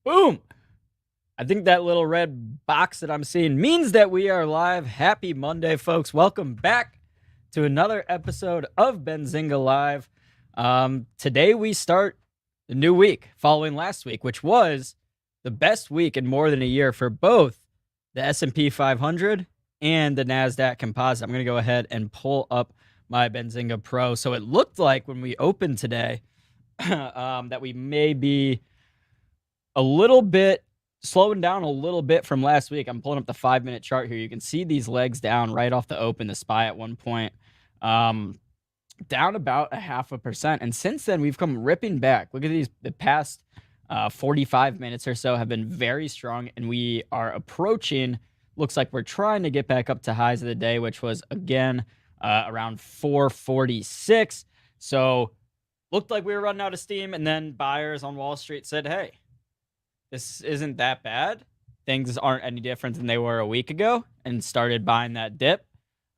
Boom. I think that little red box that I'm seeing means that we are live. Happy Monday, folks. Welcome back to another episode of Benzinga Live. Today we start the new week following last week, which was the best week in more than a year for both the S&P 500 and the NASDAQ Composite. I'm going to go ahead and pull up my Benzinga Pro. So it looked like when we opened today that we may be a little bit slowing down a little bit from last week. I'm pulling up the 5-minute chart here. You can see these legs down right off the open, the SPY at one point, down about 0.5%. And since then, we've come ripping back. Look at these. The past 45 minutes or so have been very strong, and we are approaching, looks like we're trying to get back up to highs of the day, which was, again, around 446. So looked like we were running out of steam, and then buyers on Wall Street said, hey, this isn't that bad. Things aren't any different than they were a week ago, and started buying that dip.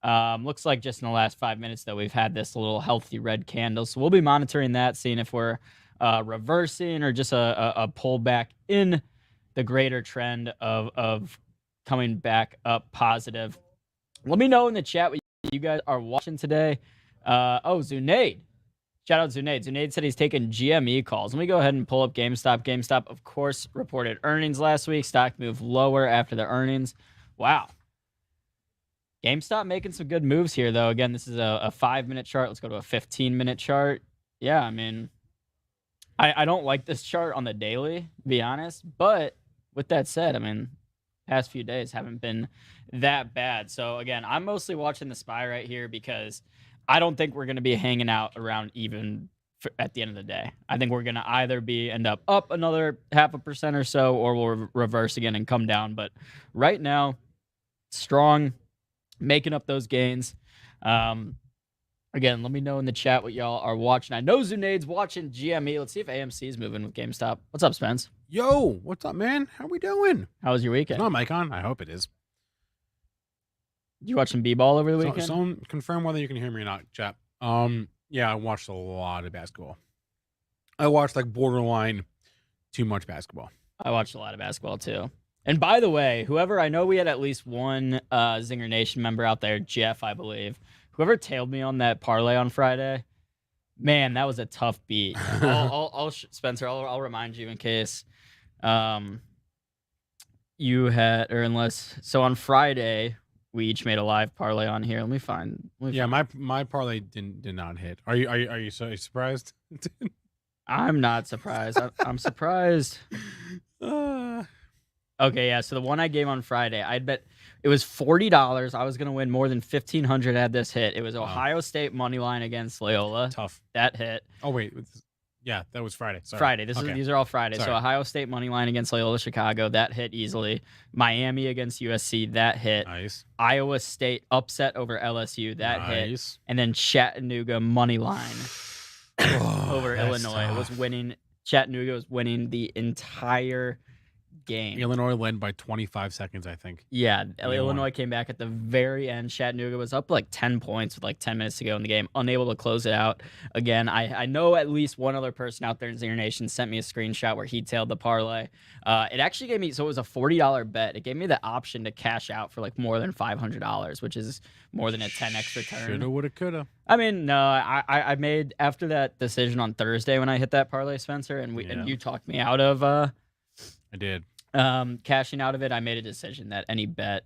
Looks like just in the last 5 minutes that we've had this little healthy red candle. So we'll be monitoring that, seeing if we're reversing or just a pullback in the greater trend of coming back up positive. Let me know in the chat what you guys are watching today. Zunaid. Shout out Zunaid. Zunaid said he's taking GME calls. Let me go ahead and pull up GameStop. GameStop, of course, reported earnings last week. Stock moved lower after the earnings. Wow. GameStop making some good moves here, though. Again, this is a 5-minute chart. Let's go to a 15-minute chart. Yeah, I mean, I don't like this chart on the daily, to be honest. But with that said, I mean, past few days haven't been that bad. So, again, I'm mostly watching the SPY right here because I don't think we're going to be hanging out around even at the end of the day. I think we're going to either end up another 0.5% or so, or we'll reverse again and come down. But right now, strong, making up those gains. Again, let me know in the chat what y'all are watching. I know Zunaid's watching GME. Let's see if AMC is moving with GameStop. What's up, Spence? Yo, what's up, man? How we doing? How was your weekend? It's not mic on. I hope it is. Did you watch some B-ball over the weekend? Someone confirm whether you can hear me or not, chat. Yeah, I watched a lot of basketball. I watched like borderline too much basketball. I watched a lot of basketball too. And by the way, whoever, I know we had at least one Zinger Nation member out there, Jeff, I believe. Whoever tailed me on that parlay on Friday, man, that was a tough beat. Spencer, I'll remind you in case you had, or unless, so on Friday, we each made a live parlay on here. Let me find. My parlay did not hit. Are you so surprised? I'm not surprised. I'm surprised. Okay, yeah. So the one I gave on Friday, I'd bet it was $40. I was gonna win more than $1,500 had this hit. It was Ohio State money line against Loyola. Tough. That hit. Oh wait, yeah, that was Friday. Sorry. Friday. These are all Friday. Sorry. So Ohio State money line against Loyola Chicago, that hit easily. Miami against USC, that hit. Nice. Iowa State upset over LSU, that hit. And then Chattanooga money line over Illinois. It was winning. Chattanooga was winning the entire game. Illinois led by 25 seconds, I think. Yeah, Illinois came back at the very end. Chattanooga was up like 10 points with like 10 minutes to go in the game, unable to close it out. Again, I know at least one other person out there in Zinger Nation sent me a screenshot where he tailed the parlay. It actually gave me, so it was a $40 bet. It gave me the option to cash out for like more than $500, which is more than a 10x return. Shoulda, woulda, coulda. I mean, no, I made, after that decision on Thursday when I hit that parlay, Spencer, and and you talked me out of I did. Cashing out of it, I made a decision that any bet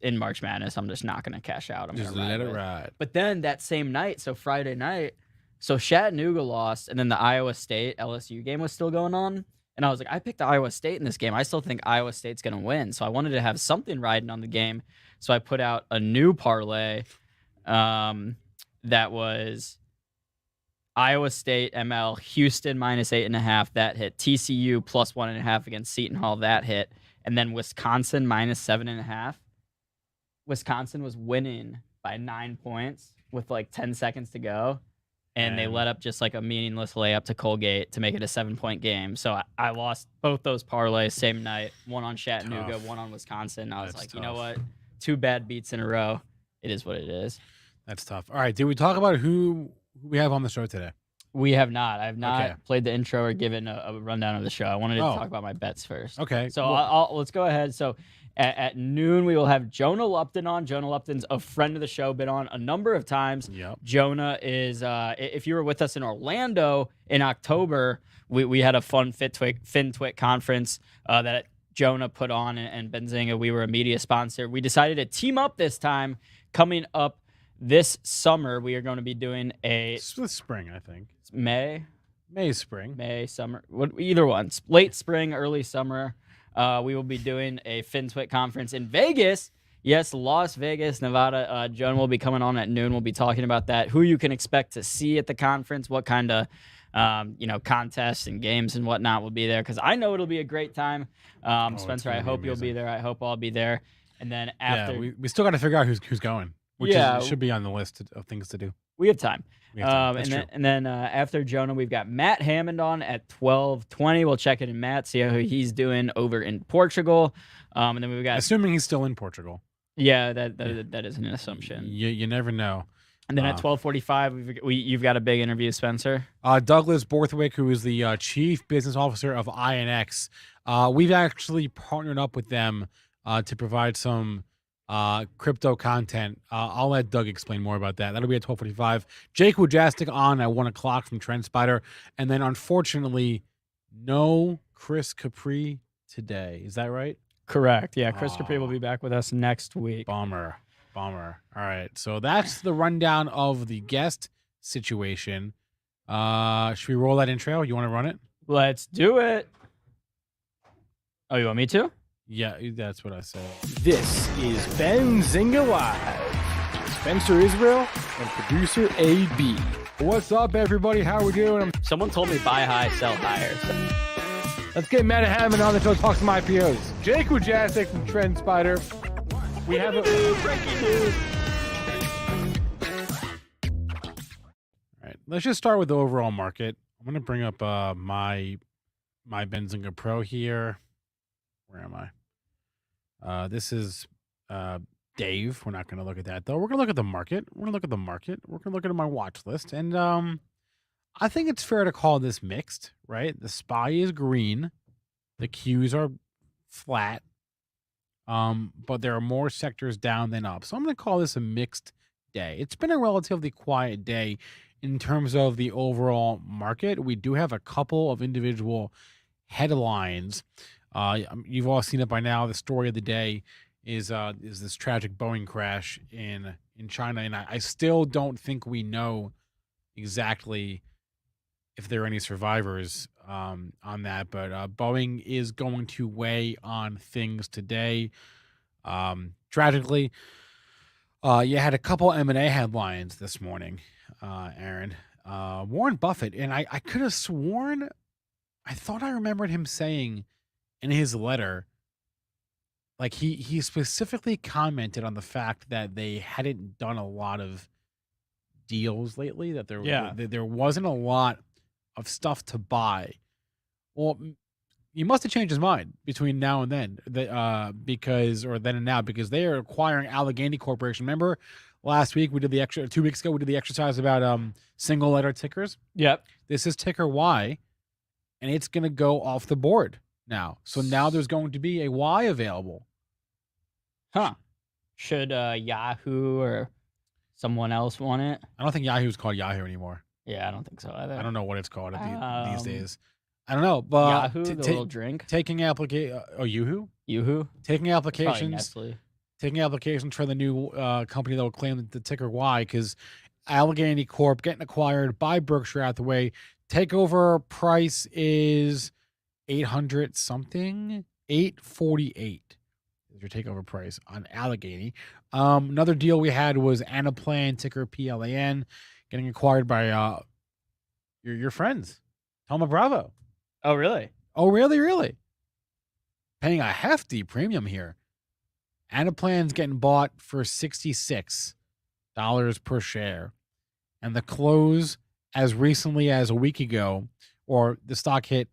in March Madness, I'm just not going to cash out. I'm just gonna let it ride. But then that same night, so Friday night, so Chattanooga lost, and then the Iowa State LSU game was still going on. And I was like, I picked Iowa State in this game. I still think Iowa State's going to win. So I wanted to have something riding on the game. So I put out a new parlay that was Iowa State ML, Houston -8.5, that hit. TCU +1.5 against Seton Hall, that hit. And then Wisconsin -7.5. Wisconsin was winning by 9 points with like 10 seconds to go. And they let up just like a meaningless layup to Colgate to make it a 7-point game. So I lost both those parlays same night, one on Chattanooga, one on Wisconsin. I was like, you know what? 2 bad beats in a row. It is what it is. That's tough. All right, did we talk about who we have on the show today? We have not. I have not Okay. played the intro or given a rundown of the show. I wanted to Oh. talk about my bets first. Okay. So well, let's go ahead. So at noon, we will have Jonah Lupton on. Jonah Lupton's a friend of the show, been on a number of times. Yep. Jonah is, if you were with us in Orlando in October, we had a fun Fintwit conference that Jonah put on, and Benzinga, we were a media sponsor. We decided to team up this time. Coming up this summer, we are going to be doing it's the spring, I think. May, spring. summer, either one. Late spring, early summer. We will be doing a FinTwit conference in Vegas. Yes, Las Vegas, Nevada. Jonah will be coming on at noon. We'll be talking about that. Who you can expect to see at the conference, what kind of contests and games and whatnot will be there. Because I know it'll be a great time. Spencer, I hope you'll be there. I hope I'll be there. And then after, we still got to figure out who's going. Which should be on the list of things to do. We have time. And then after Jonah, we've got Matt Hammond on at 12:20. We'll check in Matt, see how he's doing over in Portugal. And then we've got, assuming he's still in Portugal. Yeah, that is an assumption. You never know. And then at 12:45, you've got a big interview, Spencer. Douglas Borthwick, who is the chief business officer of Ionx. We've actually partnered up with them to provide some crypto content. I'll let Doug explain more about that. That'll be at 12:45. Jake Wujastyk on at 1 o'clock from TrendSpider. And then, unfortunately, no Chris Capri today. Is that right? Correct. Yeah, Chris Capri will be back with us next week. Bummer. All right. So that's the rundown of the guest situation. Should we roll that intro? You want to run it? Let's do it. Oh, you want me to? Yeah, that's what I said. This is Benzinga Live. Spencer Israel and producer AB. What's up, everybody? How we doing? Someone told me buy high, sell higher. Let's get Matt Hammond on the show to talk some IPOs. Jake Wujastyk from TrendSpider. We have a breaking news. All right, let's just start with the overall market. I'm going to bring up my Benzinga Pro here. Where am I? This is Dave. We're not going to look at that, though. We're going to look at the market. We're going to look at my watch list. And I think it's fair to call this mixed, right? The SPY is green. The Qs are flat. But there are more sectors down than up. So I'm going to call this a mixed day. It's been a relatively quiet day in terms of the overall market. We do have a couple of individual headlines. You've all seen it by now. The story of the day is this tragic Boeing crash in China, and I still don't think we know exactly if there are any survivors on that. But Boeing is going to weigh on things today. Tragically, you had a couple M&A headlines this morning, Aaron. Warren Buffett, and I could have sworn, I thought I remembered him saying in his letter, like he specifically commented on the fact that they hadn't done a lot of deals lately, that there wasn't a lot of stuff to buy. Well, he must have changed his mind between now and then, because they are acquiring Allegheny Corporation. Remember last week 2 weeks ago we did the exercise about single letter tickers? Yep. This is ticker Y, and it's going to go off the board now. So now there's going to be a Y available. Huh. Should Yahoo or someone else want it? I don't think Yahoo's called Yahoo anymore. Yeah, I don't think so either. I don't know what it's called these days. I don't know, but Yahoo, the little drink. Taking Yoo-hoo? Yoo-hoo? Taking applications. Probably Nestle. Taking applications for the new company that will claim the ticker Y, because Allegheny Corp getting acquired by Berkshire Hathaway. Takeover price is 800 something, 848 is your takeover price on Allegheny. Another deal we had was Anaplan, ticker PLAN, getting acquired by your friends, Toma Bravo. Oh, really? Oh, really? Paying a hefty premium here. Anaplan's getting bought for $66 per share. And the close as recently as a week ago, or the stock hit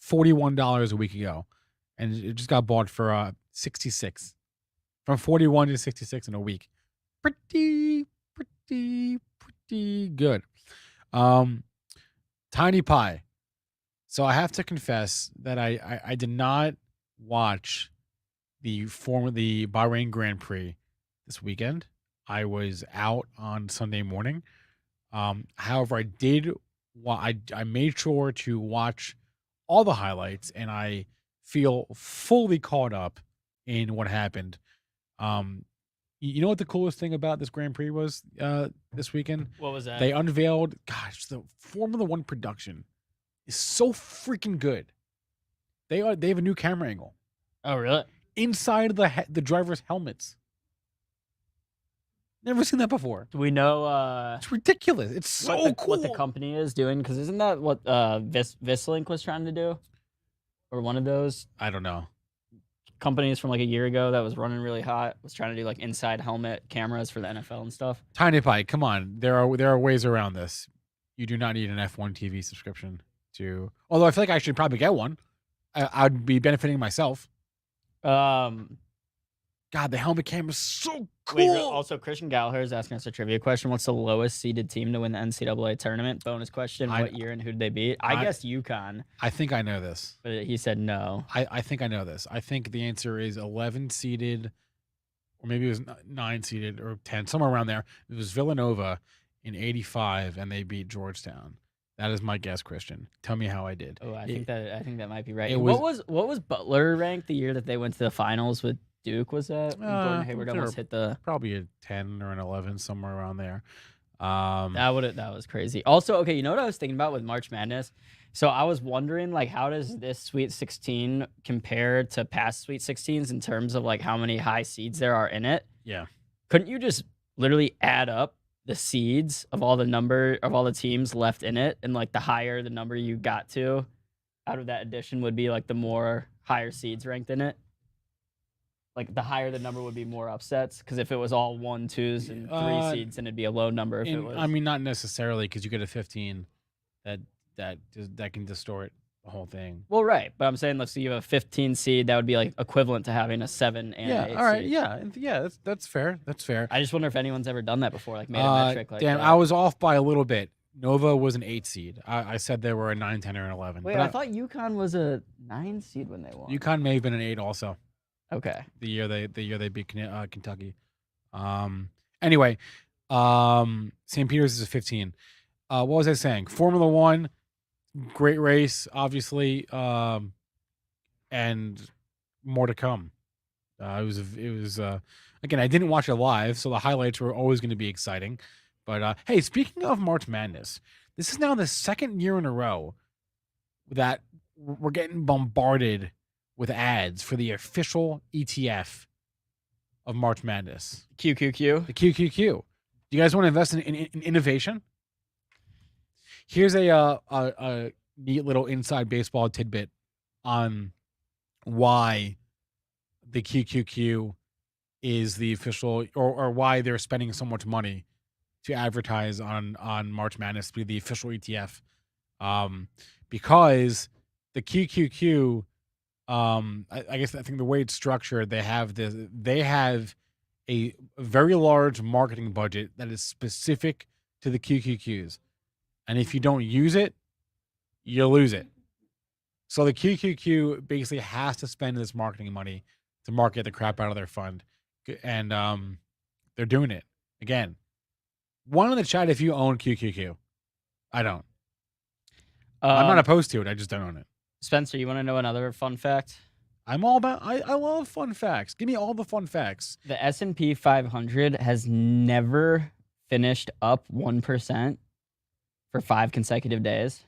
$41 a week ago, and it just got bought for 66. From 41 to 66 in a week. Pretty good. Tiny Pie. So I have to confess that I did not watch the Bahrain Grand Prix this weekend. I was out on Sunday morning. However, I did. I made sure to watch all the highlights, and I feel fully caught up in what happened. You know what the coolest thing about this Grand Prix was this weekend? What was that? They unveiled, the Formula One production is so freaking good. They have a new camera angle Oh, really? inside the driver's helmets. Never seen that before. Do we know It's ridiculous. It's so cool. what the company is doing? Because isn't that what Vislink was trying to do? Or one of those I don't know. companies from like a year ago that was running really hot, was trying to do like inside helmet cameras for the NFL and stuff. Tiny Pie, come on. There are ways around this. You do not need an F1 TV subscription to. Although I feel like I should probably get one. I'd be benefiting myself. God, the helmet camera is so cool. Wait, also, Christian Gallagher is asking us a trivia question. What's the lowest seeded team to win the NCAA tournament? Bonus question. What year and who did they beat? I guessed UConn. I think I know this. But he said no. I think I know this. I think the answer is 11 seeded, or maybe it was 9 seeded or 10, somewhere around there. It was Villanova in 85, and they beat Georgetown. That is my guess, Christian. Tell me how I did. Oh, I think that might be right. It What was Butler ranked the year that they went to the finals with Duke? Was that when Gordon Hayward almost hit the probably a 10 or an 11, somewhere around there. That was crazy. Also, okay, you know what I was thinking about with March Madness? So I was wondering, like, how does this Sweet 16 compare to past Sweet 16s in terms of like how many high seeds there are in it? Yeah. Couldn't you just literally add up the seeds of all the teams left in it, and like the higher the number you got to out of that addition would be like the more higher seeds ranked in it? Like the higher the number would be more upsets, because if it was all 1, 2s, and 3 seeds, then it'd be a low number. I mean, not necessarily, because you get a 15 that can distort the whole thing. Well, right, but I'm saying, let's say you have a 15 seed, that would be like equivalent to having a 7 and an 8 all right, seed. yeah, that's fair. That's fair. I just wonder if anyone's ever done that before, like made a metric like damn, that. I was off by a little bit. Nova was an 8 seed. I said they were a 9, 10, or an 11. Wait, I thought UConn was a 9 seed when they won. UConn may have been an 8 also. Okay. The year they beat Kentucky. Anyway, St. Peter's is a 15. What was I saying? Formula One, great race, obviously, and more to come. It was again, I didn't watch it live, so the highlights were always going to be exciting. But hey, speaking of March Madness, this is now the second year in a row that we're getting bombarded with ads for the official ETF of March Madness. QQQ. The QQQ. Do you guys want to invest in innovation? Here's a neat little inside baseball tidbit on why the QQQ is the official, or why they're spending so much money to advertise on March Madness to be the official ETF. Because the QQQ, I think the way it's structured, they have a very large marketing budget that is specific to the QQQs. And if you don't use it, you lose it. So the QQQ basically has to spend this marketing money to market the crap out of their fund. And they're doing it. Again, one in the chat if you own QQQ. I don't. I'm not opposed to it. I just don't own it. Spencer, you want to know another fun fact? I'm all about. I love fun facts. Give me all the fun facts. The S&P 500 has never finished up 1% for 5 consecutive days.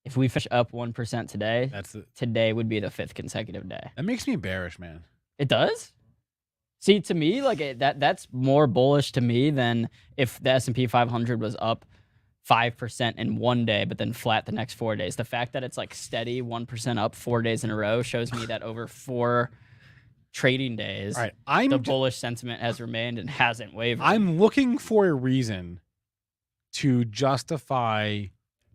If we finish up 1% today, today would be the 5th consecutive day. That makes me bearish, man. It does? See, to me, like that's more bullish to me than if the S&P 500 was up 5% in one day, but then flat the next 4 days. The fact that it's like steady 1% up 4 days in a row shows me that over 4 trading days, the bullish sentiment has remained and hasn't wavered. I'm looking for a reason to justify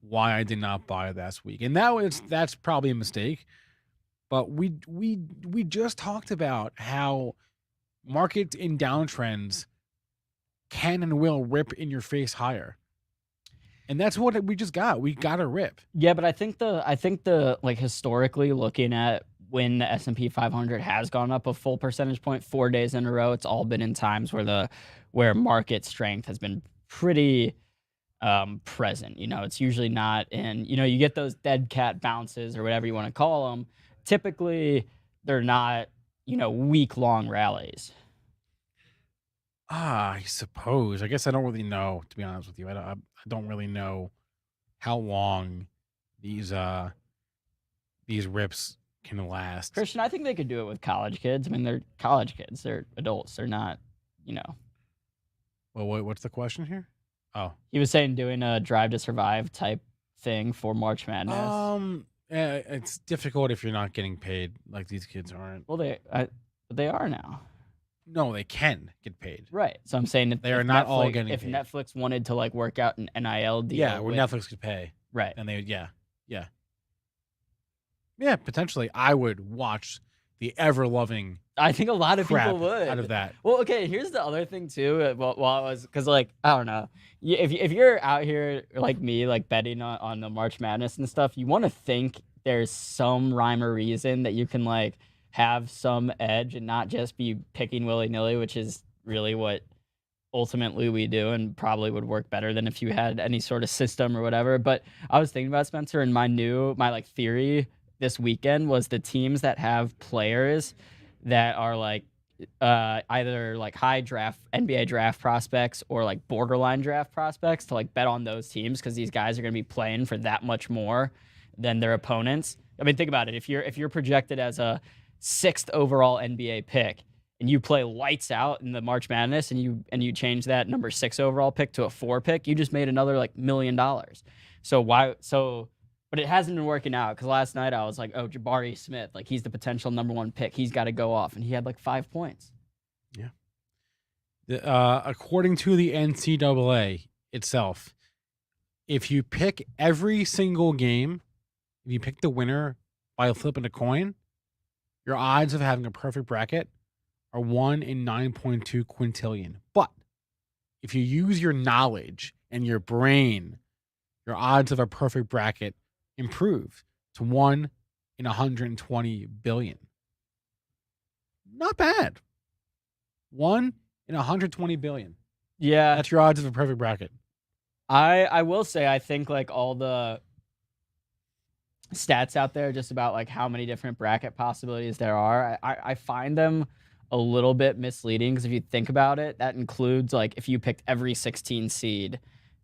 why I did not buy last week, and that's probably a mistake. But we just talked about how markets in downtrends can and will rip in your face higher. And that's what we just got. We got a rip. Yeah, but I think the like historically looking at when the S&P 500 has gone up a full percentage point 4 days in a row, it's all been in times where market strength has been pretty present. It's usually not in, you get those dead cat bounces or whatever you want to call them. Typically, they're not, week long rallies. I suppose. I guess I don't really know, to be honest with you. I don't really know how long these rips can last. Christian, I think they could do it with college kids. I mean, they're college kids. They're adults. They're not, Well, what's the question here? Oh, he was saying doing a Drive to Survive type thing for March Madness. it's difficult if you're not getting paid like these kids aren't. Well, they are now. No, they can get paid. Right. So I'm saying they are not all getting if paid. Netflix wanted to like work out an NIL deal. Yeah, where Netflix could pay. Right. And yeah, potentially I would watch the ever loving. I think a lot of people would out of that. Well, okay. Here's the other thing too. While I was, because like I don't know, if you're out here like me, like betting on the March Madness and stuff, you want to think there's some rhyme or reason that you can like have some edge and not just be picking willy nilly, which is really what ultimately we do and probably would work better than if you had any sort of system or whatever. But I was thinking about Spencer, and my like theory this weekend was the teams that have players that are like either like high draft NBA draft prospects or like borderline draft prospects to like bet on those teams, because these guys are going to be playing for that much more than their opponents. I mean, think about it. If you're projected as a 6th overall NBA pick and you play lights out in the March Madness and you change that number 6 overall pick to a 4 pick, you just made another like $1 million. But it hasn't been working out, because last night I was like, oh, Jabari Smith, like he's the potential number 1 pick. He's got to go off. And he had like 5 points. Yeah. According to the NCAA itself, if you pick every single game, if you pick the winner by flipping a coin, your odds of having a perfect bracket are 1 in 9.2 quintillion. But if you use your knowledge and your brain, your odds of a perfect bracket improve to 1 in 120 billion. Not bad. 1 in 120 billion. Yeah. That's your odds of a perfect bracket. I will say, I think like all the stats out there just about like how many different bracket possibilities there are, I find them a little bit misleading, because if you think about it, that includes like if you picked every 16 seed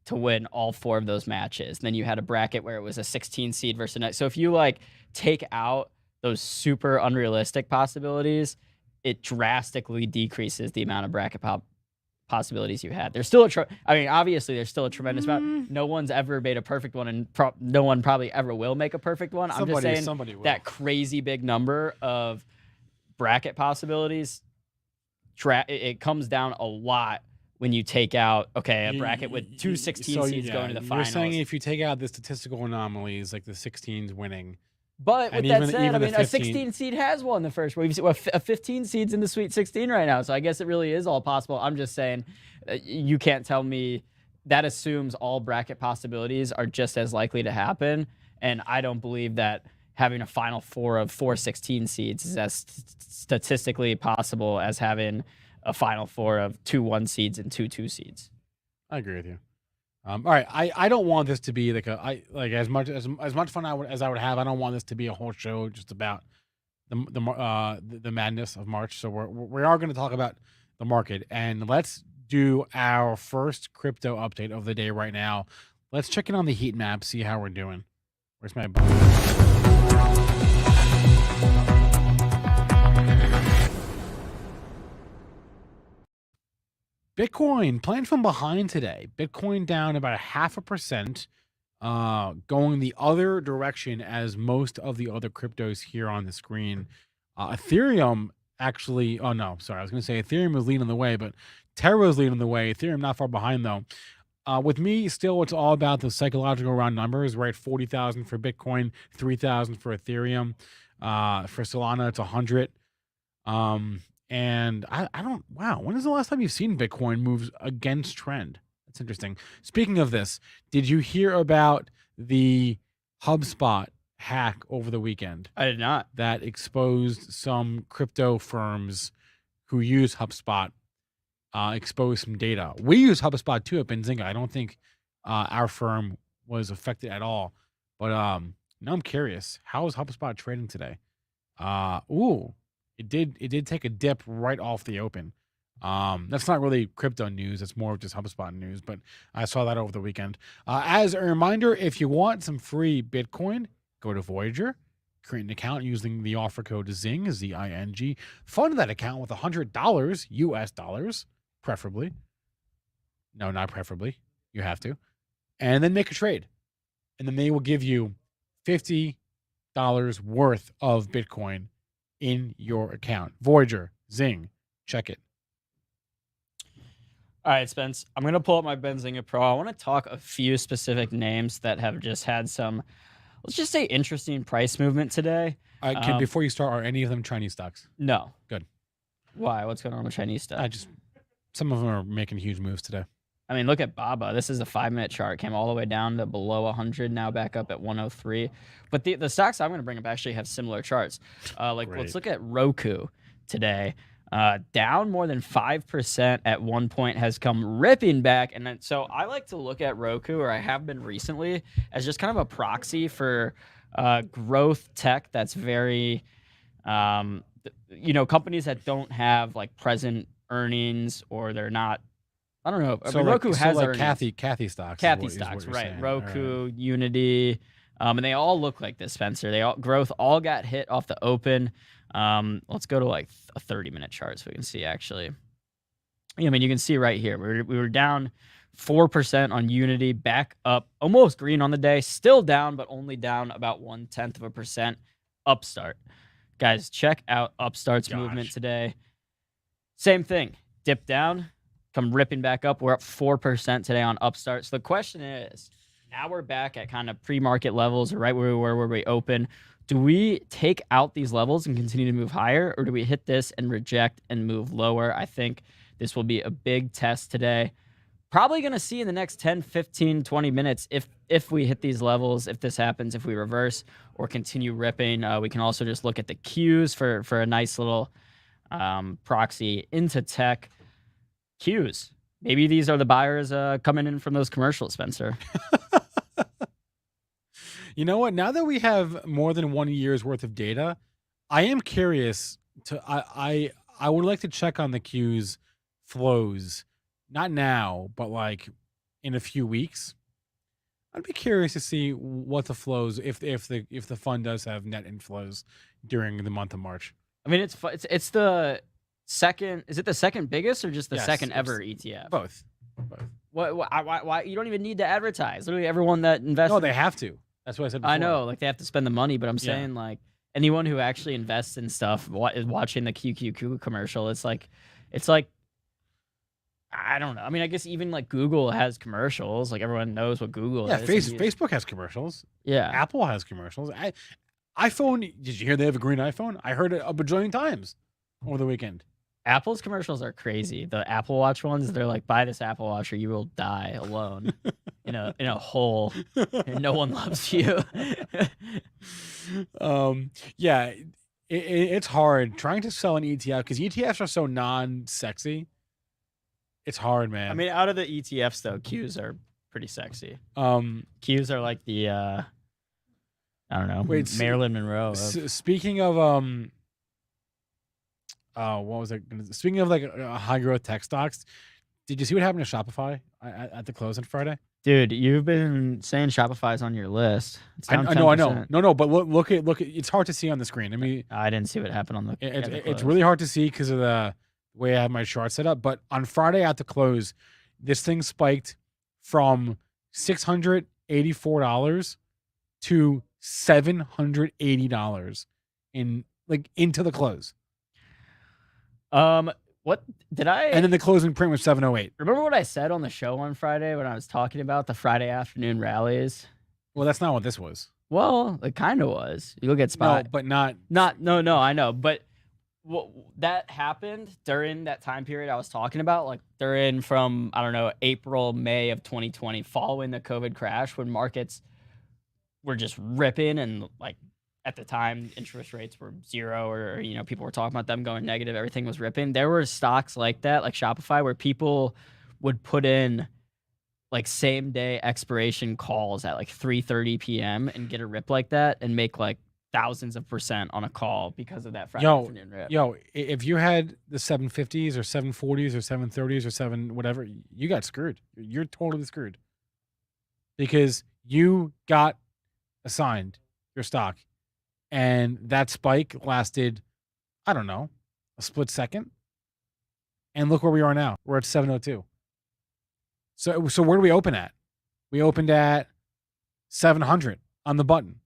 to win all 4 of those matches, then you had a bracket where it was a 16 seed versus a. So if you like take out those super unrealistic possibilities, it drastically decreases the amount of bracket possibilities you had. There's still obviously there's still a tremendous amount. No one's ever made a perfect one, and no one probably ever will make a perfect one. I'm just saying that crazy big number of bracket possibilities, it comes down a lot when you take out, a bracket with 2 16 seeds going to the finals. You're saying if you take out the statistical anomalies, like the 16s winning. But with that said, I mean, a 16 seed has won the first round. A 15 seed's in the Sweet 16 right now, so I guess it really is all possible. I'm just saying, you can't tell me that assumes all bracket possibilities are just as likely to happen, and I don't believe that having a Final Four of 4 16 seeds is as statistically possible as having a Final Four of 2 1 seeds and 2 2 seeds. I agree with you. All right, I don't want this to be like as much fun as I would have. I don't want this to be a whole show just about the madness of March. So we are going to talk about the market, and let's do our first crypto update of the day right now. Let's check in on the heat map, see how we're doing. Where's my Bitcoin playing from behind today. Bitcoin down about 0.5%, going the other direction as most of the other cryptos here on the screen. Ethereum actually, I was going to say Ethereum is leading the way, but Terra's leading the way. Ethereum not far behind though. With me, still, it's all about the psychological round numbers, right? 40,000 for Bitcoin, 3,000 for Ethereum. For Solana, it's 100. And I don't, wow, when is the last time you've seen Bitcoin moves against trend? That's interesting. Speaking of this, did you hear about the HubSpot hack over the weekend I did not. that exposed some crypto firms who use HubSpot, exposed some data? We use HubSpot too at Benzinga. I don't think our firm was affected at all. But now I'm curious, how is HubSpot trading today? It did take a dip right off the open. That's not really crypto news. It's more of just HubSpot news, but I saw that over the weekend. As a reminder, if you want some free Bitcoin, go to Voyager, create an account using the offer code ZING, Z-I-N-G, fund that account with $100, US dollars, preferably. No, not preferably. You have to. And then make a trade. And then they will give you $50 worth of Bitcoin in your account. Voyager, Zing, check it. All right, Spence, I'm going to pull up my Benzinga Pro. I want to talk a few specific names that have just had some, let's just say, interesting price movement today. Before you start, are any of them Chinese stocks? No. Good. Why? What's going on with Chinese stuff? Some of them are making huge moves today. I mean, look at Baba. This is a 5-minute chart. Came all the way down to below 100, now back up at 103. But the stocks I'm going to bring up actually have similar charts. Let's look at Roku today. Down more than 5% at one point, has come ripping back. And then, so I like to look at Roku, or I have been recently, as just kind of a proxy for growth tech that's very, companies that don't have like present earnings, or they're not, I don't know. So Roku has like earnings. Kathy stocks. Kathy stocks, right. Saying. Roku, right. Unity, and they all look like this, Spencer. Growth all got hit off the open. Let's go to like a 30-minute chart so we can see actually. I mean, you can see right here, we were down 4% on Unity, back up almost green on the day, still down, but only down about 0.1%. Upstart. Guys, check out Upstart's movement today. Same thing. Dip down, come ripping back up. We're up 4% today on Upstart. So the question is, now we're back at kind of pre-market levels, or right where we were where we open. Do we take out these levels and continue to move higher, or do we hit this and reject and move lower? I think this will be a big test today. Probably going to see in the next 10, 15, 20 minutes if we hit these levels, if this happens, if we reverse or continue ripping. We can also just look at the Qs for a nice little proxy into tech. Qs. Maybe these are the buyers coming in from those commercials, Spencer. You know what? Now that we have more than 1 year's worth of data, I am curious to. I would like to check on the Qs flows. Not now, but like in a few weeks. I'd be curious to see what the flows, if the fund does have net inflows during the month of March. I mean, it's the second. Is it the second biggest, or just the second ever ETF? Both. Why? You don't even need to advertise. Literally, everyone that invests. No, they have to. That's what I said before. I know, like they have to spend the money, but I'm saying like anyone who actually invests in stuff is watching the QQQ commercial. It's like. I don't know. I mean, I guess even like Google has commercials. Like everyone knows what Google is. Facebook has commercials. Yeah. Apple has commercials. iPhone, did you hear they have a green iPhone? I heard it a bajillion times over the weekend. Apple's commercials are crazy. The Apple Watch ones, they're like, buy this Apple Watch or you will die alone in a hole and no one loves you. It's hard trying to sell an ETF because ETFs are so non-sexy. It's hard, man. I mean, out of the ETFs though, Qs are pretty sexy. Qs are like the I don't know, Marilyn Monroe. Speaking of what was it? Speaking of like high growth tech stocks, did you see what happened to Shopify at the close on Friday? Dude, you've been saying Shopify's on your list. I know. No, but look at it's hard to see on the screen. I mean, I didn't see what happened on the. It's really hard to see because of the way I have my chart set up. But on Friday at the close, this thing spiked from $684 to $780 into the close. What did I? And then the closing print was 708. Remember what I said on the show on Friday when I was talking about the Friday afternoon rallies? Well, that's not what this was. Well, it kind of was. You look at spot, no, but not. No. I know, but Well, that happened during that time period I was talking about, like during from, I don't know, April, May of 2020, following the COVID crash, when markets were just ripping, and like at the time interest rates were zero, or people were talking about them going negative, everything was ripping. There were stocks like that, like Shopify, where people would put in like same day expiration calls at like 3:30 p.m. and get a rip like that and make like thousands of % on a call because of that Friday afternoon rip. If you had the 750s or 740s or 730s or 7 whatever, you got screwed. You're totally screwed because you got assigned your stock, and that spike lasted, I don't know, a split second, and look where we are now. We're at 702. So where do we open at? We opened at 700 on the button.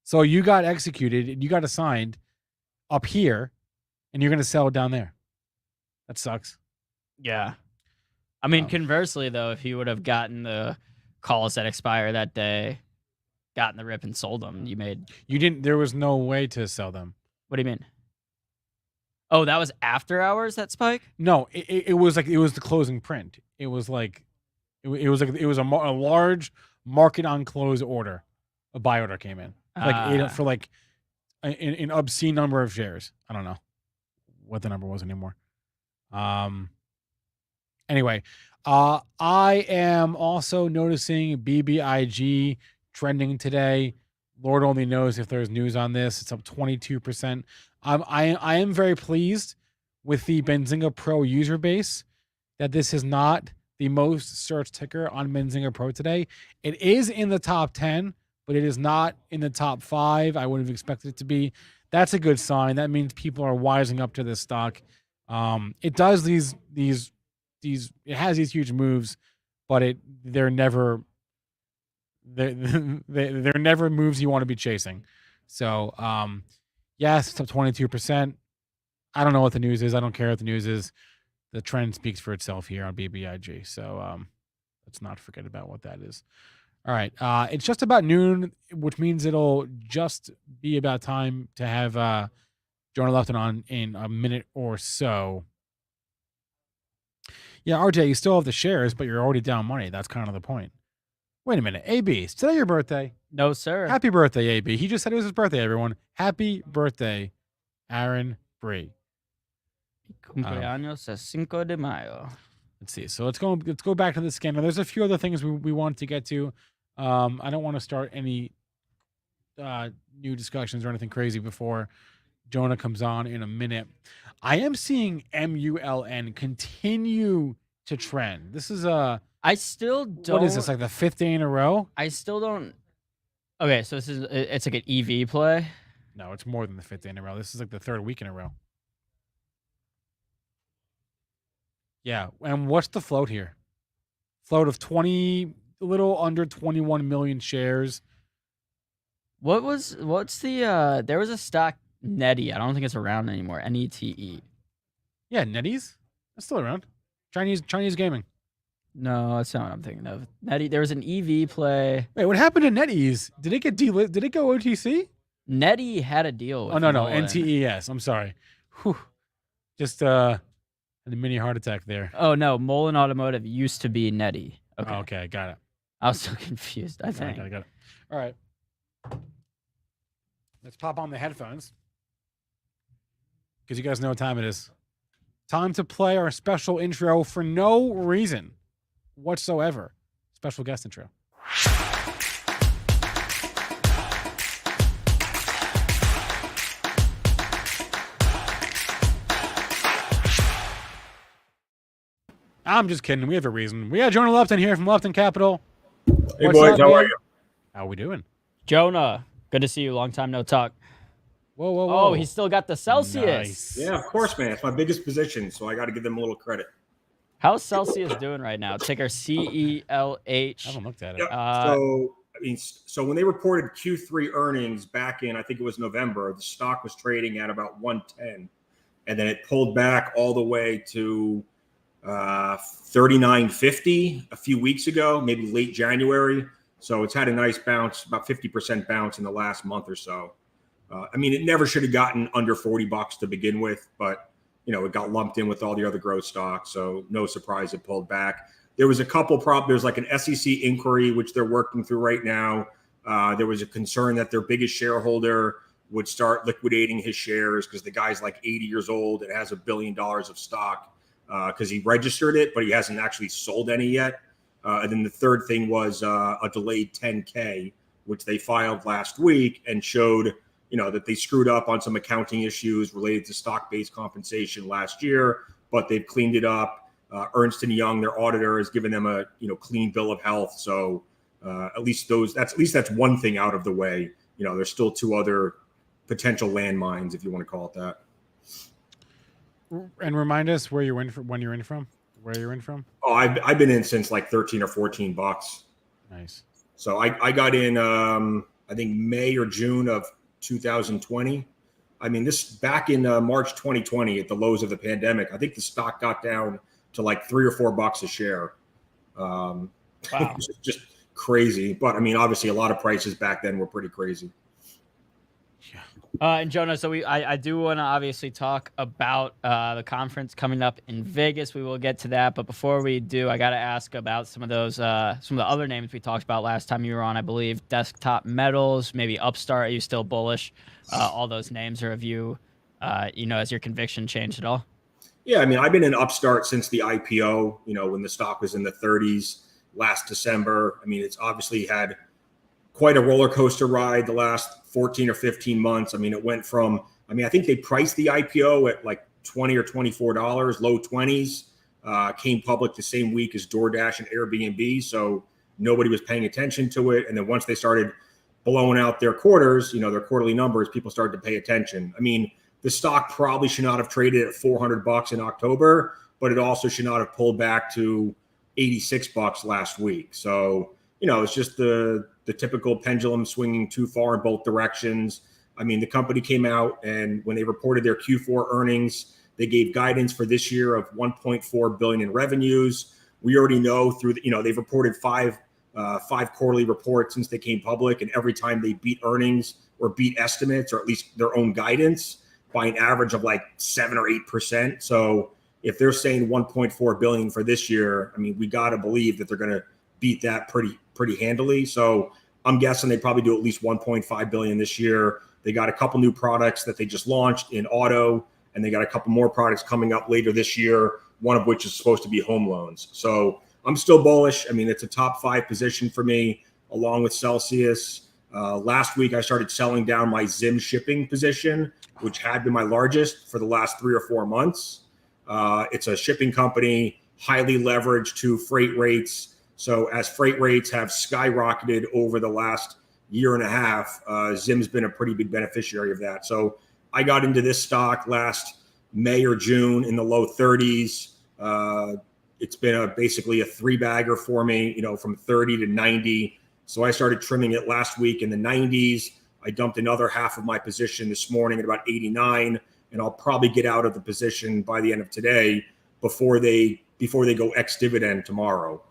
So you got executed and you got assigned up here, and you're going to sell it down there. That sucks. Yeah. I mean, conversely, though, if you would have gotten the calls that expire that day, gotten the rip and sold them, you didn't. There was no way to sell them. What do you mean? Oh, that was after hours, that spike? No, it was the closing print. It was like a large market on close order. A buy order came in for like an obscene number of shares. I don't know what the number was anymore. Anyway, I am also noticing BBIG trending today. Lord only knows if there's news on this. It's up 22%. I am very pleased with the Benzinga Pro user base that this is not the most searched ticker on Benzinga Pro today. It is in the top 10, but it is not in the top 5. I would have expected it to be. That's a good sign. That means people are wising up to this stock. It does it has these huge moves, but they're never moves you want to be chasing. So yes, it's up 22%. I don't know what the news is. I don't care what the news is. The trend speaks for itself here on BBIG. So let's not forget about what that is. All right. It's just about noon, which means it'll just be about time to have Jonah Lupton on in a minute or so. Yeah, RJ, you still have the shares, but you're already down money. That's kind of the point. Wait a minute. AB, is today your birthday? No, sir. Happy birthday, AB. He just said it was his birthday, everyone. Happy birthday, Aaron Bree. Cumpleaños es 5 de mayo. Let's see. So let's go back to the scanner. There's a few other things we wanted to get to. I don't want to start any new discussions or anything crazy before Jonah comes on in a minute. I am seeing MULN continue to trend. This is I still don't. What is this, like the 5th day in a row? I still don't. Okay, so it's like an EV play? No, it's more than the 5th day in a row. This is like the 3rd week in a row. Yeah, and what's the float here? Float of a little under 21 million shares. What's the there was a stock, Neti. I don't think it's around anymore. NETE. Yeah, Netties. That's still around. Chinese gaming. No, that's not what I'm thinking of. Neti. There was an EV play. Wait, what happened to Netties? Did it get delisted? Did it go OTC? Neti had a deal with no, Nolan. NTES. I'm sorry. Whew. Just had a mini heart attack there. Oh no, Mullen Automotive used to be Neti. Okay. Oh, okay, got it. I was so confused. I think. Got it. All right. Let's pop on the headphones because you guys know what time it is. Time to play our special intro for no reason whatsoever. Special guest intro. I'm just kidding. We have a reason. We got Jonah Lupton here from Lupton Capital. Hey, boys. How are you? How we doing? Jonah, good to see you. Long time no talk. Whoa. Oh, he's still got the Celsius. Nice. Yeah, of course, man. It's my biggest position, so I got to give them a little credit. How's Celsius doing right now? Ticker CELH. I haven't looked at it. Yep. So when they reported Q3 earnings back in, I think it was November, the stock was trading at about 110, and then it pulled back all the way to 39.50 a few weeks ago, maybe late January. So it's had a nice bounce, about 50% bounce in the last month or so. I mean, it never should have gotten under $40 to begin with, but it got lumped in with all the other growth stocks. So no surprise it pulled back. There was a couple there's like an SEC inquiry, which they're working through right now. There was a concern that their biggest shareholder would start liquidating his shares because the guy's like 80 years old and has $1 billion of stock because he registered it, but he hasn't actually sold any yet. And then the third thing was a delayed 10K, which they filed last week and showed, that they screwed up on some accounting issues related to stock-based compensation last year, but they've cleaned it up. Ernst & Young, their auditor, has given them a clean bill of health. So at least that's one thing out of the way. There's still two other potential landmines, if you want to call it that. And remind us where you're in from. Where you're in from. Oh, I've been in since like $13 or $14. Nice. So I got in I think May or June of 2020. I mean, this back in March 2020 at the lows of the pandemic. I think the stock got down to like $3 or $4 a share. Wow. just crazy. But I mean, obviously, a lot of prices back then were pretty crazy. And Jonah, so I do want to obviously talk about the conference coming up in Vegas. We will get to that, but before we do, I got to ask about some of the other names we talked about last time you were on. I believe Desktop Metals, maybe Upstart. Are you still bullish? All those names, or have you, has your conviction changed at all? Yeah, I mean, I've been in Upstart since the IPO. When the stock was in the 30s last December. I mean, it's obviously had quite a roller coaster ride the last 14 or 15 months. I mean, it went from, I think they priced the IPO at like $20 or $24, low 20s, came public the same week as DoorDash and Airbnb. So nobody was paying attention to it. And then once they started blowing out their quarters, their quarterly numbers, people started to pay attention. I mean, the stock probably should not have traded at $400 in October, but it also should not have pulled back to $86 last week. So, it's just the typical pendulum swinging too far in both directions. I mean, the company came out and when they reported their Q4 earnings, they gave guidance for this year of $1.4 billion in revenues. We already know through they've reported five quarterly reports since they came public, and every time they beat earnings or beat estimates or at least their own guidance by an average of like 7 or 8%. So if they're saying $1.4 billion for this year, I mean, we got to believe that they're going to beat that pretty handily. So I'm guessing they probably do at least $1.5 billion this year. They got a couple new products that they just launched in auto, and they got a couple more products coming up later this year, one of which is supposed to be home loans. So I'm still bullish. I mean, it's a top 5 position for me, along with Celsius. Last week, I started selling down my Zim Shipping position, which had been my largest for the last 3 or 4 months. It's a shipping company, highly leveraged to freight rates. So as freight rates have skyrocketed over the last year and a half, Zim's been a pretty big beneficiary of that. So I got into this stock last May or June in the low 30s. It's been basically a 3-bagger for me, from 30 to 90. So I started trimming it last week in the 90s. I dumped another half of my position this morning at about 89, and I'll probably get out of the position by the end of today before they go ex-dividend tomorrow.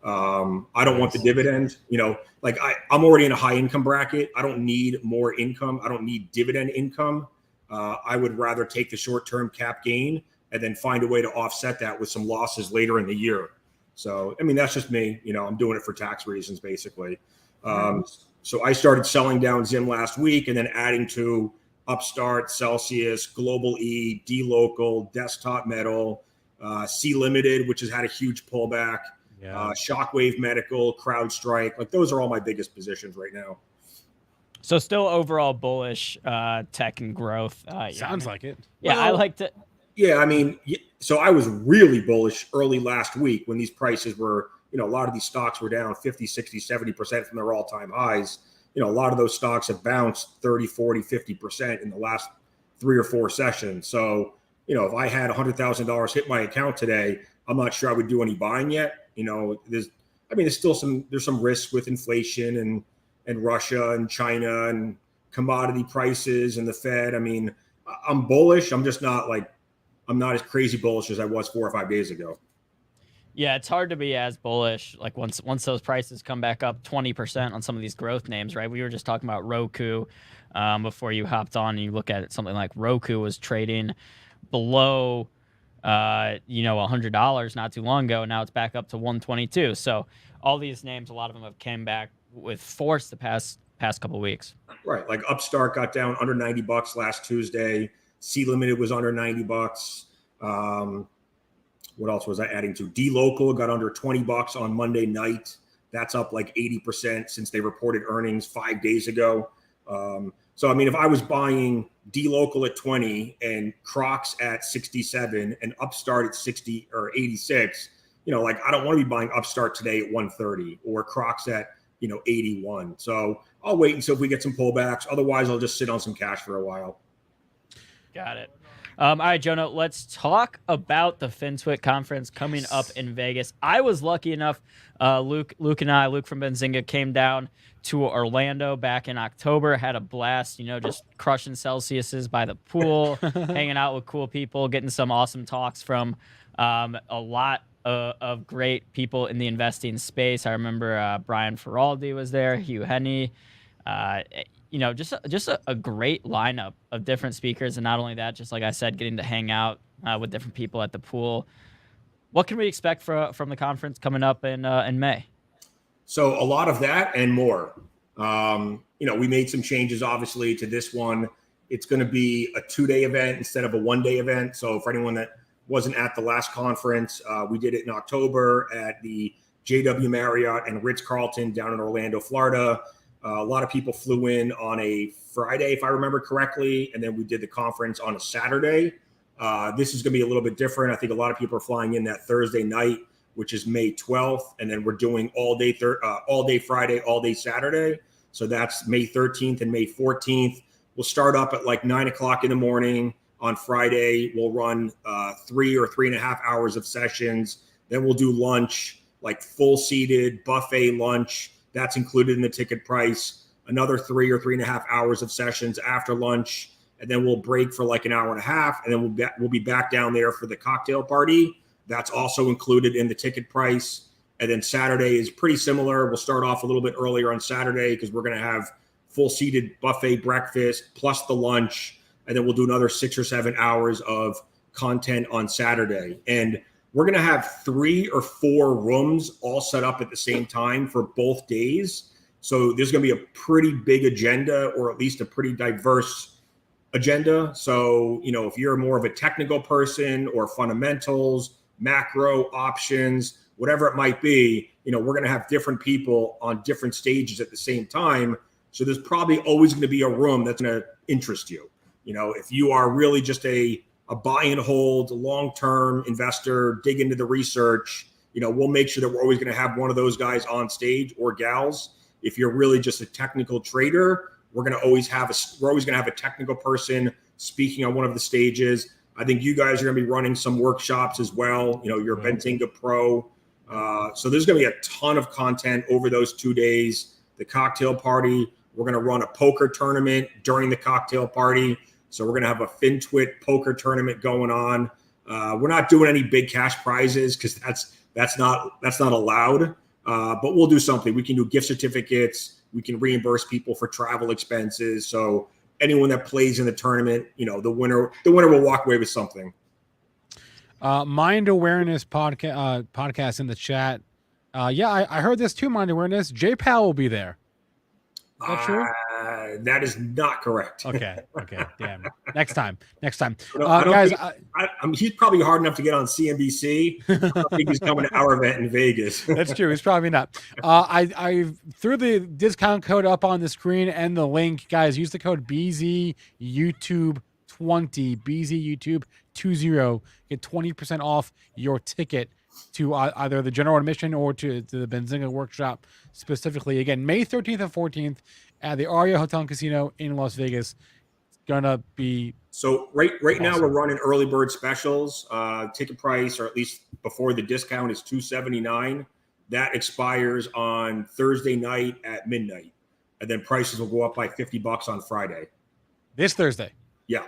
I don't want the dividend, I'm already in a high income bracket. I don't need more income. I don't need dividend income. I would rather take the short-term cap gain and then find a way to offset that with some losses later in the year. So, I mean, that's just me, I'm doing it for tax reasons, basically. So I started selling down Zim last week and then adding to Upstart, Celsius, Global E, D-Local, Desktop Metal, C Limited, which has had a huge pullback. Yeah. Shockwave Medical, CrowdStrike, like those are all my biggest positions right now. So still overall bullish tech and growth. Sounds like it. Yeah, I like to. Yeah, I mean, so I was really bullish early last week when these prices were, a lot of these stocks were down 50, 60, 70% from their all-time highs. A lot of those stocks have bounced 30, 40, 50% in the last 3 or 4 sessions. So, if I had $100,000 hit my account today, I'm not sure I would do any buying yet. There's still some risk with inflation and Russia and China and commodity prices and the Fed. I mean, I'm bullish. I'm just not I'm not as crazy bullish as I was 4 or 5 days ago. Yeah, it's hard to be as bullish. Like once those prices come back up 20% on some of these growth names, right? We were just talking about Roku before you hopped on, and you look at it, something like Roku was trading below $100 not too long ago. Now it's back up to 122. So all these names, a lot of them have came back with force the past couple weeks. Right, like Upstart got down under $90 last Tuesday. C Limited was under $90. What else was I adding to? D Local got under $20 on Monday night. That's up like 80% since they reported earnings 5 days ago. So, I mean, if I was buying D Local at 20 and Crocs at 67 and Upstart at 60 or 86, like I don't want to be buying Upstart today at 130 or Crocs at, 81. So I'll wait until we get some pullbacks. Otherwise, I'll just sit on some cash for a while. Got it. All right, Jonah, let's talk about the Fintwit conference coming up in Vegas. I was lucky enough, Luke from Benzinga came down to Orlando back in October, had a blast, just crushing Celsiuses by the pool, hanging out with cool people, getting some awesome talks from a lot of great people in the investing space. I remember Brian Feraldi was there, Hugh Henney, just a great lineup of different speakers. And not only that, just like I said, getting to hang out with different people at the pool. What can we expect from the conference coming up in May? So a lot of that and more. We made some changes, obviously, to this one. It's going to be a 2-day event instead of a 1-day event. So for anyone that wasn't at the last conference, we did it in October at the JW Marriott and Ritz-Carlton down in Orlando, Florida. A lot of people flew in on a Friday, if I remember correctly, and then we did the conference on a Saturday. This is going to be a little bit different. I think a lot of people are flying in that Thursday night, which is May 12th, and then we're doing all day Friday, all day Saturday. So that's May 13th and May 14th. We'll start up at like 9 o'clock in the morning on Friday. We'll run 3 or 3.5 hours of sessions. Then we'll do lunch, like full seated buffet lunch. That's included in the ticket price. Another 3 or 3.5 hours of sessions after lunch. And then we'll break for like an hour and a half. And then we'll be back down there for the cocktail party. That's also included in the ticket price. And then Saturday is pretty similar. We'll start off a little bit earlier on Saturday because we're going to have full seated buffet breakfast plus the lunch. And then we'll do another 6 or 7 hours of content on Saturday. And we're going to have 3 or 4 rooms all set up at the same time for both days. So there's going to be a pretty big agenda, or at least a pretty diverse agenda. So, if you're more of a technical person or fundamentals, macro options, whatever it might be, we're going to have different people on different stages at the same time. So there's probably always going to be a room that's going to interest you. If you are really just a buy and hold, long-term investor, dig into the research, we'll make sure that we're always going to have one of those guys on stage or gals. If you're really just a technical trader, we're going to always have a technical person speaking on one of the stages. I think you guys are going to be running some workshops as well. You're a Benzinga Pro. So there's going to be a ton of content over those 2 days. The cocktail party, we're going to run a poker tournament during the cocktail party. So we're going to have a Fintwit poker tournament going on. We're not doing any big cash prizes because that's not allowed. But we'll do something. We can do gift certificates. We can reimburse people for travel expenses. So anyone that plays in the tournament, the winner will walk away with something. Mind Awareness podcast in the chat. I heard this too. Mind Awareness. J Pal will be there. Is that true? That is not correct. Okay. Damn. Next time. Guys, he's probably hard enough to get on CNBC. I don't think he's coming to our event in Vegas. That's true. He's probably not. I threw the discount code up on the screen and the link. Guys, use the code BZYouTube20, BZYouTube20. Get 20% off your ticket to either the general admission or to the Benzinga workshop specifically. Again, May 13th and 14th at the Aria Hotel and Casino in Las Vegas. It's gonna be so right awesome. Now we're running early bird specials. Ticket price, or at least before the discount, is $279. That expires on Thursday night at midnight, and then prices will go up by $50 on Friday. This Thursday. Yeah.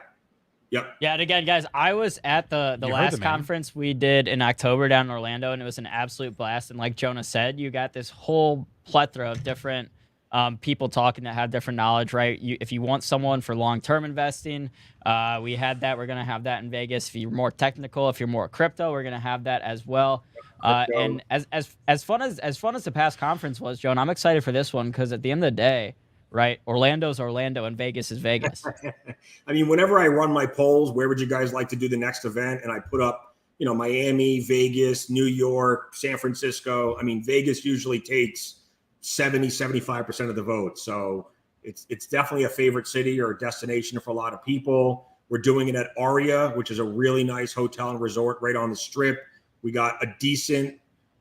Yep. Yeah, and again, guys, I was at the You heard last the man. conference we did in October down in Orlando, and it was an absolute blast. And like Jonah said, you got this whole plethora of different people talking that have different knowledge, right? If you want someone for long-term investing, we had that. We're gonna have that in Vegas. If you're more technical, if you're more crypto, we're gonna have that as well. And as fun as the past conference was, Jonah, I'm excited for this one because at the end of the day, right, Orlando's Orlando and Vegas is Vegas. I mean, whenever I run my polls, where would you guys like to do the next event? And I put up, Miami, Vegas, New York, San Francisco. I mean, Vegas usually takes 75% of the vote. So it's definitely a favorite city or a destination for a lot of people. We're doing it at Aria, which is a really nice hotel and resort right on the strip. We got a decent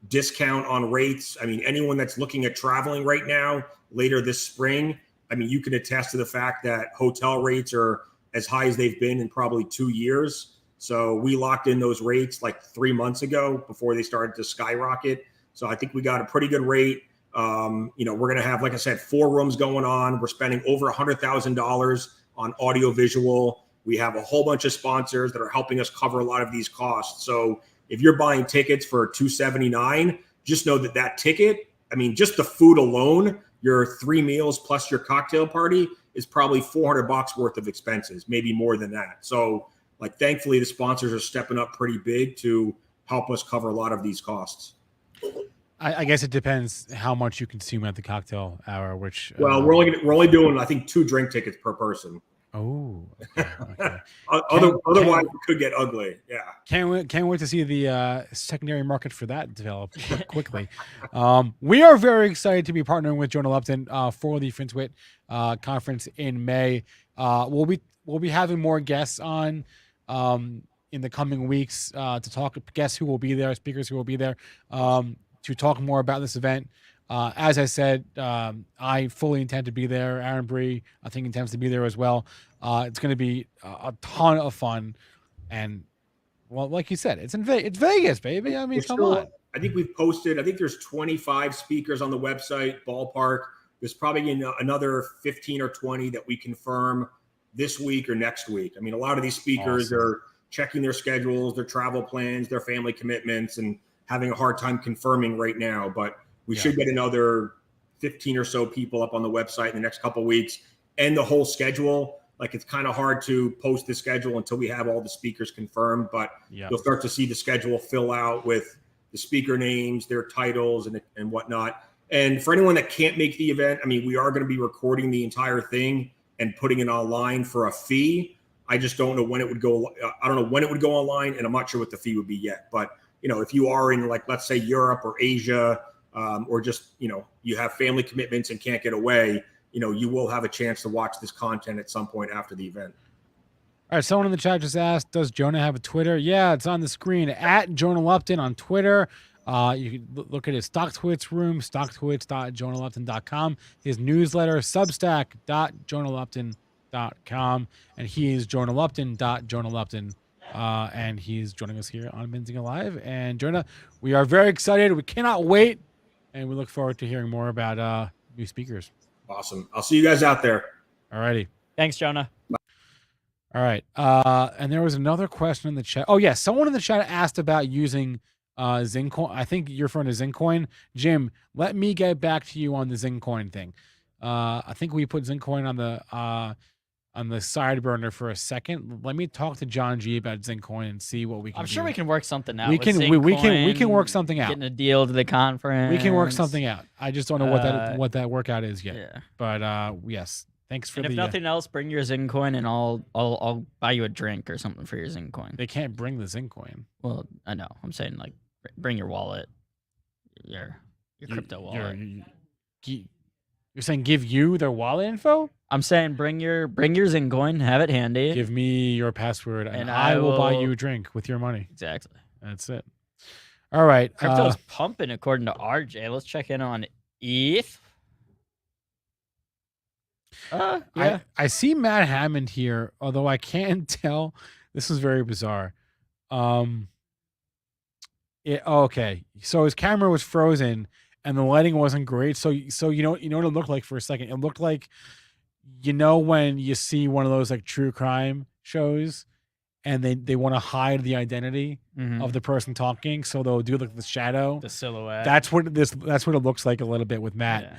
discount on rates. I mean, anyone that's looking at traveling right now, later this spring, I mean, you can attest to the fact that hotel rates are as high as they've been in probably 2 years. So we locked in those rates like 3 months ago before they started to skyrocket. So I think we got a pretty good rate. We're going to have, like I said, 4 rooms going on. We're spending over $100,000 on audio visual. We have a whole bunch of sponsors that are helping us cover a lot of these costs. So if you're buying tickets for $279, just know that ticket, I mean, just the food alone, your 3 meals plus your cocktail party is probably $400 worth of expenses, maybe more than that. So thankfully the sponsors are stepping up pretty big to help us cover a lot of these costs. I guess it depends how much you consume at the cocktail hour, which we're only doing, I think, 2 drink tickets per person. Oh, okay. Otherwise it could get ugly. Yeah. Can't wait to see the secondary market for that develop quickly. We are very excited to be partnering with Jonah Lupton for the Fintwit conference in May. We'll be having more guests on in the coming weeks to talk. Guests who will be there, speakers who will be there to talk more about this event. As I said, I fully intend to be there. Aaron Bree, I think, intends to be there as well. It's going to be a ton of fun. And, well, like you said, it's Vegas, baby. I mean, come on. I think we've posted, I think there's 25 speakers on the website, ballpark. There's probably another 15 or 20 that we confirm this week or next week. I mean, a lot of these speakers are checking their schedules, their travel plans, their family commitments, and having a hard time confirming right now. But we should get another 15 or so people up on the website in the next couple of weeks, and the whole schedule. It's kind of hard to post the schedule until we have all the speakers confirmed, but you'll start to see the schedule fill out with the speaker names, their titles, and whatnot. And for anyone that can't make the event, I mean, we are going to be recording the entire thing and putting it online for a fee. I just don't know when it would go. I don't know when it would go online, and I'm not sure what the fee would be yet. But, if you are in, let's say Europe or Asia, or just, you have family commitments and can't get away, you will have a chance to watch this content at some point after the event. All right. Someone in the chat just asked, does Jonah have a Twitter? Yeah, it's on the screen at Jonah Lupton on Twitter. You can look at his StockTwits room, stocktwits.jonahlupton.com, his newsletter, substack.jonahlupton.com, and he is jonahlupton.jonahlupton. And he's joining us here on Benzinga Live. And Jonah, we are very excited. We cannot wait. And we look forward to hearing more about new speakers. Awesome. I'll see you guys out there. All righty. Thanks, Jonah. Bye. All right. And there was another question in the chat. Oh, yeah. Someone in the chat asked about using Zincoin. I think you're referring to Zincoin. Jim, let me get back to you on the Zincoin thing. I think we put Zincoin on the side burner for a second. Let me talk to John G about Zincoin and see what we can do. I'm sure we can work something out. We can work something out. Getting a deal to the conference. We can work something out. I just don't know what that workout is yet. Yeah. But yes, thanks for if nothing else, bring your Zincoin and I'll buy you a drink or something for your Zincoin. They can't bring the Zincoin. Well, I know. I'm saying bring your wallet, your crypto wallet. You're saying give you their wallet info? I'm saying bring your Zincoin, have it handy. Give me your password, and I will buy you a drink with your money. Exactly. That's it. All right. Crypto's pumping according to RJ. Let's check in on ETH. Yeah. I see Matt Hammond here, although I can't tell. This is very bizarre. Okay. So his camera was frozen and the lighting wasn't great. So you know what it looked like for a second? It looked like, when you see one of those true crime shows and they want to hide the identity of the person talking, so they'll do like the shadow, the silhouette. That's what it looks like a little bit with Matt.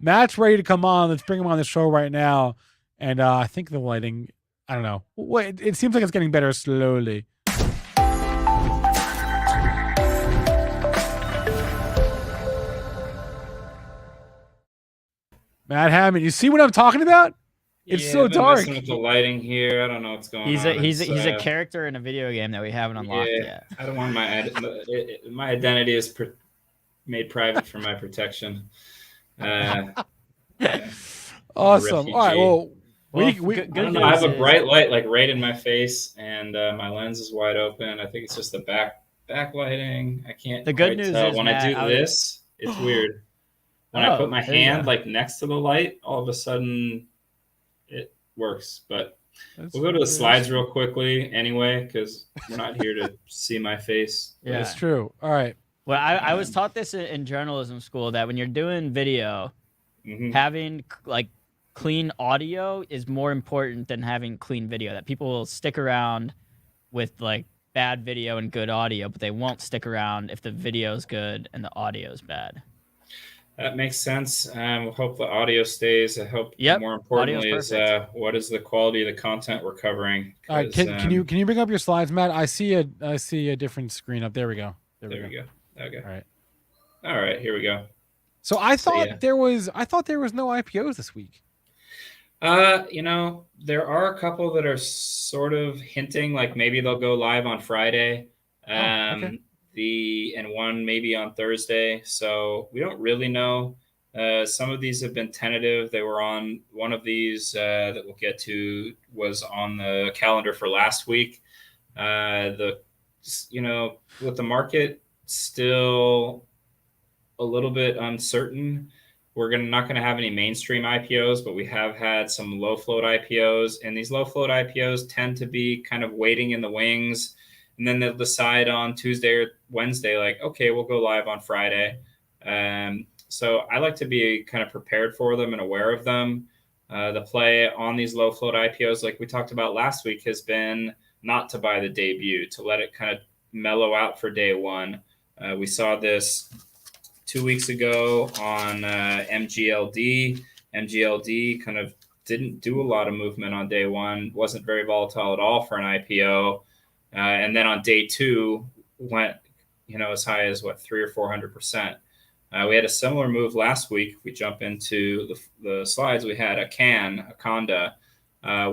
Matt's ready to come on. Let's bring him on the show right now. And I think the lighting, I don't know. Wait, it seems like it's getting better slowly. Matt Hammond, you see what I'm talking about? It's so dark. Messing with the lighting here. I don't know what's going on. He's a character in a video game that we haven't unlocked yet. I don't want my identity is made private for my protection. Awesome. All right. Well, I have a bright light like right in my face, and my lens is wide open. I think it's just the backlighting. I can't. The good news tell. is When I do this, it's weird. When I put my hand like next to the light, all of a sudden it works. But we'll go to the slides real quickly anyway, because we're not here to see my face. Yeah, it's true. All right. Well, I was taught this in journalism school that when you're doing video, having like clean audio is more important than having clean video. That people will stick around with like bad video and good audio, but they won't stick around if the video is good and the audio is bad. That makes sense. We hope the audio stays. I hope more importantly is what is the quality of the content we're covering. All right, can you bring up your slides, Matt? I see a different screen up. There we go. There we go. Okay. All right. Here we go. So I thought there was no IPOs this week. There are a couple that are sort of hinting like maybe they'll go live on Friday. Okay. And one maybe on Thursday. So we don't really know. Some of these have been tentative. They were on one of these that we'll get to was on the calendar for last week. With the market still a little bit uncertain, we're not going to have any mainstream IPOs, but we have had some low float IPOs, and these low float IPOs tend to be kind of waiting in the wings. And then they'll decide on Tuesday or Wednesday, like, okay, we'll go live on Friday. So I like to be kind of prepared for them and aware of them. The play on these low float IPOs, like we talked about last week, has been not to buy the debut, to let it kind of mellow out for day one. We saw this 2 weeks ago on MGLD. MGLD kind of didn't do a lot of movement on day one, wasn't very volatile at all for an IPO. And then on day two went, as high as 300 or 400%. We had a similar move last week. If we jump into the slides, we had Ncaa,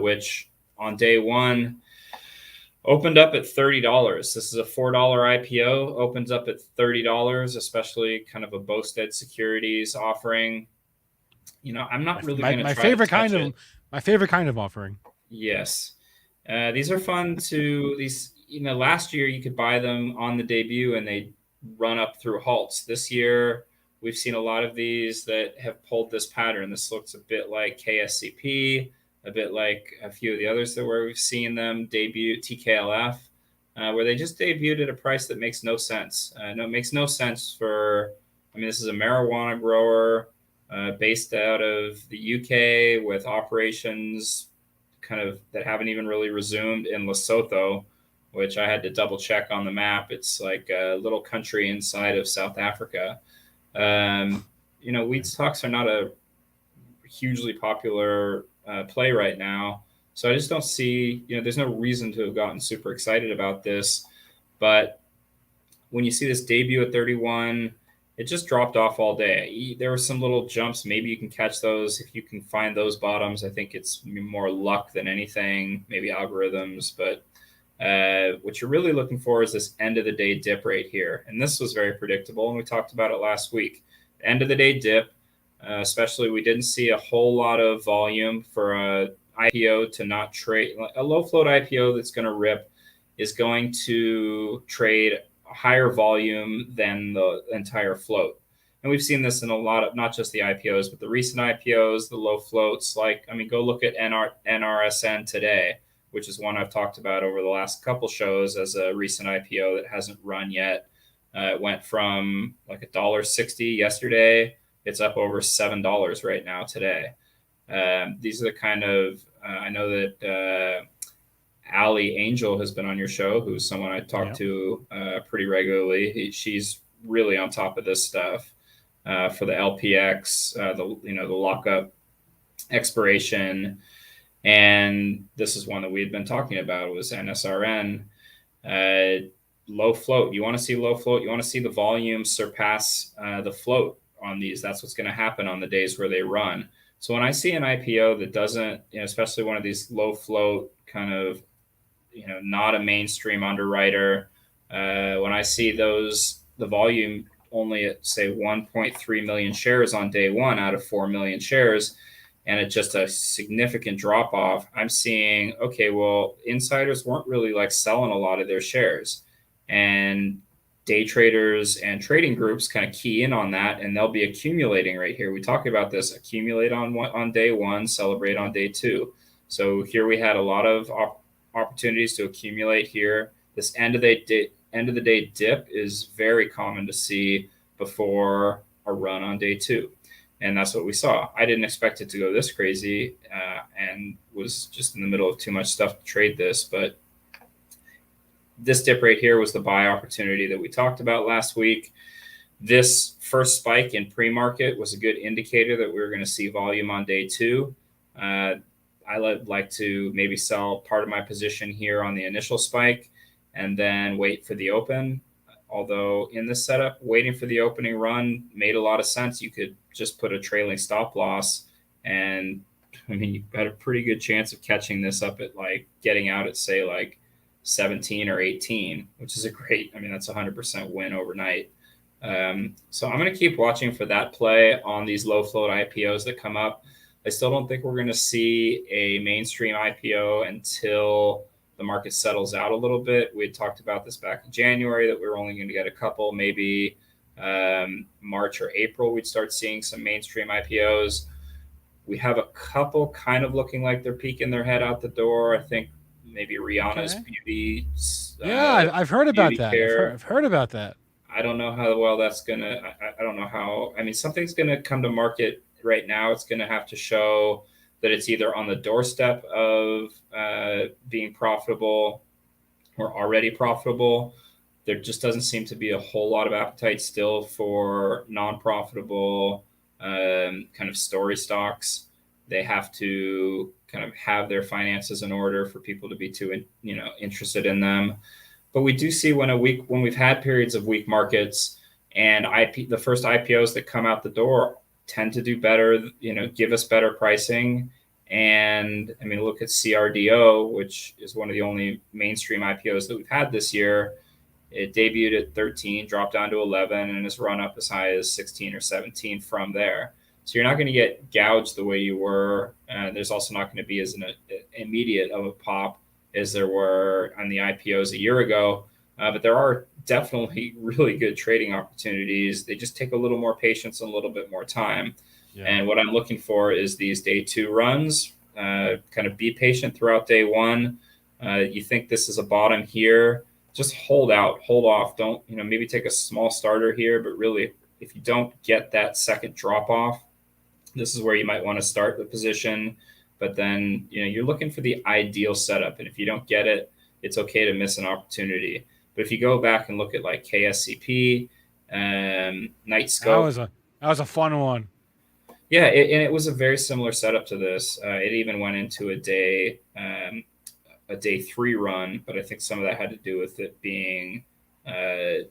which on day one opened up at $30. This is a $4 IPO, opens up at $30, especially kind of a Bosted Securities offering. I'm not really going to my favorite kind of offering. Yes. These are fun last year you could buy them on the debut and they run up through halts. This year, we've seen a lot of these that have pulled this pattern. This looks a bit like KSCP, a bit like a few of the others where we've seen them debut, TKLF, where they just debuted at a price that makes no sense. It makes no sense this is a marijuana grower based out of the UK with operations kind of that haven't even really resumed in Lesotho, which I had to double check on the map. It's like a little country inside of South Africa. Wheat stocks are not a hugely popular play right now. So I just don't see, there's no reason to have gotten super excited about this. But when you see this debut at 31, it just dropped off all day. There were some little jumps. Maybe you can catch those. If you can find those bottoms, I think it's more luck than anything, maybe algorithms. But what you're really looking for is this end of the day dip right here. And this was very predictable. And we talked about it last week. End of the day dip, especially we didn't see a whole lot of volume for a IPO to not trade. A low float IPO that's going to rip is going to trade higher volume than the entire float. And we've seen this in a lot of, not just the IPOs, but the recent IPOs, the low floats. Go look at NRSN today, which is one I've talked about over the last couple shows as a recent IPO that hasn't run yet. It went from like $1.60 yesterday. It's up over $7 right now today. These are the kind of, I know that Allie Angel has been on your show, who's someone I talk to pretty regularly. She's really on top of this stuff for the LPX, the lockup expiration. And this is one that we had been talking about, was NSRN. Low float. You want to see low float. You want to see the volume surpass the float on these. That's what's going to happen on the days where they run. So when I see an IPO that doesn't, especially one of these low float kind of, not a mainstream underwriter, when I see the volume only at say 1.3 million shares on day one out of 4 million shares, and it's just a significant drop off, I'm seeing, okay, well, insiders weren't really like selling a lot of their shares, and day traders and trading groups kind of key in on that, and they'll be accumulating right here. We talk about this: accumulate on day one, celebrate on day two. So here we had a lot of opportunities to accumulate here. This end of the day dip is very common to see before a run on day two. And that's what we saw. I didn't expect it to go this crazy and was just in the middle of too much stuff to trade this. But this dip right here was the buy opportunity that we talked about last week. This first spike in pre-market was a good indicator that we were going to see volume on day two. I like to maybe sell part of my position here on the initial spike and then wait for the open. Although in this setup, waiting for the opening run made a lot of sense. You could just put a trailing stop loss, and I mean, you've got a pretty good chance of catching this up at like getting out at say like 17 or 18, which is that's 100% win overnight. So I'm going to keep watching for that play on these low float IPOs that come up. I still don't think we're going to see a mainstream IPO until the market settles out a little bit. We had talked about this back in January that we were only going to get a couple, maybe March or April, we'd start seeing some mainstream IPOs. We have a couple kind of looking like they're peeking their head out the door. I think maybe Rihanna's beauty. I've heard about that. I've heard about that. I don't know how well that's going to, I don't know how, something's going to come to market right now. It's going to have to show that it's either on the doorstep of being profitable or already profitable. There just doesn't seem to be a whole lot of appetite still for non-profitable kind of story stocks. They have to kind of have their finances in order for people to be too, interested in them. But we do see when we've had periods of weak markets and the first IPOs that come out the door tend to do better, give us better pricing. And look at CRDO, which is one of the only mainstream IPOs that we've had this year. It debuted at 13, dropped down to 11, and has run up as high as 16 or 17 from there. So you're not going to get gouged the way you were. There's also not going to be as an immediate of a pop as there were on the IPOs a year ago. But there are definitely really good trading opportunities. They just take a little more patience and a little bit more time. Yeah. And what I'm looking for is these day two runs, kind of be patient throughout day one. You think this is a bottom here, just hold out, hold off. Don't, maybe take a small starter here, but really, if you don't get that second drop off, this is where you might want to start the position. But then, you're looking for the ideal setup. And if you don't get it, it's okay to miss an opportunity. But if you go back and look at like KSCP, Nightscope. That was a fun one. Yeah, and it was a very similar setup to this. It even went into a day three run, but I think some of that had to do with it being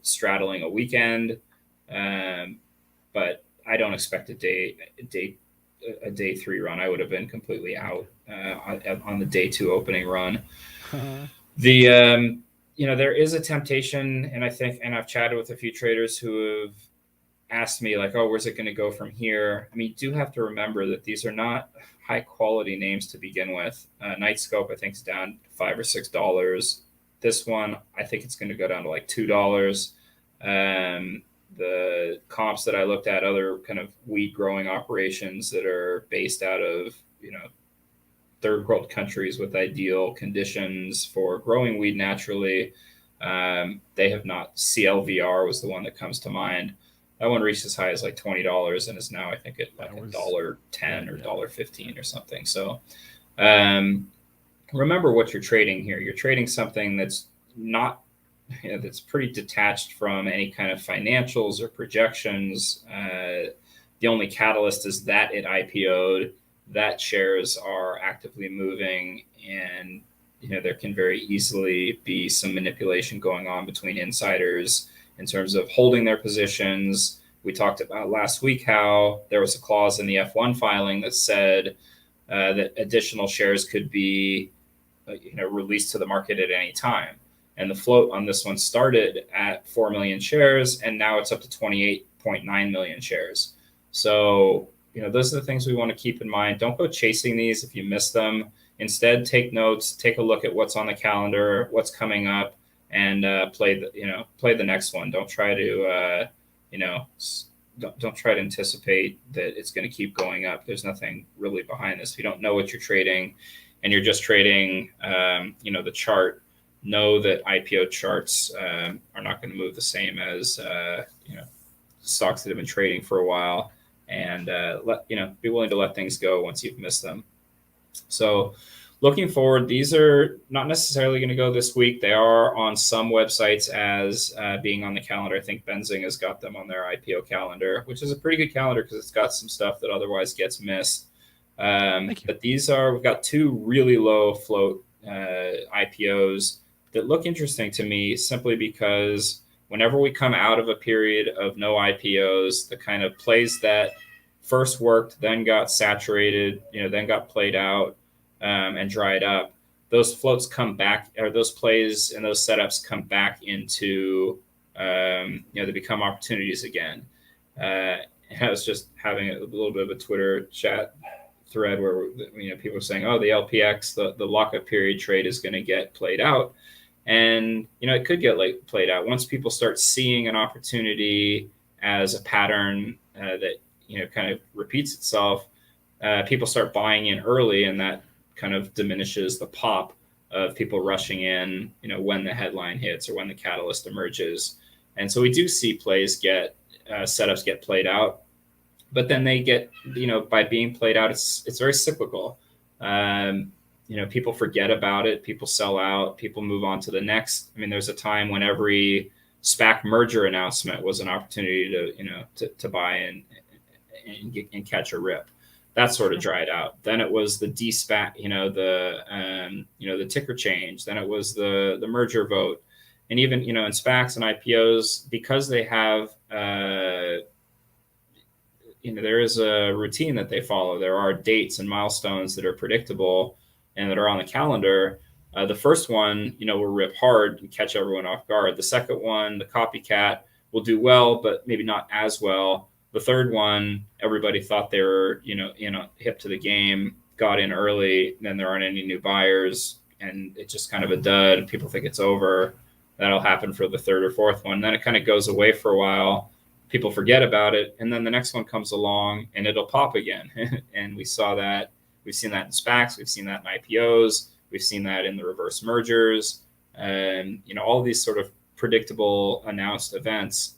straddling a weekend. But I don't expect a day three run. I would have been completely out on the day two opening run. There is a temptation, and I've chatted with a few traders who have asked me like, oh, where's it going to go from here? You do have to remember that these are not high quality names to begin with. Nightscope, I think, is down $5 or $6. This one, I think it's going to go down to like $2. The comps that I looked at, other kind of weed growing operations that are based out of, third world countries with ideal conditions for growing weed naturally. They have not. CLVR was the one that comes to mind. That one reached as high as like $20 and is now, I think, at like $1.10 or $1.15 or something. So kind remember what you're trading here. You're trading something that's not, that's pretty detached from any kind of financials or projections. The only catalyst is that it IPO'd, that shares are actively moving, and there can very easily be some manipulation going on between insiders in terms of holding their positions. We talked about last week how there was a clause in the F1 filing that said that additional shares could be released to the market at any time. And the float on this one started at 4 million shares, and now it's up to 28.9 million shares. So, those are the things we want to keep in mind. Don't go chasing these if you miss them. Instead, take notes, take a look at what's on the calendar, what's coming up, and play the next one. Don't try to, don't try to anticipate that it's going to keep going up. There's nothing really behind this. If you don't know what you're trading, and you're just trading, the chart, know that IPO charts are not going to move the same as stocks that have been trading for a while, and be willing to let things go once you've missed them. So looking forward, these are not necessarily going to go this week. They are on some websites as being on the calendar. I think Benzinga has got them on their IPO calendar, which is a pretty good calendar because it's got some stuff that otherwise gets missed. But we've got two really low float IPOs that look interesting to me simply because whenever we come out of a period of no IPOs, the kind of plays that first worked, then got saturated, then got played out and dried up, those floats come back, or those plays and those setups come back into, they become opportunities again. I was just having a little bit of a Twitter chat thread where people are saying, oh, the LPX, the lockup period trade is going to get played out. And, it could get played out once people start seeing an opportunity as a pattern that, kind of repeats itself. People start buying in early, and that kind of diminishes the pop of people rushing in, when the headline hits or when the catalyst emerges. And so we do see plays setups get played out, but then they get, by being played out, it's very cyclical. People forget about it. People sell out. People move on to the next. I mean, there's a time when every SPAC merger announcement was an opportunity to buy and catch a rip. That sort of dried out. Then it was the de-SPAC, the ticker change. Then it was the merger vote, and even in SPACs and IPOs, because they have there is a routine that they follow. There are dates and milestones that are predictable and that are on the calendar. The first one, will rip hard and catch everyone off guard. The second one, the copycat, will do well, but maybe not as well. The third one, everybody thought they were, hip to the game, got in early, then there aren't any new buyers, and it's just kind of a dud, and people think it's over. That'll happen for the third or fourth one. Then it kind of goes away for a while. People forget about it, and then the next one comes along, and it'll pop again. And we saw that. We've seen that in SPACs. We've seen that in IPOs. We've seen that in the reverse mergers. And, all of these sort of predictable announced events,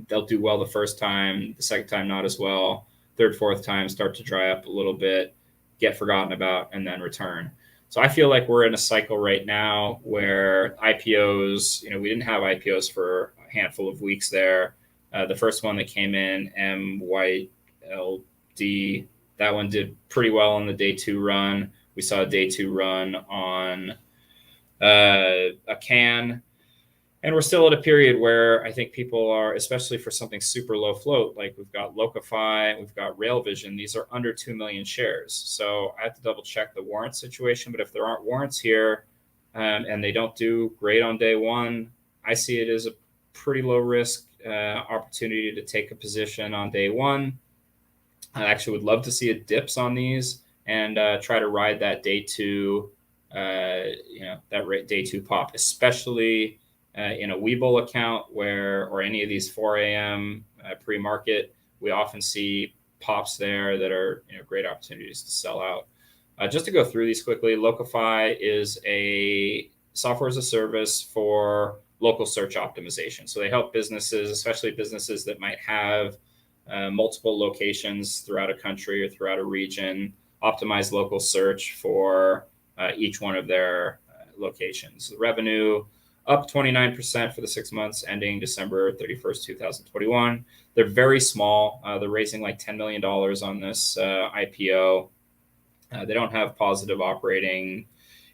they'll do well the first time, the second time not as well, third, fourth time start to dry up a little bit, get forgotten about, and then return. So I feel like we're in a cycle right now where IPOs, we didn't have IPOs for a handful of weeks there. The first one that came in, MYLD, that one did pretty well on the day two run. We saw a day two run on a can. And we're still at a period where I think people are, especially for something super low float, like we've got Locify, we've got Rail Vision, these are under 2 million shares. So I have to double check the warrant situation. But if there aren't warrants here and they don't do great on day one, I see it as a pretty low risk opportunity to take a position on day one. I actually would love to see it dips on these and try to ride that day two, day two pop, especially in a Webull account or any of these 4 a.m. Pre-market, we often see pops there that are great opportunities to sell out. Just to go through these quickly, Locify is a software as a service for local search optimization. So they help businesses, especially businesses that might have multiple locations throughout a country or throughout a region, optimized local search for each one of their locations. The revenue up 29% for the 6 months ending December 31st, 2021. They're very small. They're raising like $10 million on this IPO. They don't have positive operating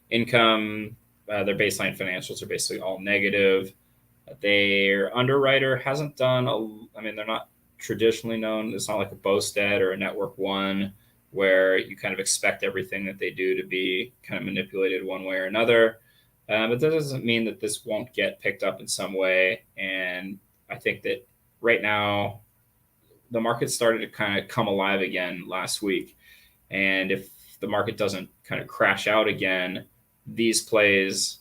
income. Their baseline financials are basically all negative. Their underwriter hasn't done, they're not traditionally known. It's not like a Bosted or a Network One where you kind of expect everything that they do to be kind of manipulated one way or another. But that doesn't mean that this won't get picked up in some way. And I think that right now, the market started to kind of come alive again last week. And if the market doesn't kind of crash out again, these plays,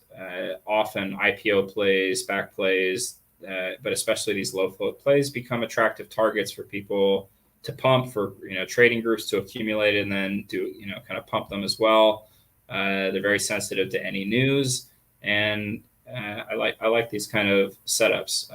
often IPO plays, back plays, but especially these low float plays, become attractive targets for people to pump, for trading groups to accumulate and then do kind of pump them as well. They're very sensitive to any news, and I like these kind of setups.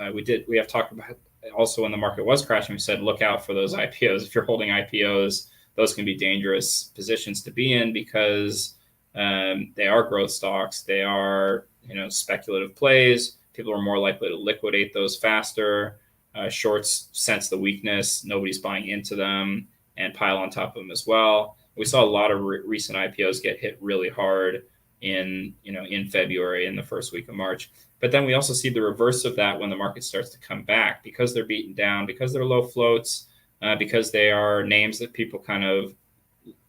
We have talked about also when the market was crashing. We said look out for those IPOs. If you're holding IPOs, those can be dangerous positions to be in because they are growth stocks. They are speculative plays. People are more likely to liquidate those faster. Shorts sense the weakness. Nobody's buying into them and pile on top of them as well. We saw a lot of recent IPOs get hit really hard in February and the first week of March. But then we also see the reverse of that when the market starts to come back because they're beaten down, because they're low floats, because they are names that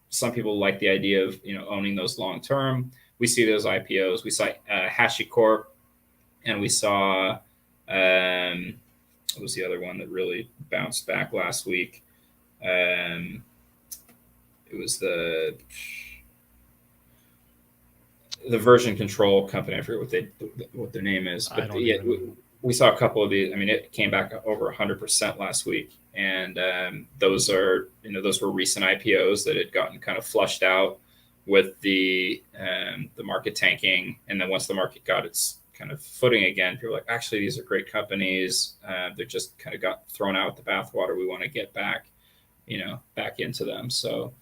some people like the idea of owning those long term. We see those IPOs. We saw HashiCorp, and we saw what was the other one that really bounced back last week? It was the version control company. I forget what their name is, but we saw a couple of these. I mean, it came back over 100% last week, and those were recent IPOs that had gotten kind of flushed out with the market tanking, and then once the market got its kind of footing again, people were like, actually, these are great companies. They're just kind of got thrown out with the bathwater. We want to get back into them. So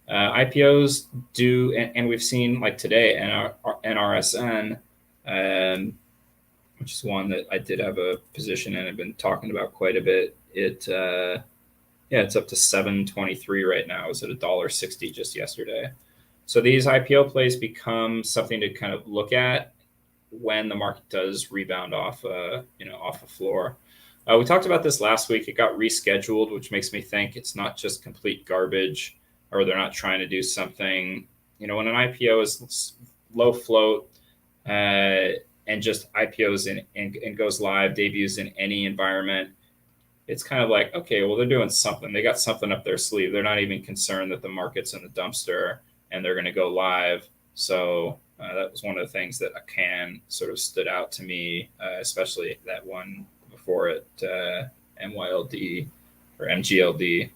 IPOs do, and we've seen like today, NRSN, which is one that I did have a position in. I've been talking about quite a bit. It's up to 723 right now. It was at $1.60 just yesterday. So these IPO plays become something to kind of look at when the market does rebound off a floor. We talked about this last week. It got rescheduled, which makes me think it's not just complete garbage, or they're not trying to do something. When an IPO is low float and just IPOs and goes live, debuts in any environment, it's kind of like, okay, well, they're doing something. They got something up their sleeve. They're not even concerned that the market's in the dumpster and they're going to go live. So that was one of the things that Ncaa sort of stood out to me, especially that one before it, MYLD or MGLD.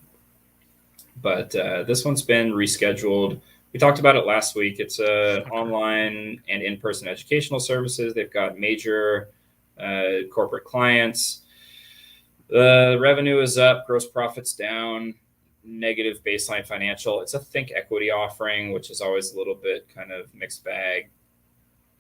But this one's been rescheduled. We talked about it last week. It's online and in-person educational services. They've got major corporate clients. The revenue is up, gross profits down, negative baseline financial. It's a think equity offering, which is always a little bit kind of mixed bag,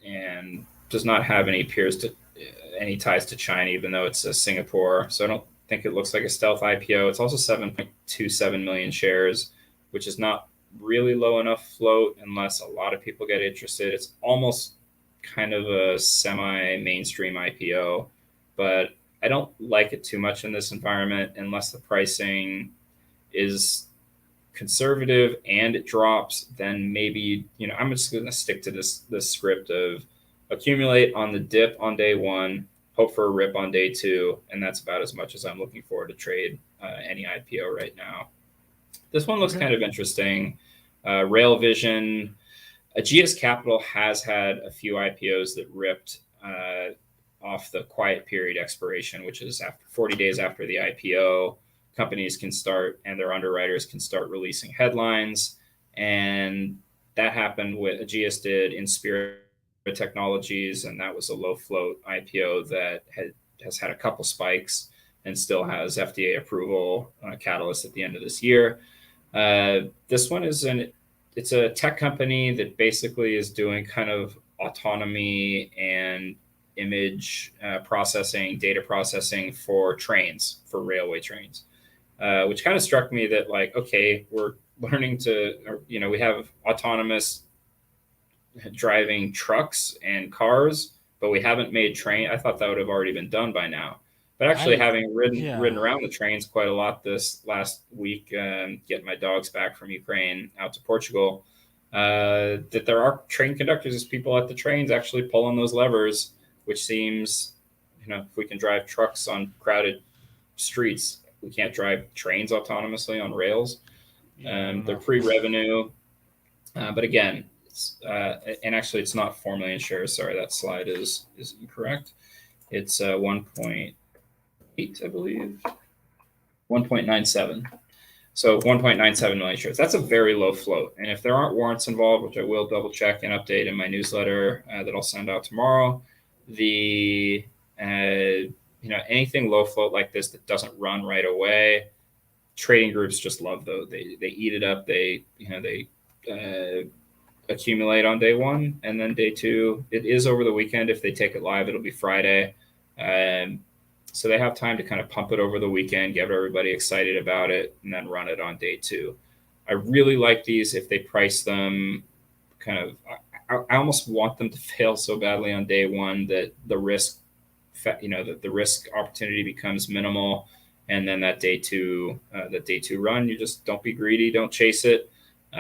and does not have any ties to China, even though it's Singapore. So I don't think it looks like a stealth IPO. It's also 7.27 million shares, which is not really low enough float unless a lot of people get interested. It's almost kind of a semi-mainstream IPO, but I don't like it too much in this environment unless the pricing is conservative and it drops. Then maybe I'm just going to stick to this script of accumulate on the dip on day one, hope for a rip on day two, and that's about as much as I'm looking forward to trade any IPO right now. This one looks kind of interesting. Rail Vision, GS Capital has had a few IPOs that ripped off the quiet period expiration, which is after 40 days after the IPO. Companies can start, and their underwriters can start releasing headlines, and that happened with GS did in Spirit Technologies, and that was a low float IPO that has had a couple spikes and still has FDA approval catalyst at the end of this year. This one is it's a tech company that basically is doing kind of autonomy and image processing, data processing for trains, for railway trains, which kind of struck me that like, okay, we're learning to, we have autonomous driving trucks and cars, but we haven't made train. I thought that would have already been done by now. But actually, having ridden around the trains quite a lot this last week, getting my dogs back from Ukraine out to Portugal, that there are train conductors, as people at the trains actually pulling those levers, which seems, if we can drive trucks on crowded streets, we can't drive trains autonomously on rails. They're pre-revenue, but again, and actually it's not 4 million shares. Sorry, that slide is incorrect. It's 1.8, I believe, 1.97. So 1.97 million shares. That's a very low float. And if there aren't warrants involved, which I will double check and update in my newsletter that I'll send out tomorrow, anything low float like this that doesn't run right away, trading groups just love those. They eat it up. They accumulate on day one, and then day two, it is over the weekend. If they take it live, it'll be Friday. So they have time to kind of pump it over the weekend, get everybody excited about it, and then run it on day two. I really like these if they price them kind of, I almost want them to fail so badly on day one that the risk, that the risk opportunity becomes minimal. And then that day two run, you just don't be greedy, don't chase it.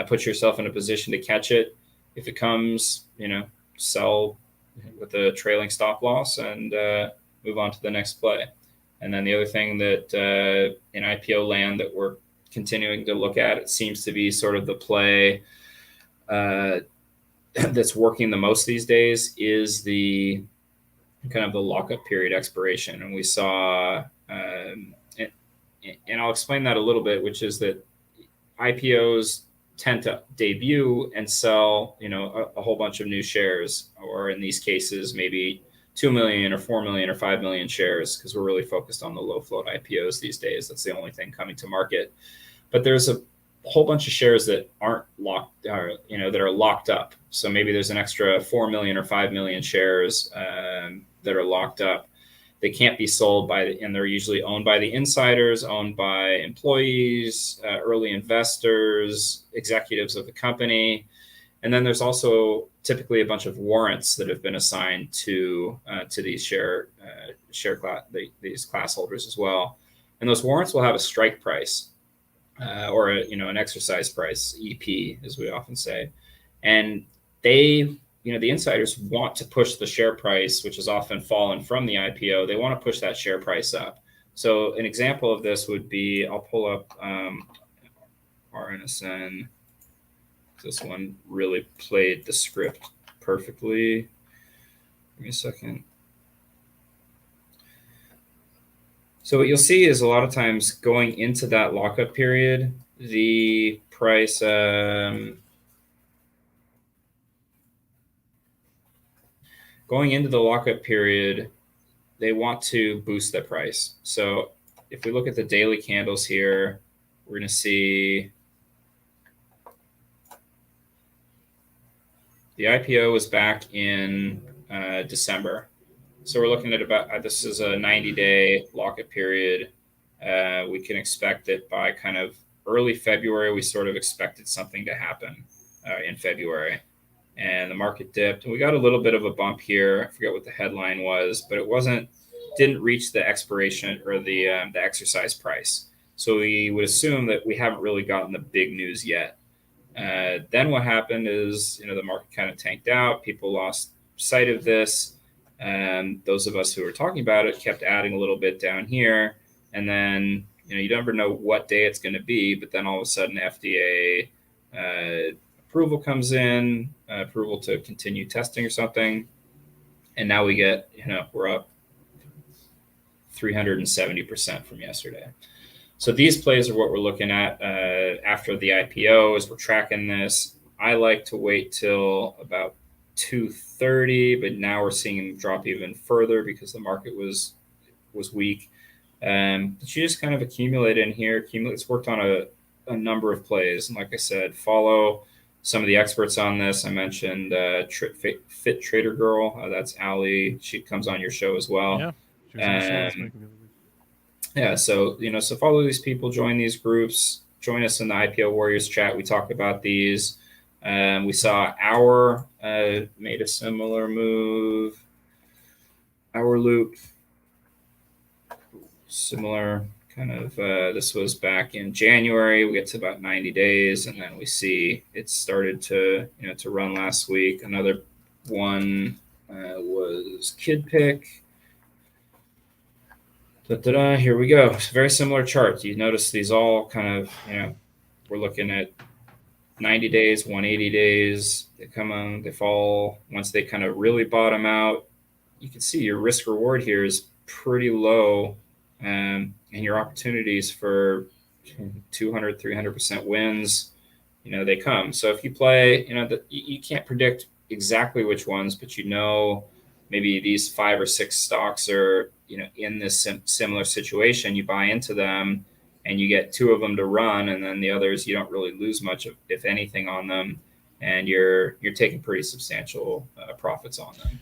Put yourself in a position to catch it. If it comes, sell with a trailing stop loss and move on to the next play. And then the other thing that in IPO land that we're continuing to look at, it seems to be sort of the play that's working the most these days is the kind of the lockup period expiration. And we saw, and I'll explain that a little bit, which is that IPOs tend to debut and sell, a whole bunch of new shares, or in these cases, maybe 2 million or 4 million or 5 million shares, because we're really focused on the low float IPOs these days. That's the only thing coming to market. But there's a whole bunch of shares that aren't locked, that are locked up. So maybe there's an extra 4 million or 5 million shares that are locked up. They can't be sold and they're usually owned by the insiders, owned by employees, early investors, executives of the company. And then there's also typically a bunch of warrants that have been assigned to these share class, these class holders as well. And those warrants will have a strike price or an exercise price, EP, as we often say. And they, the insiders want to push the share price, which has often fallen from the IPO. They want to push that share price up. So an example of this would be, I'll pull up RNSN. This one really played the script perfectly. Give me a second. So what you'll see is a lot of times going into that lockup period, the price going into the lockup period, they want to boost the price. So if we look at the daily candles here, we're going to see the IPO was back in December. So we're looking at about, this is a 90-day lockup period. We can expect that by kind of early February, we sort of expected something to happen in February. And the market dipped. And we got a little bit of a bump here. I forget what the headline was, but it didn't reach the expiration or the exercise price. So we would assume that we haven't really gotten the big news yet. Then what happened is, the market kind of tanked out. People lost sight of this. And those of us who were talking about it kept adding a little bit down here. And then, you never know what day it's going to be. But then all of a sudden, FDA approval comes in, approval to continue testing or something. And now we get, we're up 370% from yesterday. So these plays are what we're looking at after the IPO as we're tracking this. I like to wait till about 230, but now we're seeing them drop even further because the market was weak. But you just kind of accumulate in here. It's worked on a number of plays. And like I said, follow some of the experts on this. I mentioned Fit Trader Girl. That's Allie. She comes on your show as well. Yeah. She was on the show last week. Yeah, so so follow these people, join these groups, join us in the IPO Warriors chat. We talk about these. We saw Our made a similar move. Our Loop, similar kind of. This was back in January. We get to about 90 days, and then we see it started to to run last week. Another one was Kid Pick. Here we go. It's a very similar chart. You notice these all kind of, we're looking at 90 days, 180 days. They come on, they fall. Once they kind of really bottom out, you can see your risk reward here is pretty low, and your opportunities for 200, 300% wins, they come. So if you play, you can't predict exactly which ones, but maybe these 5 or 6 stocks are in this similar situation. You buy into them and you get 2 of them to run, and then the others you don't really lose much of, if anything, on them, and you're taking pretty substantial profits on them.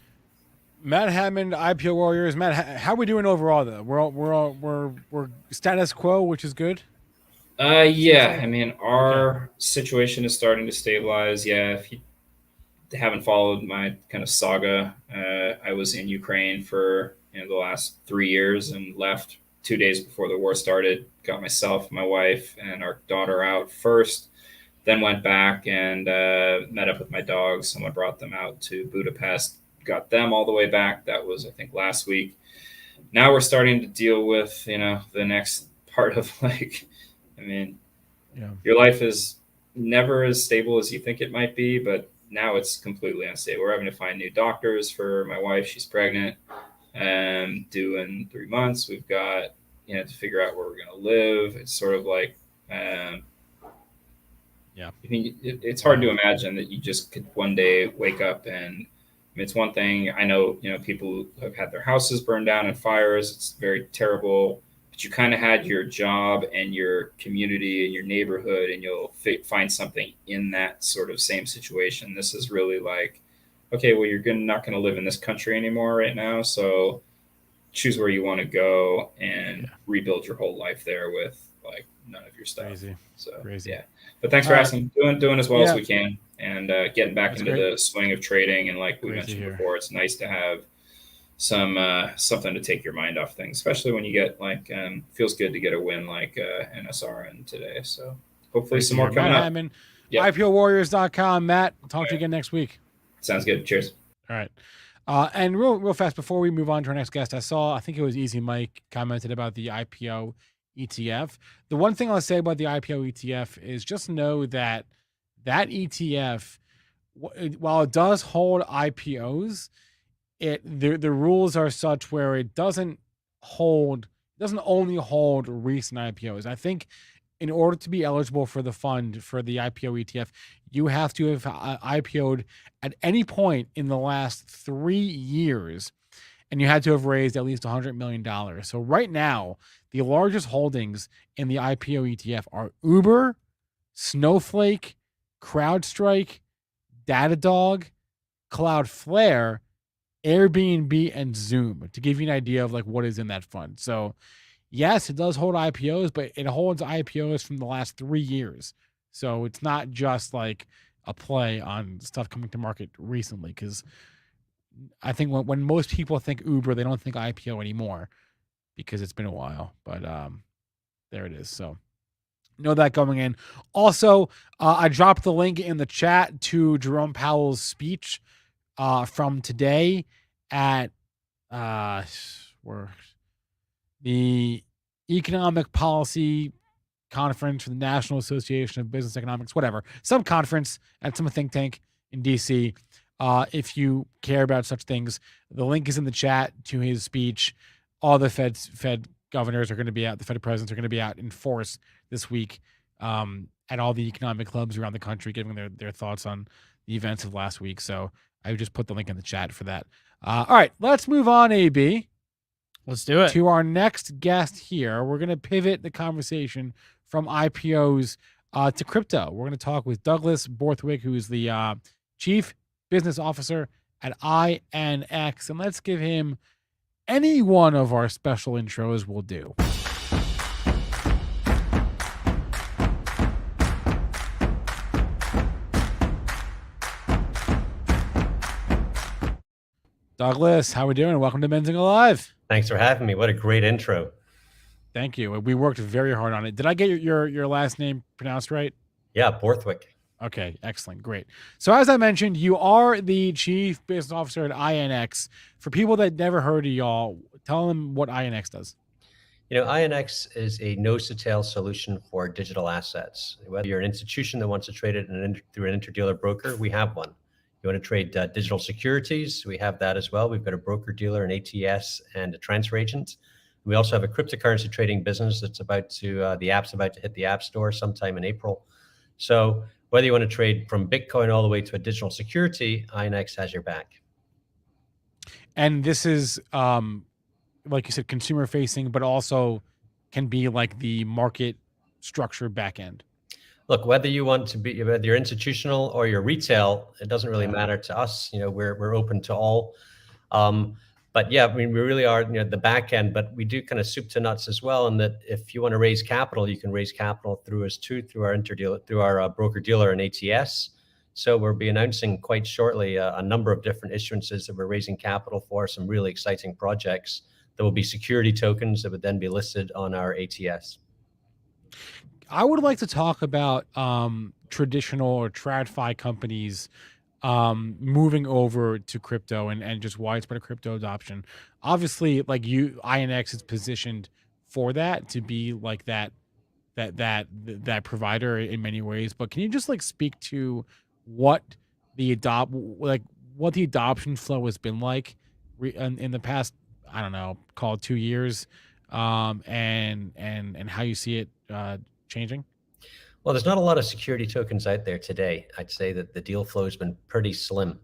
Matt Hammond, IPO Warriors. Matt, how are we doing overall though? We're status quo, which is good. Yeah, I mean, our situation is starting to stabilize. Yeah, if you haven't followed my kind of saga, I was in Ukraine for the last 3 years and left 2 days before the war started. Got myself, my wife, and our daughter out first, then went back and met up with my dogs. Someone brought them out to Budapest, got them all the way back. That was, I think, last week. Now we're starting to deal with the next part of your life is never as stable as you think it might be, but now it's completely unstable. We're having to find new doctors for my wife. She's pregnant and due in 3 months. We've got to figure out where we're going to live. It's sort of like I mean, it's hard to imagine that you just could one day wake up and it's one thing. I know people who have had their houses burned down in fires. It's very terrible, but you kind of had your job and your community and your neighborhood, and you'll find something in that sort of same situation. This is really like, okay, well, you're not going to live in this country anymore right now, so choose where you want to go and rebuild your whole life there with like none of your stuff. Crazy. So Crazy. Yeah, but thanks for asking. Doing as well as we can, and getting back into great. the swing of trading. And like we Great mentioned to hear. before, it's nice to have some something to take your mind off things, especially when you get feels good to get a win like NSRN today. So hopefully some more coming Matt up. Hammond, Yep. IPOwarriors.com. Matt, talk to you again next week. Sounds good. Cheers. All right. And real fast before we move on to our next guest, I think it was Easy Mike commented about the IPO ETF. The one thing I'll say about the IPO ETF is just know that ETF, while it does hold IPOs, the rules are such where it doesn't only hold recent IPOs. I think in order to be eligible for the fund for the IPO ETF, you have to have IPO'd at any point in the last 3 years, and you had to have raised at least $100 million. So right now, the largest holdings in the IPO ETF are Uber, Snowflake, CrowdStrike, Datadog, Cloudflare, Airbnb, and Zoom, to give you an idea of like what is in that fund. So yes, it does hold IPOs, but it holds IPOs from the last 3 years. So it's not just like a play on stuff coming to market recently, because I think when most people think Uber, they don't think IPO anymore because it's been a while. But there it is. So know that going in. Also, I dropped the link in the chat to Jerome Powell's speech from today at the Economic Policy Conference for the National Association of Business Economics, whatever, some conference at some think tank in DC. If you care about such things, the link is in the chat to his speech. All the Fed governors are going to be out. The Fed presidents are going to be out in force this week at all the economic clubs around the country, giving their thoughts on the events of last week. So I just put the link in the chat for that. All right, let's move on, AB. Let's do it. To our next guest here. We're going to pivot the conversation from IPOs to crypto. We're going to talk with Douglas Borthwick, who is the Chief Business Officer at Ionx. And let's give him any one of our special intros will do. Douglas, how we doing? Welcome to Benzinga Live. Thanks for having me. What a great intro. Thank you. We worked very hard on it. Did I get your last name pronounced right? Yeah, Borthwick. Okay, excellent. Great. So as I mentioned, you are the Chief Business Officer at Ionx. For people that never heard of y'all, tell them what Ionx does. You know, Ionx is a nose-to-tail solution for digital assets. Whether you're an institution that wants to trade it through an interdealer broker, we have one. You want to trade digital securities, we have that as well. We've got a broker-dealer, an ATS, and a transfer agent. We also have a cryptocurrency trading business that's the app's about to hit the App Store sometime in April. So whether you want to trade from Bitcoin all the way to a digital security, Ionx has your back. And this is, like you said, consumer facing, but also can be like the market structure back end. Look, whether you're institutional or you're retail, it doesn't really matter to us. You know, we're open to all. But yeah, I mean, we really are, the back end, but we do kind of soup to nuts as well. And that if you want to raise capital, you can raise capital through us too, through our broker dealer and ATS. So we'll be announcing quite shortly a number of different issuances that we're raising capital for, some really exciting projects that will be security tokens that would then be listed on our ATS. I would like to talk about traditional or TradFi companies moving over to crypto and just widespread crypto adoption. Obviously, like Ionx is positioned for that, to be like that provider in many ways. But can you just like speak to what the adoption flow has been like in the past, I don't know, call it 2 years, and how you see it changing? Well, there's not a lot of security tokens out there today. I'd say that the deal flow has been pretty slim.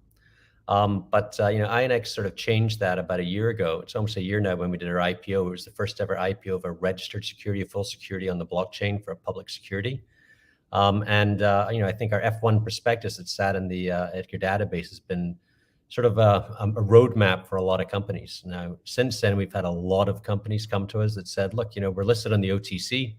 But Ionx sort of changed that about a year ago. It's almost a year now when we did our IPO. It was the first ever IPO of a registered security, full security on the blockchain for a public security. I think our F1 prospectus that sat in the at your database has been sort of a roadmap for a lot of companies. Now, since then, we've had a lot of companies come to us that said, look, we're listed on the OTC.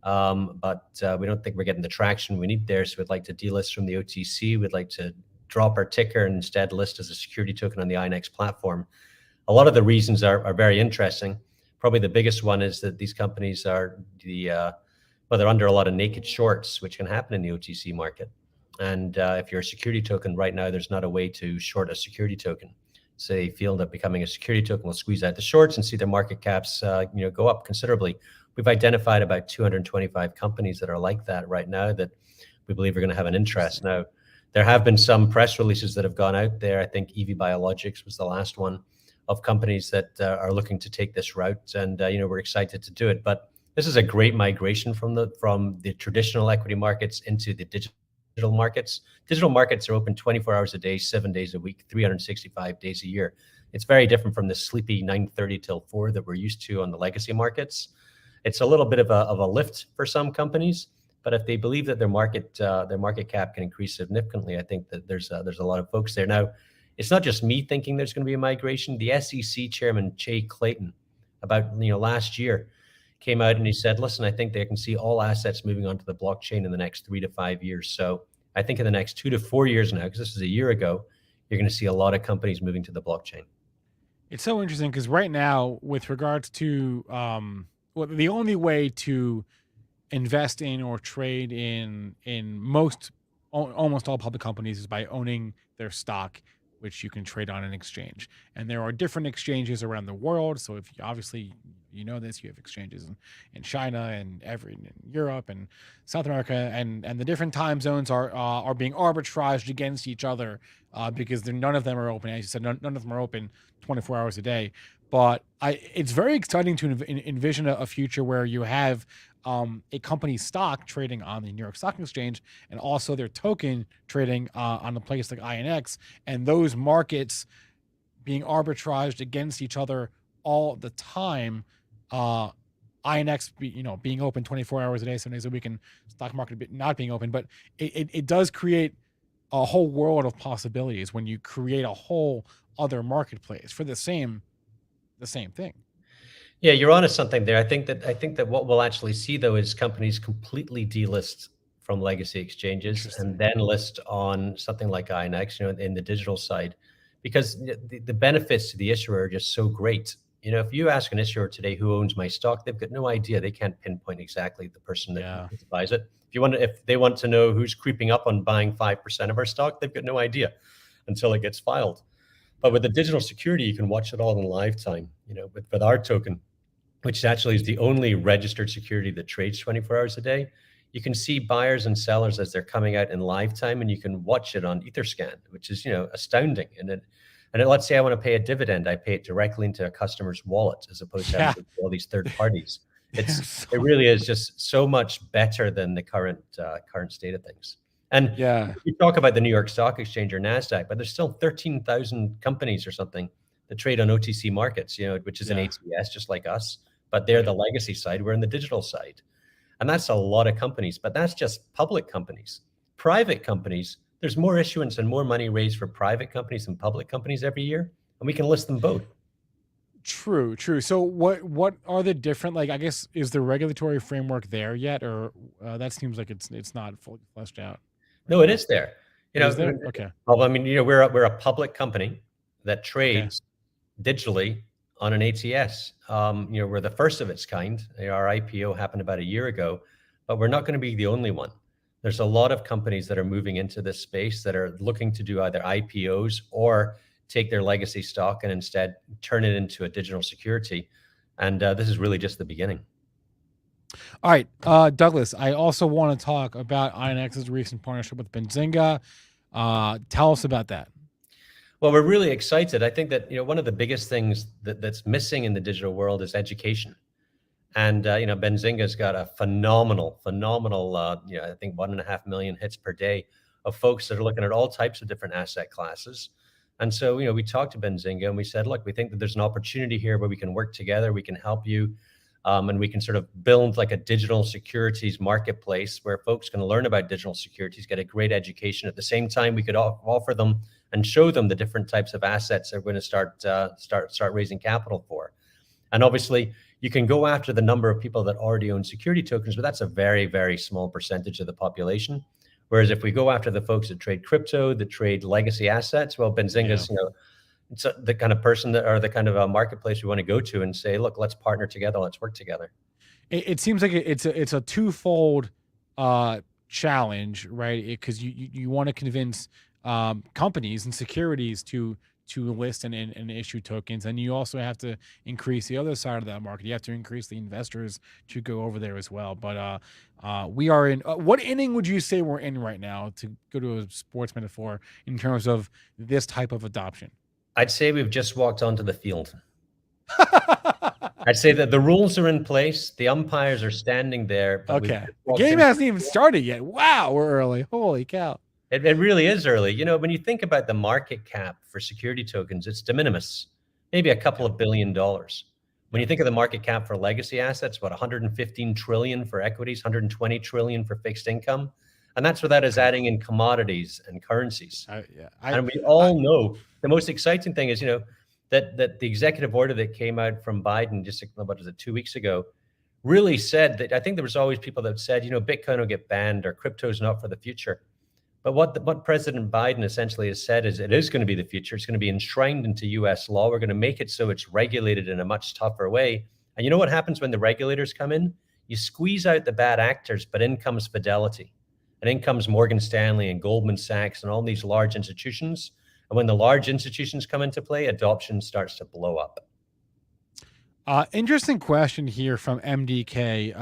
But we don't think we're getting the traction we need there. So we'd like to delist from the OTC. We'd like to drop our ticker and instead list as a security token on the Ionx platform. A lot of the reasons are very interesting. Probably the biggest one is that these companies are they're under a lot of naked shorts, which can happen in the OTC market. And if you're a security token right now, there's not a way to short a security token. So they feel that becoming a security token will squeeze out the shorts and see their market caps go up considerably. We've identified about 225 companies that are like that right now that we believe are going to have an interest. Now, there have been some press releases that have gone out there. I think EV Biologics was the last one, of companies that are looking to take this route. And, we're excited to do it. But this is a great migration from the traditional equity markets into the digital markets. Digital markets are open 24 hours a day, 7 days a week, 365 days a year. It's very different from the sleepy 9:30 till 4 that we're used to on the legacy markets. It's a little bit of a lift for some companies, but if they believe that their market cap can increase significantly, I think that there's a lot of folks there. Now, it's not just me thinking there's going to be a migration. The SEC chairman, Jay Clayton, about last year, came out and he said, listen, I think they can see all assets moving onto the blockchain in the next 3 to 5 years. So I think in the next 2 to 4 years now, because this is a year ago, you're going to see a lot of companies moving to the blockchain. It's so interesting because right now, with regards to the only way to invest in or trade in almost all public companies is by owning their stock, which you can trade on an exchange. And there are different exchanges around the world. So if obviously you know this, you have exchanges in China and in Europe and South America, and the different time zones are being arbitraged against each other because none of them are open. As you said, none of them are open 24 hours a day. But it's very exciting to envision a future where you have a company's stock trading on the New York Stock Exchange and also their token trading on a place like Ionx, and those markets being arbitraged against each other all the time. Ionx being open 24 hours a day, 7 days a week, and stock market not being open. But it does create a whole world of possibilities when you create a whole other marketplace for the same thing. Yeah, you're onto something there. I think that what we'll actually see though is companies completely delist from legacy exchanges and then list on something like Ionx, in the digital side, because the benefits to the issuer are just so great. If you ask an issuer today who owns my stock, they've got no idea. They can't pinpoint exactly the person that buys it. If they want to know who's creeping up on buying 5% of our stock, they've got no idea until it gets filed. But with the digital security, you can watch it all in live time. With our token, which actually is the only registered security that trades 24 hours a day, you can see buyers and sellers as they're coming out in live time, and you can watch it on Etherscan, which is astounding. And let's say I want to pay a dividend, I pay it directly into a customer's wallet as opposed to having to all these third parties. It really is just so much better than the current state of things. And you talk about the New York Stock Exchange or NASDAQ, but there's still 13,000 companies or something that trade on OTC markets, which is an ATS just like us, but they're the legacy side, we're in the digital side. And that's a lot of companies, but that's just public companies. Private companies, there's more issuance and more money raised for private companies than public companies every year, and we can list them both. True. So what are the different, I guess, is the regulatory framework there yet, or that seems like it's not fully fleshed out? No, it is there. Is there? Okay. Well, I mean, we're a public company that trades digitally on an ATS. We're the first of its kind. Our IPO happened about a year ago, but we're not going to be the only one. There's a lot of companies that are moving into this space that are looking to do either IPOs or take their legacy stock and instead turn it into a digital security. And this is really just the beginning. All right, Douglas, I also want to talk about Ionx's recent partnership with Benzinga. Tell us about that. Well, we're really excited. I think that one of the biggest things that's missing in the digital world is education. And Benzinga's got a phenomenal, I think 1.5 million hits per day of folks that are looking at all types of different asset classes. And so, we talked to Benzinga and we said, look, we think that there's an opportunity here where we can work together, we can help you, and we can sort of build like a digital securities marketplace where folks can learn about digital securities, get a great education. At the same time, we could offer them and show them the different types of assets they're going to start raising capital for. And obviously, you can go after the number of people that already own security tokens, but that's a very, very small percentage of the population. Whereas if we go after the folks that trade crypto, that trade legacy assets, well, Benzinga's, it's the kind of person that, or the kind of a marketplace we want to go to and say, look, let's partner together, let's work together. It seems like it's a twofold challenge, right? Because you want to convince companies and securities to list and issue tokens, and you also have to increase the other side of that market. You have to increase the investors to go over there as well. But we are in what inning would you say we're in right now, to go to a sports metaphor, in terms of this type of adoption? I'd say we've just walked onto the field. I'd say that the rules are in place, the umpires are standing there. Okay, the game hasn't even started yet. Wow, we're early. Holy cow. It really is early. When you think about the market cap for security tokens, it's de minimis, maybe a couple of $1 billion. When you think of the market cap for legacy assets, what, 115 trillion for equities, 120 trillion for fixed income. And that's without us adding in commodities and currencies. And we all know the most exciting thing is, that the executive order that came out from Biden just, 2 weeks ago, really said that, I think there was always people that said, Bitcoin will get banned or crypto's not for the future. But what President Biden essentially has said is it is going to be the future. It's going to be enshrined into U.S. law. We're going to make it so it's regulated in a much tougher way. And you know what happens when the regulators come in? You squeeze out the bad actors, but in comes Fidelity. And in comes Morgan Stanley and Goldman Sachs and all these large institutions. And when the large institutions come into play, adoption starts to blow up. Interesting question here from MDK.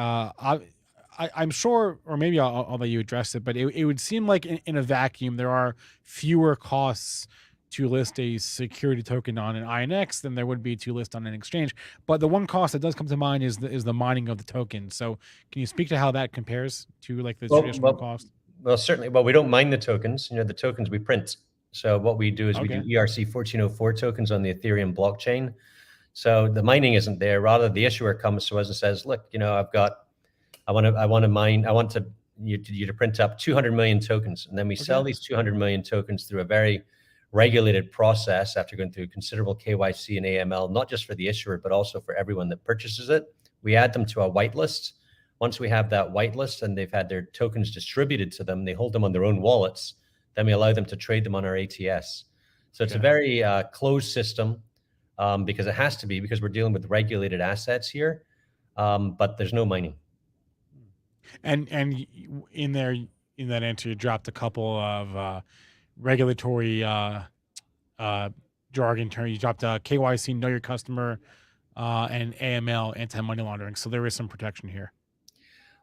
I'm sure, or maybe I'll let you address it, but it would seem like in a vacuum, there are fewer costs to list a security token on an Ionx than there would be to list on an exchange. But the one cost that does come to mind is the mining of the token. So can you speak to how that compares to the traditional cost? Well, certainly. Well, we don't mine the tokens. The tokens we print. So what we do is we do ERC 1404 tokens on the Ethereum blockchain. So the mining isn't there. Rather, the issuer comes to us and says, look, I want to mine, I want you to print up 200 million tokens. And then we sell these 200 million tokens through a very regulated process after going through considerable KYC and AML, not just for the issuer, but also for everyone that purchases it. We add them to a whitelist. Once we have that whitelist and they've had their tokens distributed to them, they hold them on their own wallets. Then we allow them to trade them on our ATS. So it's a very closed system because it has to be, because we're dealing with regulated assets here, but there's no mining. And in that answer, you dropped a couple of regulatory jargon terms. You dropped KYC, know your customer, and AML, anti-money laundering. So there is some protection here.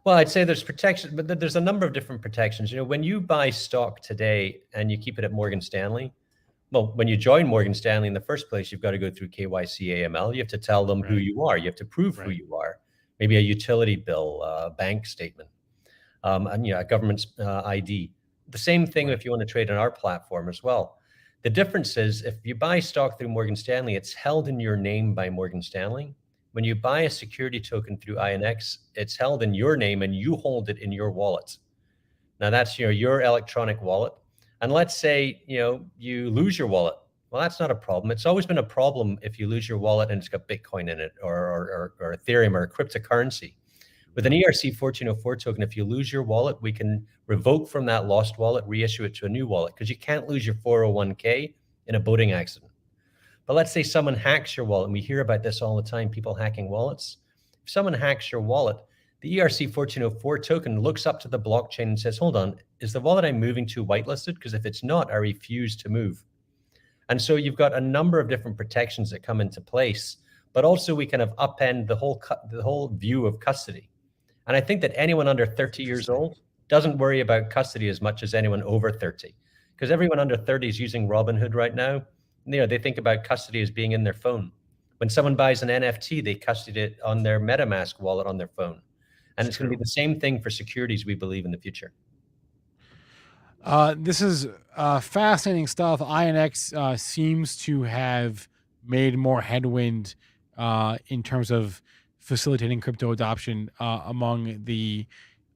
Well, I'd say there's protection, but there's a number of different protections. When you buy stock today and you keep it at Morgan Stanley, well, when you join Morgan Stanley in the first place, you've got to go through KYC, AML. You have to tell them who you are. You have to prove who you are. Maybe a utility bill, a bank statement, and a government's ID. The same thing if you want to trade on our platform as well. The difference is if you buy stock through Morgan Stanley, it's held in your name by Morgan Stanley. When you buy a security token through Ionx, it's held in your name and you hold it in your wallet. Now that's your electronic wallet. And let's say you lose your wallet. Well, that's not a problem. It's always been a problem if you lose your wallet and it's got Bitcoin in it or Ethereum or a cryptocurrency. With an ERC 1404 token, if you lose your wallet, we can revoke from that lost wallet, reissue it to a new wallet, because you can't lose your 401k in a boating accident. But let's say someone hacks your wallet, and we hear about this all the time, people hacking wallets. If someone hacks your wallet, the ERC 1404 token looks up to the blockchain and says, hold on, is the wallet I'm moving to whitelisted? Because if it's not, I refuse to move. And so you've got a number of different protections that come into place, but also we kind of upend the whole view of custody. And I think that anyone under 30 years old doesn't worry about custody as much as anyone over 30, because everyone under 30 is using Robinhood right now. They think about custody as being in their phone. When someone buys an NFT, they custody it on their MetaMask wallet on their phone. And it's going to be the same thing for securities, we believe, in the future. This is fascinating stuff. Ionx seems to have made more headwind in terms of facilitating crypto adoption among the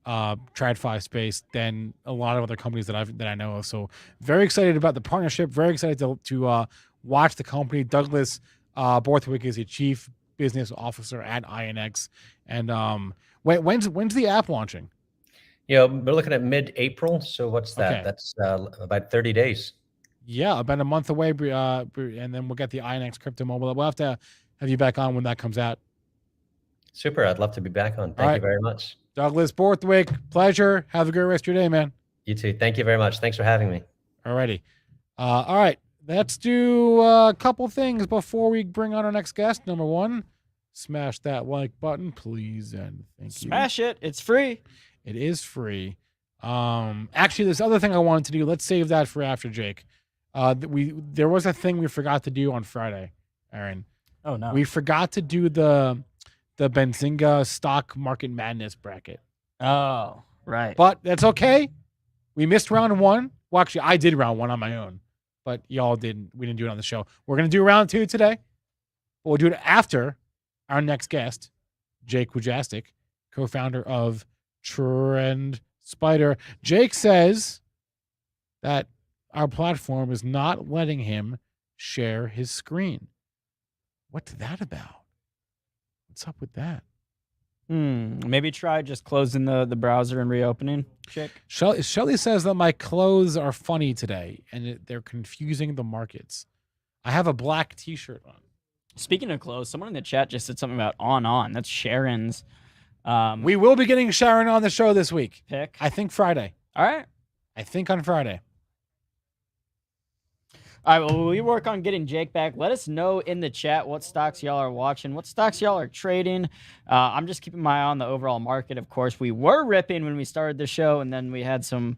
TradFi space than a lot of other companies that I know of. So very excited about the partnership. Very excited to watch the company. Douglas Borthwick is a chief business officer at Ionx. And when's the app launching? We're looking at mid-April. So what's that? Okay. That's about 30 days. Yeah, about a month away. And then we'll get the Ionx Crypto Mobile. We'll have to have you back on when that comes out. Super. I'd love to be back on. Thank you very much. Douglas Borthwick, pleasure. Have a great rest of your day, man. You too. Thank you very much. Thanks for having me. All righty. All right. Let's do a couple things before we bring on our next guest. Number one, smash that like button, please, and thank you. Smash it. It's free. It is free. Actually, this other thing I wanted to do, let's save that for after, Jake. There was a thing we forgot to do on Friday, Aaron. Oh, no. We forgot to do the Benzinga stock market madness bracket. Oh, right. But that's okay. We missed round one. Well, actually, I did round one on my own, but y'all didn't. We didn't do it on the show. We're going to do round two today. We'll do it after our next guest, Jake Wujastyk, co-founder of TrendSpider. Jake says that our platform is not letting him share his screen. What's that about? What's up with that? Maybe try just closing the browser and reopening, Jake. Shelly says that my clothes are funny today and they're confusing the markets. I have a black t-shirt on. Speaking of clothes, someone in the chat just said something about on. That's Sharon's. We will be getting Sharon on the show this week. Pick. I think Friday. All right. I think on Friday. All right, well, we work on getting Jake back. Let us know in the chat what stocks y'all are watching, what stocks y'all are trading. I'm just keeping my eye on the overall market. Of course, we were ripping when we started the show, and then we had some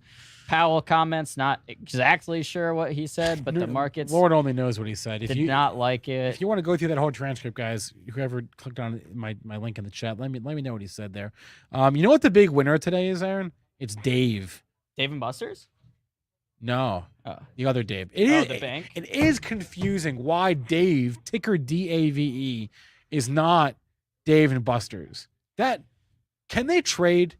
Powell comments. Not exactly sure what he said, but the markets... Lord only knows what he said. Did not like it. If you want to go through that whole transcript, guys, whoever clicked on my link in the chat, let me know what he said there. You know what the big winner today is, Aaron? It's Dave. Dave and Buster's? No, Oh. the other Dave. The bank? It is confusing why Dave, ticker DAVE, is not Dave and Buster's. Can they trade?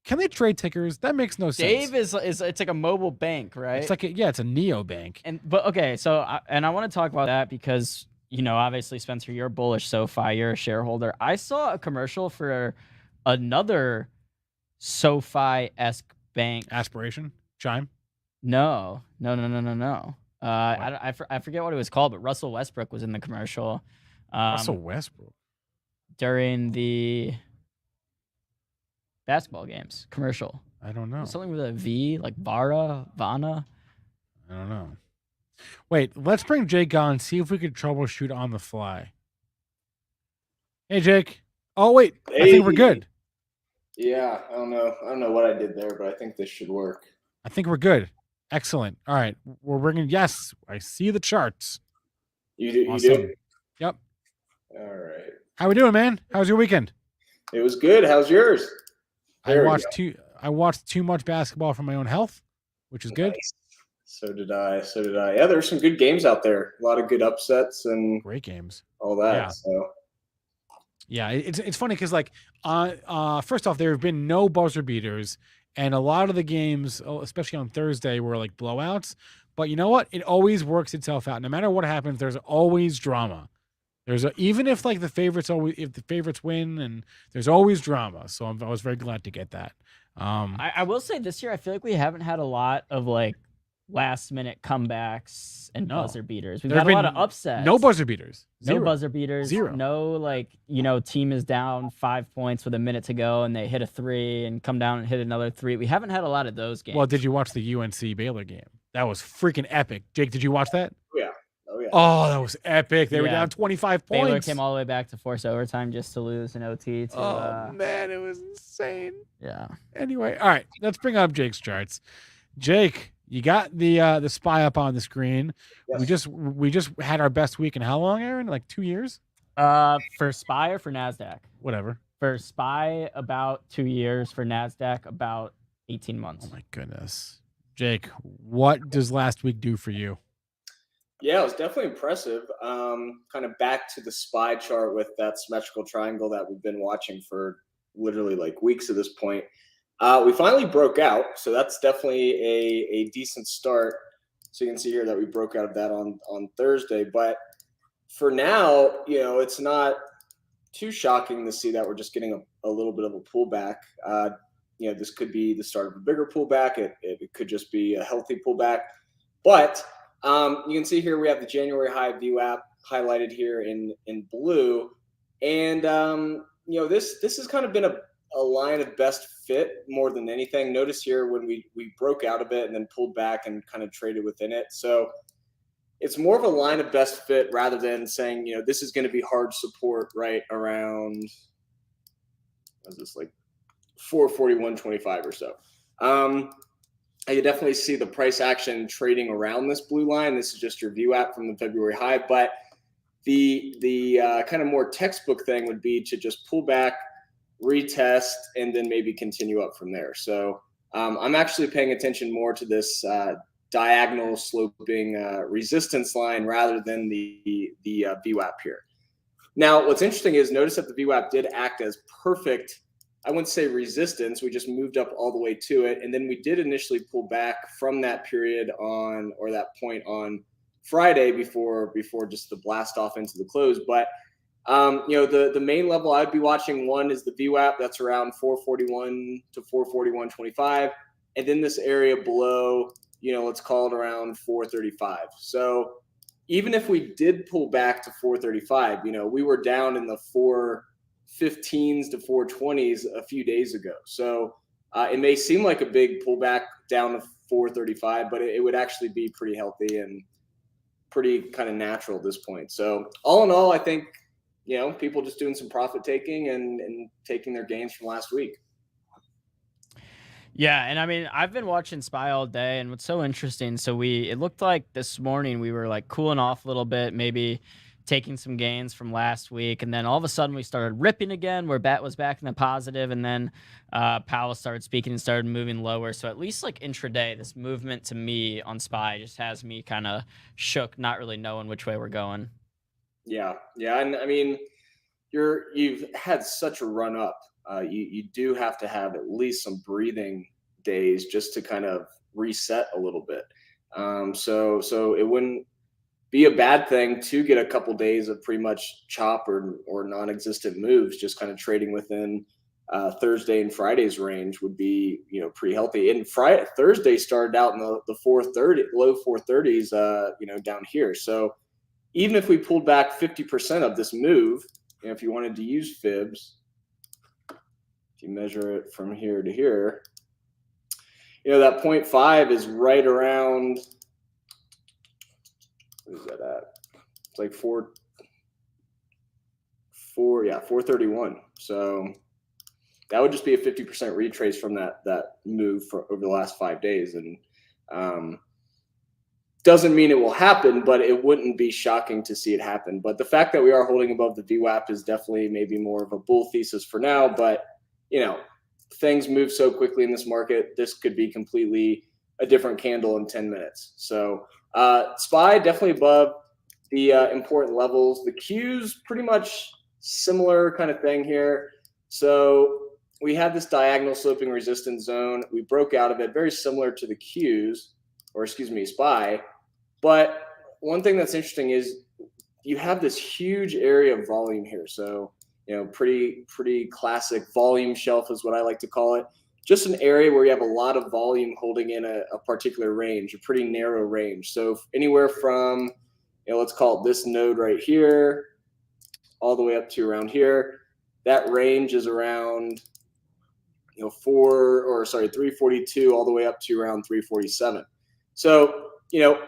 Can they trade tickers? That makes no sense. Dave is it's like a mobile bank, right? It's like it's a neobank. But okay, so I want to talk about that because obviously Spencer, you're bullish SoFi, you're a shareholder. I saw a commercial for another SoFi-esque bank. Aspiration Chime. No. I forget what it was called, but Russell Westbrook was in the commercial. Russell Westbrook during the basketball games commercial. I don't know. Something with a V, like Vana. I don't know. Wait, let's bring Jake on, see if we could troubleshoot on the fly. Hey, Jake. Oh, wait. Hey. I think we're good. Yeah, I don't know what I did there, but I think this should work. I think we're good. Excellent. All right. We're bringing, yes, I see the charts. You do? Awesome. You do? Yep. All right. How we doing, man? How was your weekend? It was good. How's yours? I watched too much basketball for my own health, which is good. Nice. So did I. Yeah, there's some good games out there. A lot of good upsets and great games. All that. Yeah. So yeah, it's funny because first off, there have been no buzzer beaters, and a lot of the games, especially on Thursday, were like blowouts. But you know what? It always works itself out. No matter what happens, there's always drama. Even if the favorites win, and there's always drama. So I was very glad to get that. I will say this year, I feel like we haven't had a lot of last minute comebacks and buzzer beaters. We've had a lot of upsets. No buzzer beaters. No buzzer beaters. Zero. No, team is down 5 points with a minute to go and they hit a 3 and come down and hit another 3. We haven't had a lot of those games. Well, did you watch the Unc Baylor game? That was freaking epic. Jake, did you watch that? Yeah. Oh yeah. Oh, that was epic. They were down 25 points. Baylor came all the way back to force overtime just to lose in OT. Man, it was insane. Yeah. Anyway, all right, let's bring up Jake's charts. Jake, you got the SPY up on the screen. Yes. We just had our best week in how long, Aaron? 2 years? For SPY or for NASDAQ? Whatever. For SPY, about 2 years. For NASDAQ, about 18 months. Oh my goodness. Jake, what does last week do for you? Yeah, it was definitely impressive. Kind of back to the SPY chart with that symmetrical triangle that we've been watching for literally weeks at this point. We finally broke out, so that's definitely a decent start. So you can see here that we broke out of that on Thursday. But for now, it's not too shocking to see that we're just getting a little bit of a pullback. This could be the start of a bigger pullback. It could just be a healthy pullback. But you can see here we have the January high VWAP highlighted here in blue. And, this has kind of been a line of best fit more than anything. Notice here when we broke out a bit and then pulled back and kind of traded within it. So it's more of a line of best fit rather than saying, this is going to be hard support right around, what is this, 441.25 or so. I could definitely see the price action trading around this blue line. This is just your VWAP from the February high, but the kind of more textbook thing would be to just pull back, retest, and then maybe continue up from there. So I'm actually paying attention more to this diagonal sloping resistance line rather than the VWAP here. Now, what's interesting is notice that the VWAP did act as perfect, I wouldn't say resistance. We just moved up all the way to it. And then we did initially pull back from that period or that point on Friday before just the blast off into the close. But, the main level I'd be watching, one is the VWAP. That's around 441 to 441.25. And then this area below, let's call it around 435. So even if we did pull back to 435, we were down in the 415s to 420s a few days ago. So it may seem like a big pullback down to 435, but it would actually be pretty healthy and pretty kind of natural at this point. So all in all, I think, people just doing some profit taking and taking their gains from last week. Yeah, and I mean, I've been watching SPY all day, and what's so interesting, it looked like this morning we were cooling off a little bit, maybe taking some gains from last week, and then all of a sudden we started ripping again, where BAT was back in the positive, and then Powell started speaking and started moving lower. So at least like intraday, this movement to me on SPY just has me kind of shook, not really knowing which way we're going. Yeah, and I mean, you've had such a run up. You do have to have at least some breathing days just to kind of reset a little bit. So it wouldn't be a bad thing to get a couple days of pretty much chop or non-existent moves, just kind of trading within Thursday and Friday's range would be, pretty healthy. And Thursday started out in the 430, low 430s, down here. So even if we pulled back 50% of this move, if you wanted to use fibs, if you measure it from here to here, that 0.5 is right around, what is that at? It's like 431. So that would just be a 50% retrace from that move over the last 5 days. And doesn't mean it will happen, but it wouldn't be shocking to see it happen. But the fact that we are holding above the VWAP is definitely maybe more of a bull thesis for now. But, things move so quickly in this market. This could be completely a different candle in 10 minutes. So SPY definitely above the important levels. The Qs pretty much similar kind of thing here. So we had this diagonal sloping resistance zone. We broke out of it, very similar to the SPY. But one thing that's interesting is you have this huge area of volume here. So, pretty classic volume shelf is what I like to call it. Just an area where you have a lot of volume holding in a particular range, a pretty narrow range. So anywhere from, let's call it this node right here, all the way up to around here. That range is around, 342 all the way up to around 347. So,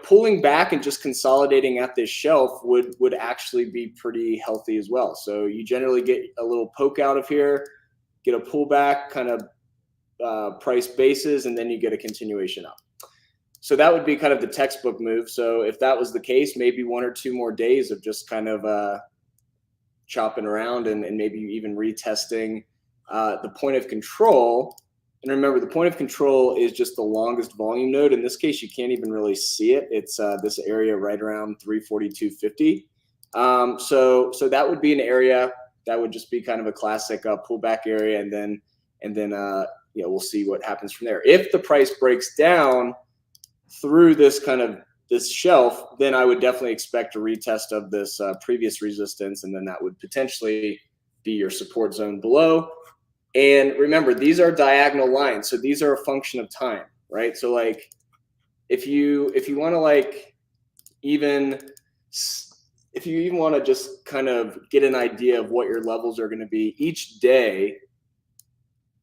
pulling back and just consolidating at this shelf would actually be pretty healthy as well. So you generally get a little poke out of here, get a pullback, kind of price bases, and then you get a continuation up. So that would be kind of the textbook move. So if that was the case, maybe 1 or 2 more days of just kind of chopping around and maybe even retesting the point of control. And remember, the point of control is just the longest volume node. In this case, you can't even really see it. It's this area right around 342.50. So that would be an area that would just be kind of a classic pullback area, and then we'll see what happens from there. If the price breaks down through this shelf, then I would definitely expect a retest of this previous resistance, and then that would potentially be your support zone below. And remember, these are diagonal lines, so these are a function of time, right? So like, if you want to even want to just kind of get an idea of what your levels are going to be each day,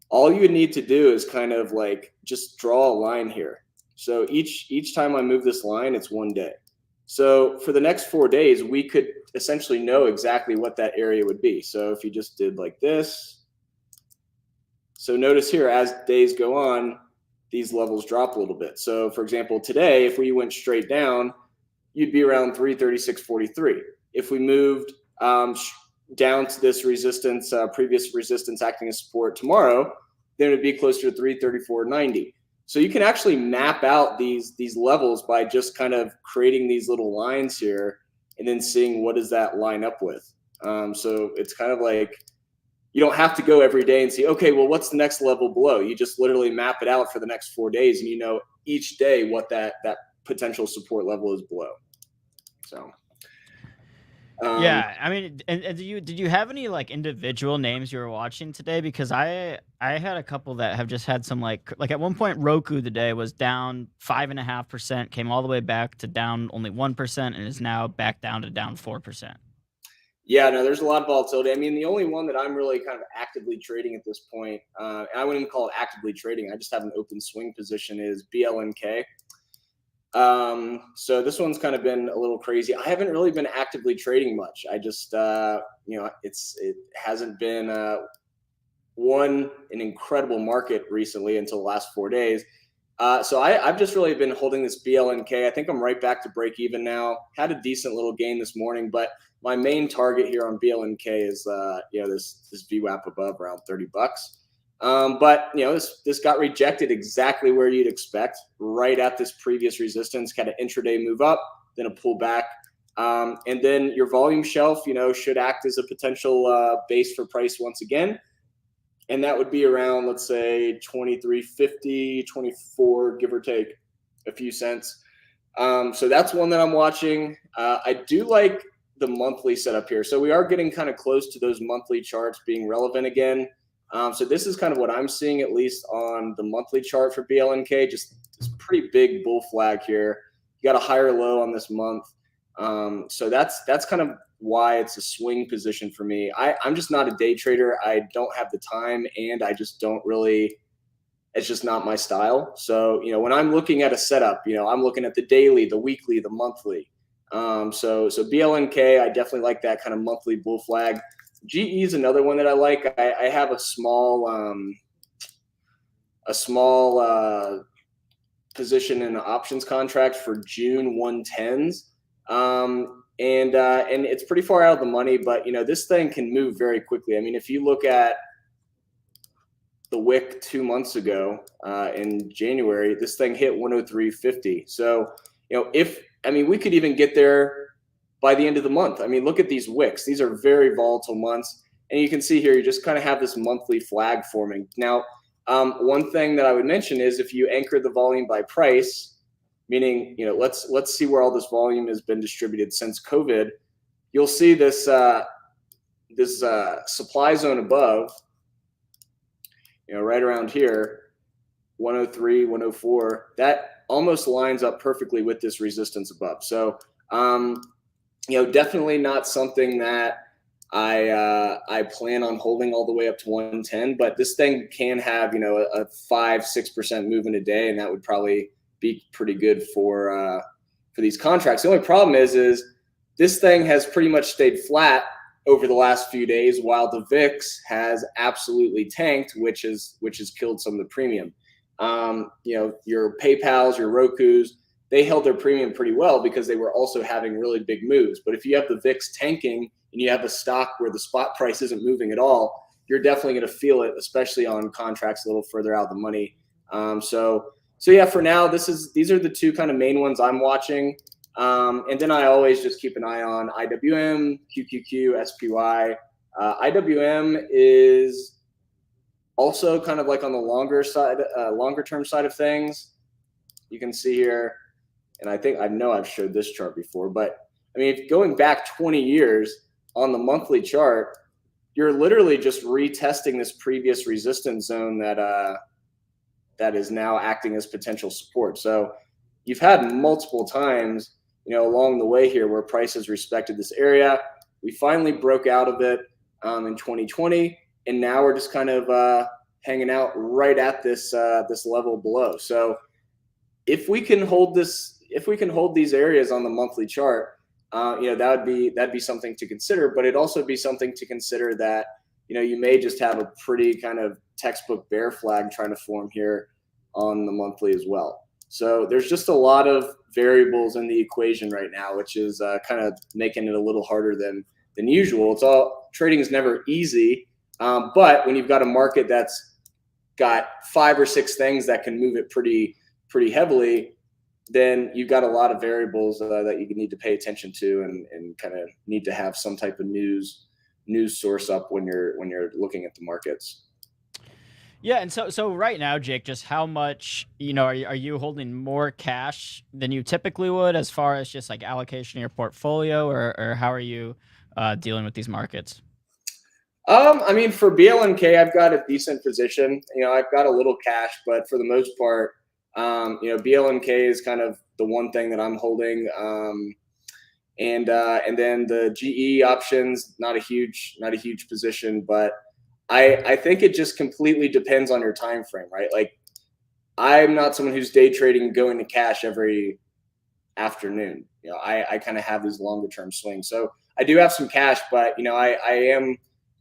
all you would need to do is kind of just draw a line here. So each time I move this line, it's 1 day. So for the next 4 days, we could essentially know exactly what that area would be. So if you just did like this. So notice here, as days go on, these levels drop a little bit. So for example, today, if we went straight down, you'd be around 336.43. If we moved down to this resistance, previous resistance acting as support tomorrow, then it'd be closer to 334.90. So you can actually map out these levels by just kind of creating these little lines here and then seeing what does that line up with. So it's kind of like, you don't have to go every day and see, okay, well, what's the next level below? You just literally map it out for the next 4 days, and each day what that potential support level is below. So yeah, I mean, and did you have any individual names you were watching today? Because I had a couple that have just had some like at one point Roku today was down 5.5%, came all the way back to down only 1%, and is now back down to down 4%. Yeah, no, there's a lot of volatility. I mean, the only one that I'm really kind of actively trading at this point, and I wouldn't even call it actively trading, I just have an open swing position, is BLNK. So this one's kind of been a little crazy. I haven't really been actively trading much. I just, it hasn't been an incredible market recently until the last 4 days. So I've just really been holding this BLNK. I think I'm right back to break even now. Had a decent little gain this morning, but my main target here on BLNK is this VWAP above around $30. But this got rejected exactly where you'd expect, right at this previous resistance, kind of intraday move up, then a pullback. And then your volume shelf, should act as a potential base for price once again. And that would be around, let's say, 23.50, 24, give or take a few cents. So that's one that I'm watching. I do like the monthly setup here. So we are getting kind of close to those monthly charts being relevant again. So this is kind of what I'm seeing, at least on the monthly chart for BLNK, just this pretty big bull flag here. You got a higher low on this month. So that's kind of why it's a swing position for me. I'm just not a day trader. I don't have the time, and I just don't really, it's just not my style. So, when I'm looking at a setup, I'm looking at the daily, the weekly, the monthly. So BLNK, I definitely like that kind of monthly bull flag. GE is another one that I like. I have a small position in an options contract for June 110s. And it's pretty far out of the money, but this thing can move very quickly. I mean, if you look at the wick 2 months ago, in January, this thing hit 103.50. So, we could even get there by the end of the month. I mean, look at these wicks. These are very volatile months. And you can see here, you just kind of have this monthly flag forming. Now, one thing that I would mention is if you anchor the volume by price, meaning, let's see where all this volume has been distributed since COVID, you'll see this supply zone above, right around here, 103, 104, that almost lines up perfectly with this resistance above. So, definitely not something that I plan on holding all the way up to 110, but this thing can have, a 5-6% move in a day, and that would probably be pretty good for these contracts. The only problem is this thing has pretty much stayed flat over the last few days, while the VIX has absolutely tanked, which has killed some of the premium. Your PayPals, your Rokus, they held their premium pretty well because they were also having really big moves. But if you have the VIX tanking and you have a stock where the spot price isn't moving at all, you're definitely going to feel it, especially on contracts a little further out of the money. So yeah, for now, these are the two kind of main ones I'm watching. And then I always just keep an eye on IWM, QQQ, SPY. IWM is also kind of like on the longer term side of things. You can see here, and I know I've showed this chart before, but I mean, if going back 20 years on the monthly chart, you're literally just retesting this previous resistance zone that is now acting as potential support. So you've had multiple times, along the way here where price has respected this area. We finally broke out of it in 2020, and now we're just kind of hanging out right at this level below. So if we can hold these areas on the monthly chart, that'd be something to consider. But it'd also be something to consider that you may just have a pretty kind of textbook bear flag trying to form here on the monthly as well. So there's just a lot of variables in the equation right now, which is kind of making it a little harder than usual. Trading is never easy, but when you've got a market that's got 5 or 6 things that can move it pretty heavily, then you've got a lot of variables that you need to pay attention to and kind of need to have some type of news source up when you're looking at the markets. Yeah, and so right now, Jake, just how much, are you holding more cash than you typically would as far as just like allocation of your portfolio, or how are you dealing with these markets? For BLNK, I've got a decent position. I've got a little cash, but for the most part, BLNK is kind of the one thing that I'm holding. And then the GE options, not a huge position, but I think it just completely depends on your time frame, right? Like, I'm not someone who's day trading going to cash every afternoon. I kind of have these longer term swings. So I do have some cash, but I am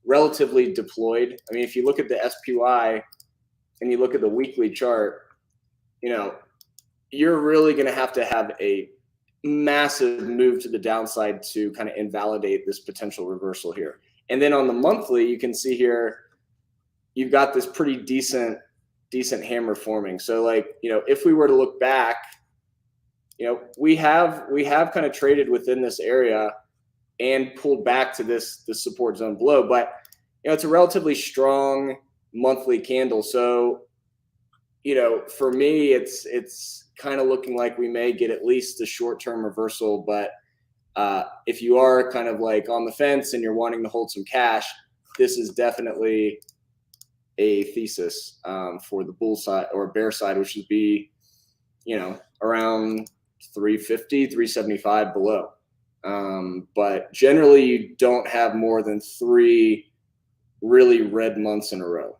relatively deployed. I mean, if you look at the SPY and you look at the weekly chart, you're really going to have a massive move to the downside to kind of invalidate this potential reversal here. And then on the monthly, you can see here, you've got this pretty decent hammer forming. So if we were to look back, we have kind of traded within this area and pulled back to this support zone below, but it's a relatively strong monthly candle. So, for me, it's kind of looking like we may get at least a short-term reversal. But if you are kind of on the fence and you're wanting to hold some cash, this is definitely a thesis for the bull side or bear side, which would be, around 350, 375 below. But generally, you don't have more than 3 really red months in a row.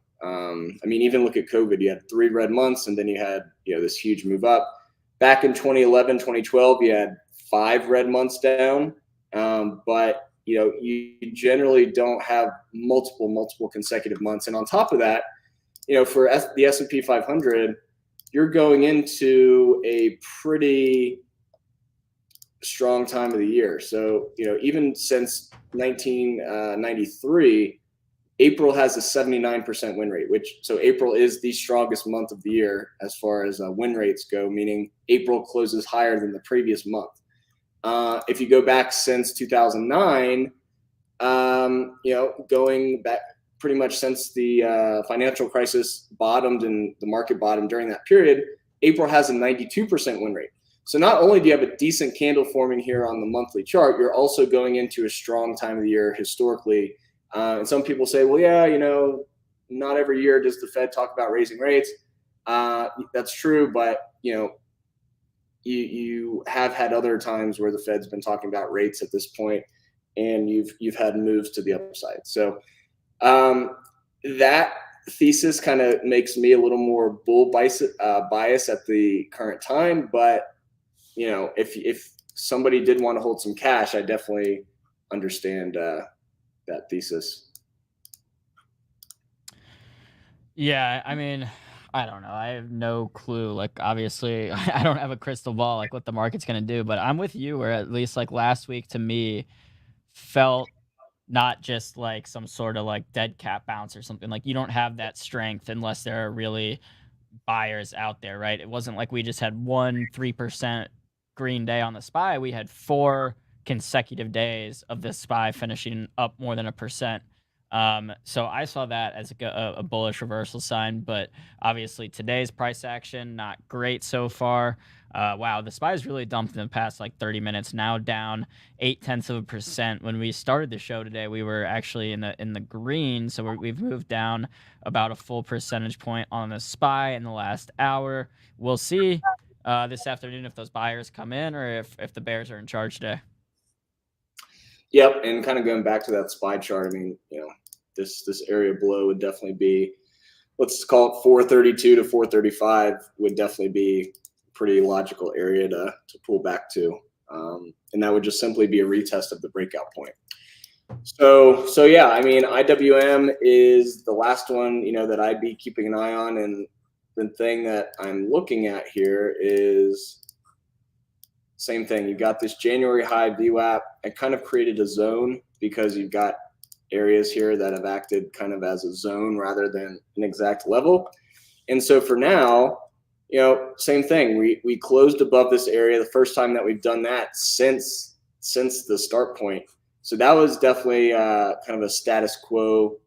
Even look at COVID. You had 3 red months, and then you had this huge move up. Back in 2011, 2012, you had 5 red months down. But you generally don't have multiple consecutive months. And on top of that, for the S&P 500, you're going into a pretty strong time of the year. So, even since 1993, April has a 79% win rate, so April is the strongest month of the year as far as win rates go, meaning April closes higher than the previous month. If you go back since 2009, going back pretty much since the financial crisis bottomed and the market bottomed during that period, April has a 92% win rate. So not only do you have a decent candle forming here on the monthly chart, you're also going into a strong time of the year historically. And some people say, well, yeah, not every year does the Fed talk about raising rates. That's true, but you have had other times where the Fed's been talking about rates at this point, and you've had moves to the upside. So that thesis kind of makes me a little more bull bias at the current time. But if somebody did want to hold some cash, I definitely understand that thesis. Yeah, I don't know. I have no clue. Obviously, I don't have a crystal ball, what the market's going to do. But I'm with you, where at least, last week to me felt not just some sort of dead cat bounce or something. You don't have that strength unless there are really buyers out there, right? It wasn't like we just had 3% green day on the SPY. We had 4 consecutive days of the SPY finishing up more than 1%. So I saw that as a bullish reversal sign, but obviously today's price action, not great so far. Wow, the SPY's really dumped in the past 30 minutes, now down 0.8%. When we started the show today, we were actually in the green, so we've moved down about a full percentage point on the SPY in the last hour. We'll see this afternoon if those buyers come in or if the bears are in charge today. Yep, and kind of going back to that SPY chart, this area below would definitely be, let's call it 432 to 435 would definitely be a pretty logical area to pull back to. And that would just simply be a retest of the breakout point. So yeah, IWM is the last one, that I'd be keeping an eye on. And the thing that I'm looking at here is same thing. You've got this January high VWAP. I kind of created a zone because you've got areas here that have acted kind of as a zone rather than an exact level. And so for now, same thing. We closed above this area, the first time that we've done that since the start point. So that was definitely kind of a status quo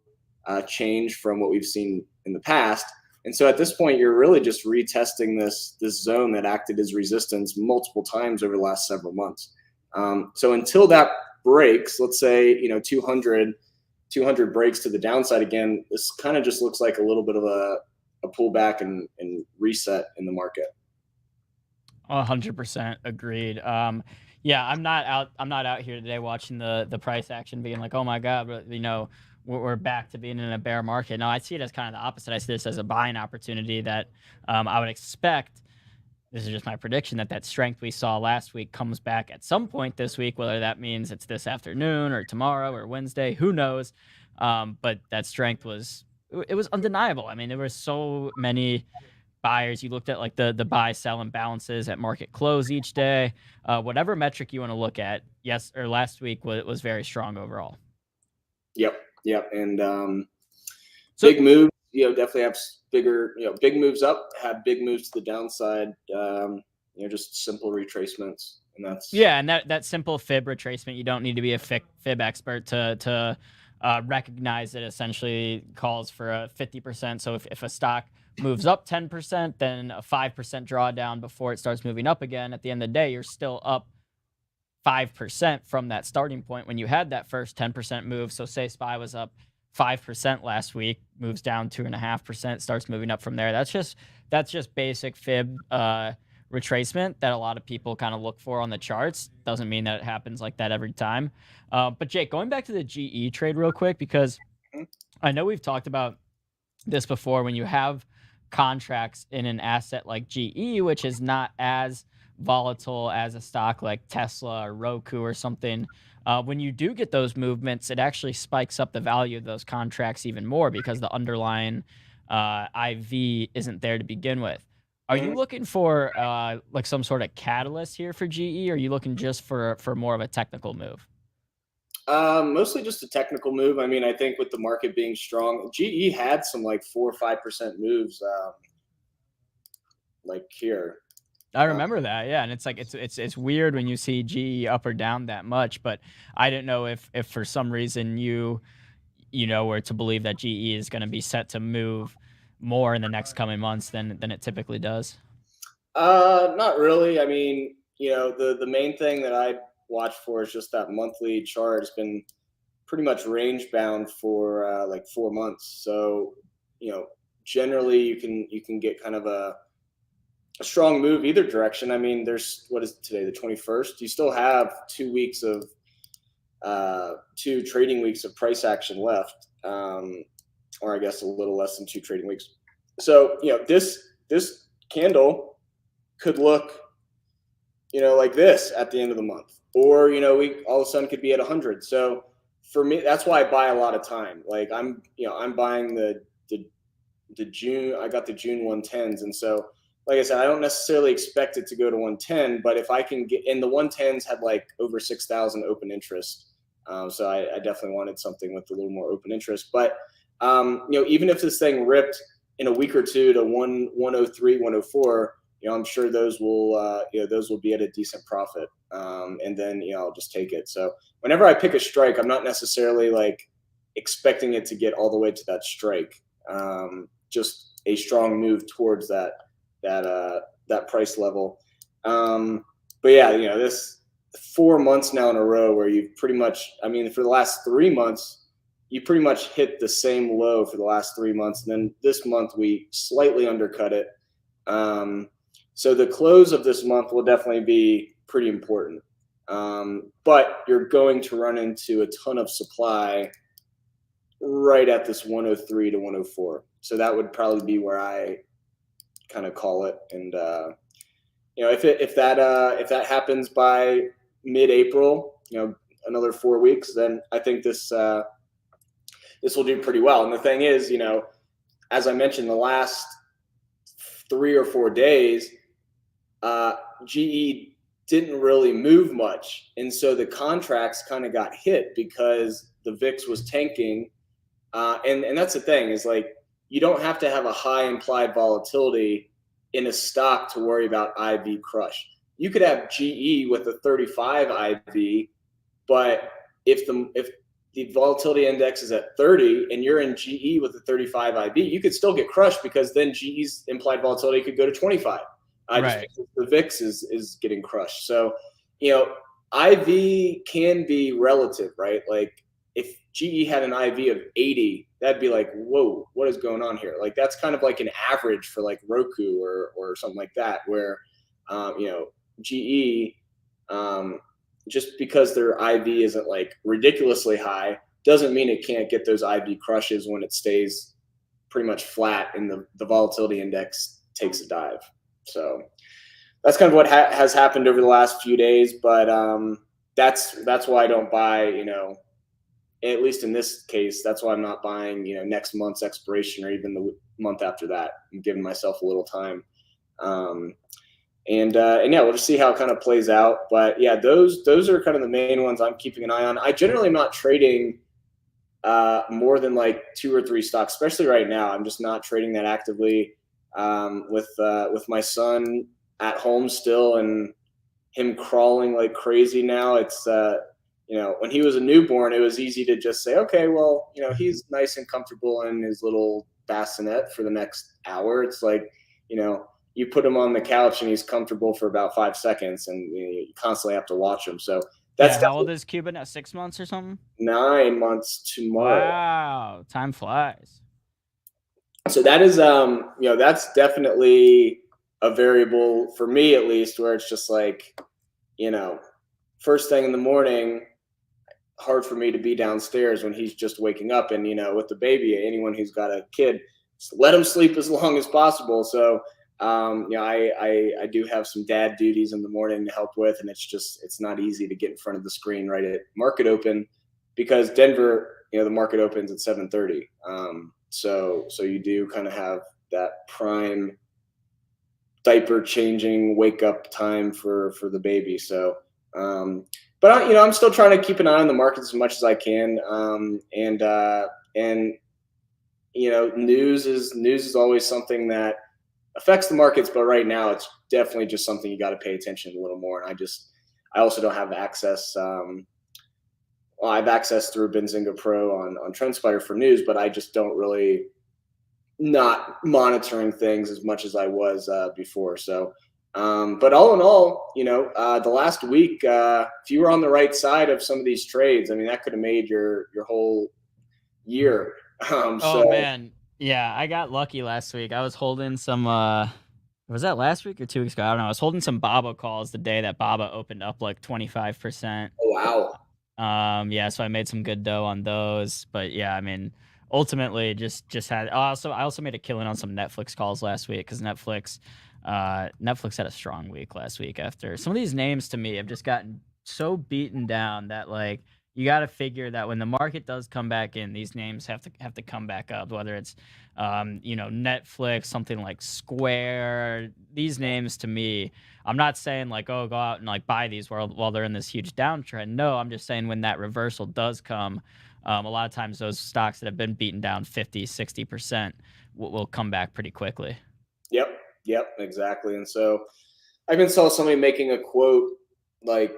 change from what we've seen in the past. And so at this point, you're really just retesting this zone that acted as resistance multiple times over the last several months. So until that breaks, let's say 200 breaks to the downside again, this kind of just looks like a little bit of a pullback and reset in the market. 100% agreed. Yeah, I'm not out here today watching the price action being like, oh my God, but we're back to being in a bear market. No, I see it as kind of the opposite. I see this as a buying opportunity that I would expect. This is just my prediction that strength we saw last week comes back at some point this week, whether that means it's this afternoon or tomorrow or Wednesday, who knows? But that strength was undeniable. There were so many buyers. You looked at like the buy, sell, and balances at market close each day. Whatever metric you want to look at, last week was very strong overall. Yep. And big moves, definitely have bigger, big moves up, have big moves to the downside. Just simple retracements, and that's and that simple fib retracement. You don't need to be a fib expert to recognize it. Essentially calls for a 50%. So if a stock moves up 10%, then a 5% drawdown before it starts moving up again. At the end of the day, you're still up 5% from that starting point when you had that first 10% move. So say SPY was up 5% last week, moves down 2.5%, starts moving up from there. That's just basic fib retracement that a lot of people kind of look for on the charts. Doesn't mean that it happens like that every time. But Jake, going back to the GE trade real quick, because I know we've talked about this before. When you have contracts in an asset like GE, which is not as volatile as a stock like Tesla or Roku or something, when you do get those movements, it actually spikes up the value of those contracts even more because the underlying IV isn't there to begin with. Are you looking for like some sort of catalyst here for GE, or are you looking just for more of a technical move? Mostly just a technical move. I mean, I think with the market being strong, GE had some like 4 or 5% moves, like here. I remember that, yeah, and it's like it's weird when you see GE up or down that much, but I didn't know if for some reason you were to believe that GE is going to be set to move more in the next coming months than it typically does. Not really. I mean, the main thing that I watch for is just that monthly chart. It's been pretty much range bound for like 4 months. So, generally you can get kind of a strong move either direction. I mean, what is today, the 21st? You still have 2 weeks of 2 trading weeks of price action left, or I guess a little less than 2 trading weeks. So, this candle could look, like this at the end of the month, or, we all of a sudden could be at 100. So for me, that's why I buy a lot of time. Like I'm buying the June, I got the June 110s. And so, like I said, I don't necessarily expect it to go to 110, but if I can get in, the 110s had like over 6,000 open interest. So I definitely wanted something with a little more open interest. But, even if this thing ripped in a week or two to 103, 104, I'm sure those will be at a decent profit. And then, I'll just take it. So whenever I pick a strike, I'm not necessarily like expecting it to get all the way to that strike. Just a strong move towards that price level. But yeah, this 4 months now in a row where you've pretty much, I mean, for the last 3 months, you pretty much hit the same low for the last 3 months. And then this month we slightly undercut it. So the close of this month will definitely be pretty important. But you're going to run into a ton of supply right at this 103 to 104. So that would probably be where I kind of call it. And if that happens by mid-April, another 4 weeks, then I think this will do pretty well. And the thing is, as I mentioned, the last 3 or 4 days, GE didn't really move much. And so the contracts kind of got hit because the VIX was tanking. And that's the thing, is like, you don't have to have a high implied volatility in a stock to worry about IV crush. You could have GE with a 35 IV, but if the volatility index is at 30 and you're in GE with a 35 IB, you could still get crushed, because then GE's implied volatility could go to 25. Right. Just because the VIX is getting crushed. So, IV can be relative, right? Like if GE had an IV of 80, that'd be like, whoa, what is going on here? Like that's kind of like an average for like Roku or something like that, where, GE, just because their IV isn't like ridiculously high doesn't mean it can't get those IV crushes when it stays pretty much flat and the volatility index takes a dive. So that's kind of what has happened over the last few days. But that's why I don't buy, at least in this case, that's why I'm not buying, next month's expiration or even the month after that. I'm giving myself a little time. And yeah, we'll just see how it kind of plays out. But yeah, those are kind of the main ones I'm keeping an eye on. I generally am not trading more than like 2 or 3 stocks, especially right now. I'm just not trading that actively. With my son at home still and him crawling like crazy now, it's when he was a newborn, it was easy to just say, okay, well, he's nice and comfortable in his little bassinet for the next hour. It's like, you put him on the couch and he's comfortable for about 5 seconds, and you constantly have to watch him. So that's how old is Cuban now? 6 months or something? 9 months tomorrow. Wow, time flies. So that is, that's definitely a variable for me, at least, where it's just like, first thing in the morning, hard for me to be downstairs when he's just waking up. And, with the baby, anyone who's got a kid, let him sleep as long as possible. So, I do have some dad duties in the morning to help with, and it's not easy to get in front of the screen right at market open, because Denver, the market opens at 7:30. So you do kind of have that prime diaper changing wake up time for the baby. So, but I'm still trying to keep an eye on the markets as much as I can. And news is always something that affects the markets, but right now it's definitely just something you got to pay attention to a little more. And I also don't have access. I have access through Benzinga Pro on TrendSpider for news, but I just don't really not monitoring things as much as I was before. So, but all in all, the last week, if you were on the right side of some of these trades, I mean, that could have made your whole year. Oh man. Yeah, I got lucky last week. I was holding some was that last week or 2 weeks ago? I don't know. I was holding some BABA calls the day that BABA opened up like 25%. Oh wow. Yeah, so I made some good dough on those. But yeah, I mean, ultimately just had I also made a killing on some Netflix calls last week, because Netflix had a strong week last week. After some of these names to me have just gotten so beaten down that, like, you got to figure that when the market does come back in, these names have to come back up. Whether it's Netflix, something like Square, these names to me, I'm not saying like, oh, go out and like buy these while they're in this huge downtrend. No, I'm just saying when that reversal does come, a lot of times those stocks that have been beaten down 50, 60% will come back pretty quickly. Yep, exactly. And so I even saw somebody making a quote like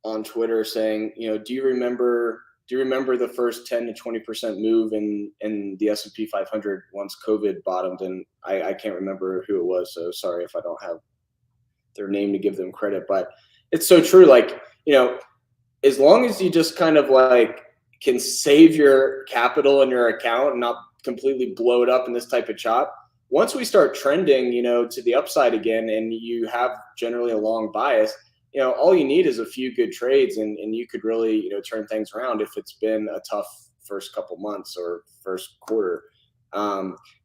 on Twitter saying, do you remember the first 10 to 20% move in the S&P 500 once COVID bottomed? And I can't remember who it was, so sorry if I don't have their name to give them credit, but it's so true. Like, as long as you just kind of like can save your capital in your account and not completely blow it up in this type of chop, once we start trending, to the upside again, and you have generally a long bias, all you need is a few good trades, and you could really, turn things around if it's been a tough first couple months or first quarter.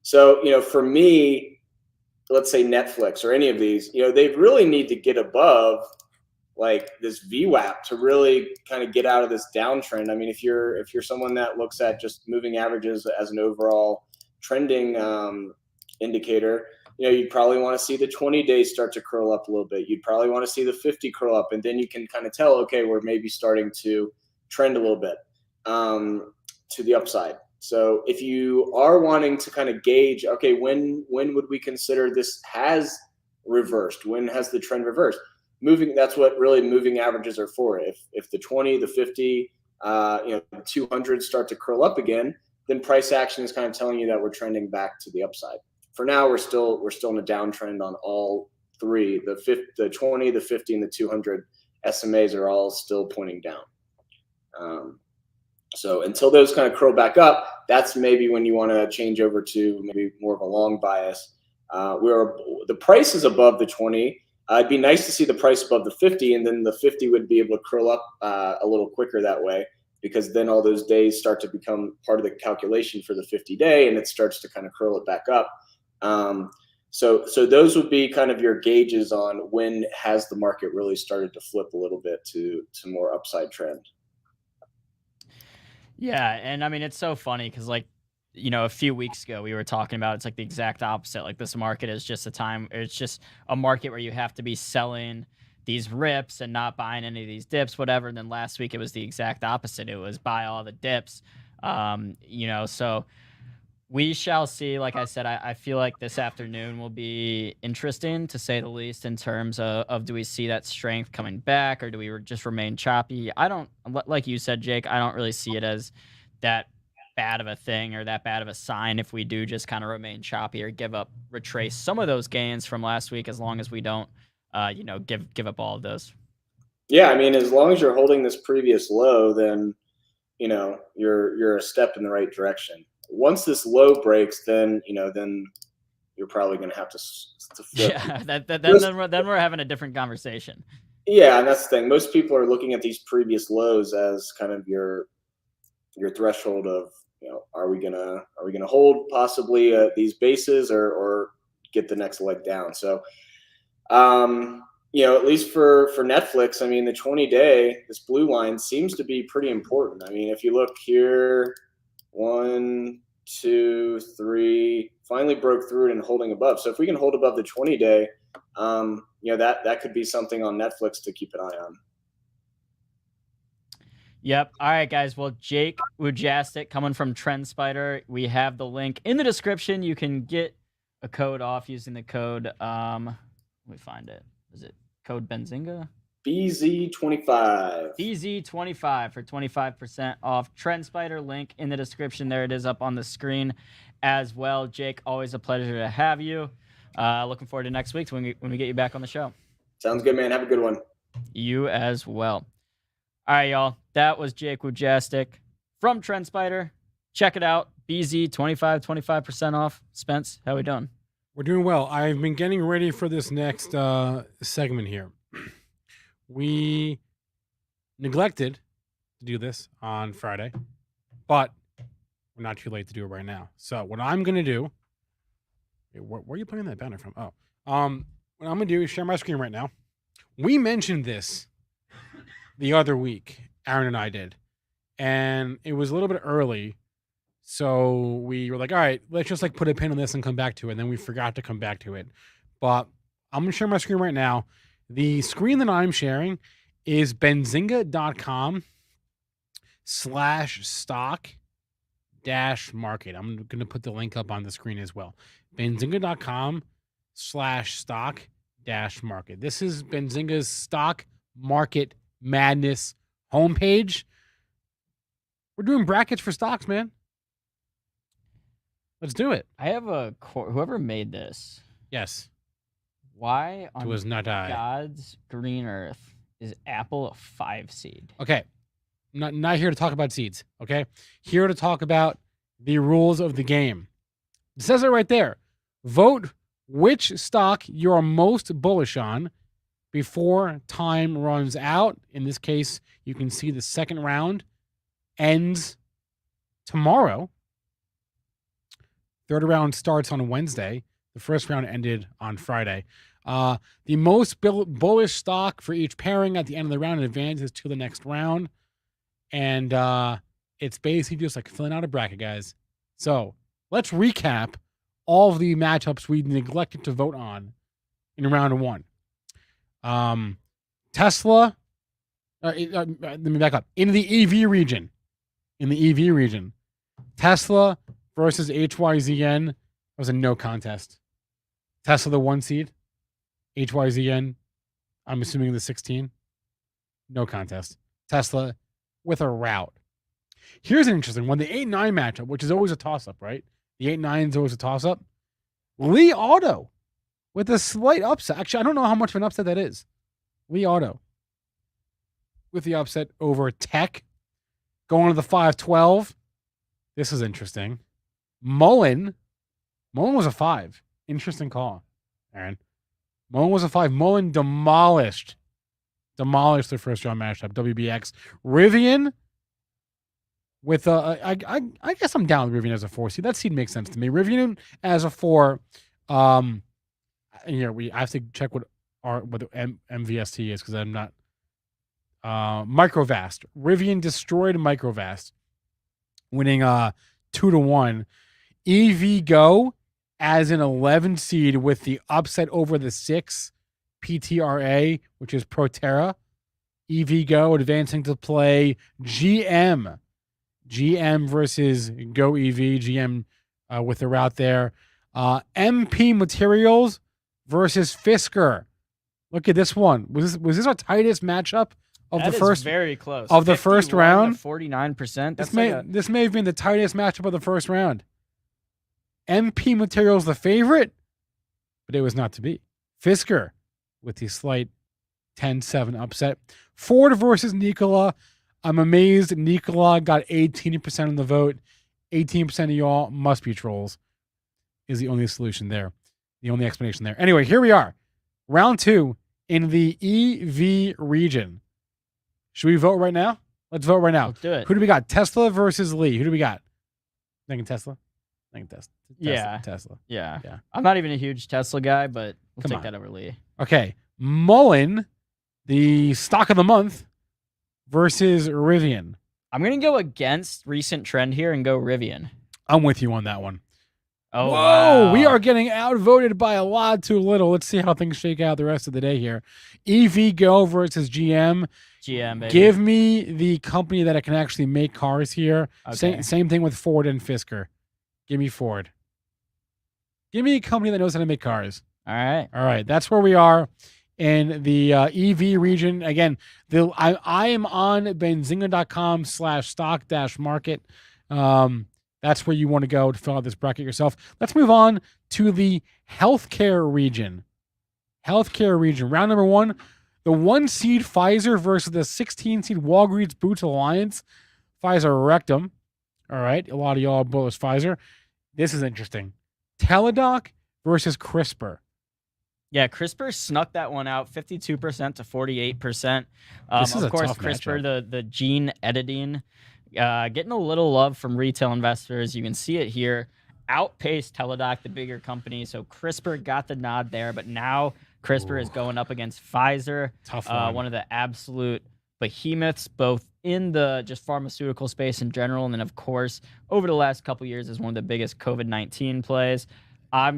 So, for me, let's say Netflix or any of these, they really need to get above like this VWAP to really kind of get out of this downtrend. I mean, if you're someone that looks at just moving averages as an overall trending indicator, you'd probably want to see the 20 days start to curl up a little bit. You'd probably want to see the 50 curl up, and then you can kind of tell, okay, we're maybe starting to trend a little bit to the upside. So if you are wanting to kind of gauge, okay, when would we consider this has reversed? When has the trend reversed? That's what really moving averages are for. If the 20, the 50, the 200 start to curl up again, then price action is kind of telling you that we're trending back to the upside. For now, we're still in a downtrend on all three. The 20, the 50, and the 200 SMAs are all still pointing down. So until those kind of curl back up, that's maybe when you want to change over to maybe more of a long bias. Where the price is above the 20. It'd be nice to see the price above the 50, and then the 50 would be able to curl up a little quicker that way, because then all those days start to become part of the calculation for the 50-day, and it starts to kind of curl it back up. So those would be kind of your gauges on when has the market really started to flip a little bit to more upside trend. Yeah, and I mean it's so funny because like a few weeks ago we were talking about it's like the exact opposite. Like this market is just it's just a market where you have to be selling these rips and not buying any of these dips, whatever. And then last week it was the exact opposite. It was buy all the dips. So we shall see. Like I said, I feel like this afternoon will be interesting to say the least in terms of do we see that strength coming back or do we just remain choppy? I don't, like you said, Jake, I don't really see it as that bad of a thing or that bad of a sign if we do just kind of remain choppy or retrace some of those gains from last week, as long as we don't, give up all of those. Yeah, I mean, as long as you're holding this previous low, then you're a step in the right direction. Once this low breaks, then you're probably going to have to flip. Yeah, then we're having a different conversation. Yeah, and that's the thing. Most people are looking at these previous lows as kind of your threshold of, are we gonna hold possibly these bases or get the next leg down? So, at least for Netflix, I mean, the 20-day, this blue line seems to be pretty important. I mean, if you look here, 1, 2, 3, finally broke through it and holding above. So if we can hold above the 20-day, that could be something on Netflix to keep an eye on. Yep. All right, guys. Well, Jake Wujastyk coming from TrendSpider. We have the link in the description. You can get a code off using the code. Let me find it. Is it code Benzinga? BZ25. BZ25 for 25% off. TrendSpider link in the description. There it is up on the screen as well. Jake, always a pleasure to have you. Looking forward to next week when we get you back on the show. Sounds good, man. Have a good one. You as well. All right, y'all. That was Jake Wujastyk from TrendSpider. Check it out. BZ 25% off. Spence, how we doing? We're doing well. I've been getting ready for this next segment here. We neglected to do this on Friday, but we're not too late to do it right now. So what I'm going to do, where are you playing that banner from? Oh, what I'm going to do is share my screen right now. We mentioned this the other week, Aaron and I did, and it was a little bit early. So we were like, all right, let's just put a pin on this and come back to it. And then we forgot to come back to it. But I'm going to share my screen right now. The screen that I'm sharing is benzinga.com/stock-market. I'm going to put the link up on the screen as well. benzinga.com/stock-market. This is Benzinga's stock market madness homepage. We're doing brackets for stocks, man. Let's do it. I have whoever made this. Yes. Why on God's green earth is Apple a 5 seed? Okay. Not here to talk about seeds, okay? Here to talk about the rules of the game. It says it right there. Vote which stock you are most bullish on before time runs out. In this case, you can see the second round ends tomorrow. Third round starts on Wednesday. The first round ended on Friday. The most bullish stock for each pairing at the end of the round advances to the next round. And it's basically just filling out a bracket, guys. So let's recap all of the matchups we neglected to vote on in round one. Tesla, let me back up. In the EV region, Tesla versus HYZN, that was a no contest. Tesla, the 1 seed. HYZN, I'm assuming the 16. No contest. Tesla with a rout. Here's an interesting one. The 8-9 matchup, which is always a toss-up, right? The 8-9 is always a toss-up. Li Auto with a slight upset. Actually, I don't know how much of an upset that is. Li Auto with the upset over Tech. Going to the 5-12. This is interesting. Mullen was a 5. Interesting call, Aaron. Mullen was a 5. Mullen demolished the first round matchup. WBX. Rivian with I guess I'm down with Rivian as a 4 seed. That seed makes sense to me. Rivian as a 4. I have to check what MVST is because I'm not. Microvast. Rivian destroyed Microvast. winning 2-1. EV Go as an 11 seed with the upset over the 6 PTRA, which is Proterra. EV Go advancing to play GM. GM versus Go EV. GM with the route there. MP Materials versus Fisker. Look at this one. Was this our tightest matchup of That the is first very close of the first 51 to round? 49%. This may have been the tightest matchup of the first round. MP Materials the favorite, but it was not to be. Fisker with the slight 10-7 upset. Ford versus Ncaa. I'm amazed Ncaa got 18% of the vote. 18% of y'all must be trolls is the only solution there. The only explanation there. Anyway, here we are. Round 2 in the EV region. Should we vote right now? Let's vote right now. Let's do it. Who do we got? Tesla versus Lee. Who do we got? Thinking Tesla? Thinking Tesla. Yeah. Tesla. Yeah. Yeah. I'm not even a huge Tesla guy, but we'll Come take on. that over Lee. Okay. Mullen, the stock of the month, versus Rivian. I'm going to go against recent trend here and go Rivian. I'm with you on that one. Oh, Whoa, wow. we are getting outvoted by a lot too little. Let's see how things shake out the rest of the day here. EV Go versus GM. GM, baby. Give me the company that can actually make cars here. Okay. Same thing with Ford and Fisker. Give me Ford. Give me a company that knows how to make cars. All right. All right, that's where we are in the EV region. Again, I am on benzinga.com/stock-market. That's where you want to go to fill out this bracket yourself. Let's move on to the healthcare region. Healthcare region. Round number 1, the 1 seed Pfizer versus the 16 seed Walgreens Boots Alliance. Pfizer wrecked them. All right, a lot of y'all bullish Pfizer. This is interesting. Teladoc versus CRISPR. Yeah, CRISPR snuck that one out, 52% to 48%. This is of a course, tough CRISPR, the gene editing, getting a little love from retail investors. You can see it here. Outpaced Teladoc, the bigger company. So CRISPR got the nod there, but now CRISPR is going up against Pfizer, Tough one. one of the absolute behemoths, both in the just pharmaceutical space in general, and then of course over the last couple years is one of the biggest COVID-19 plays. I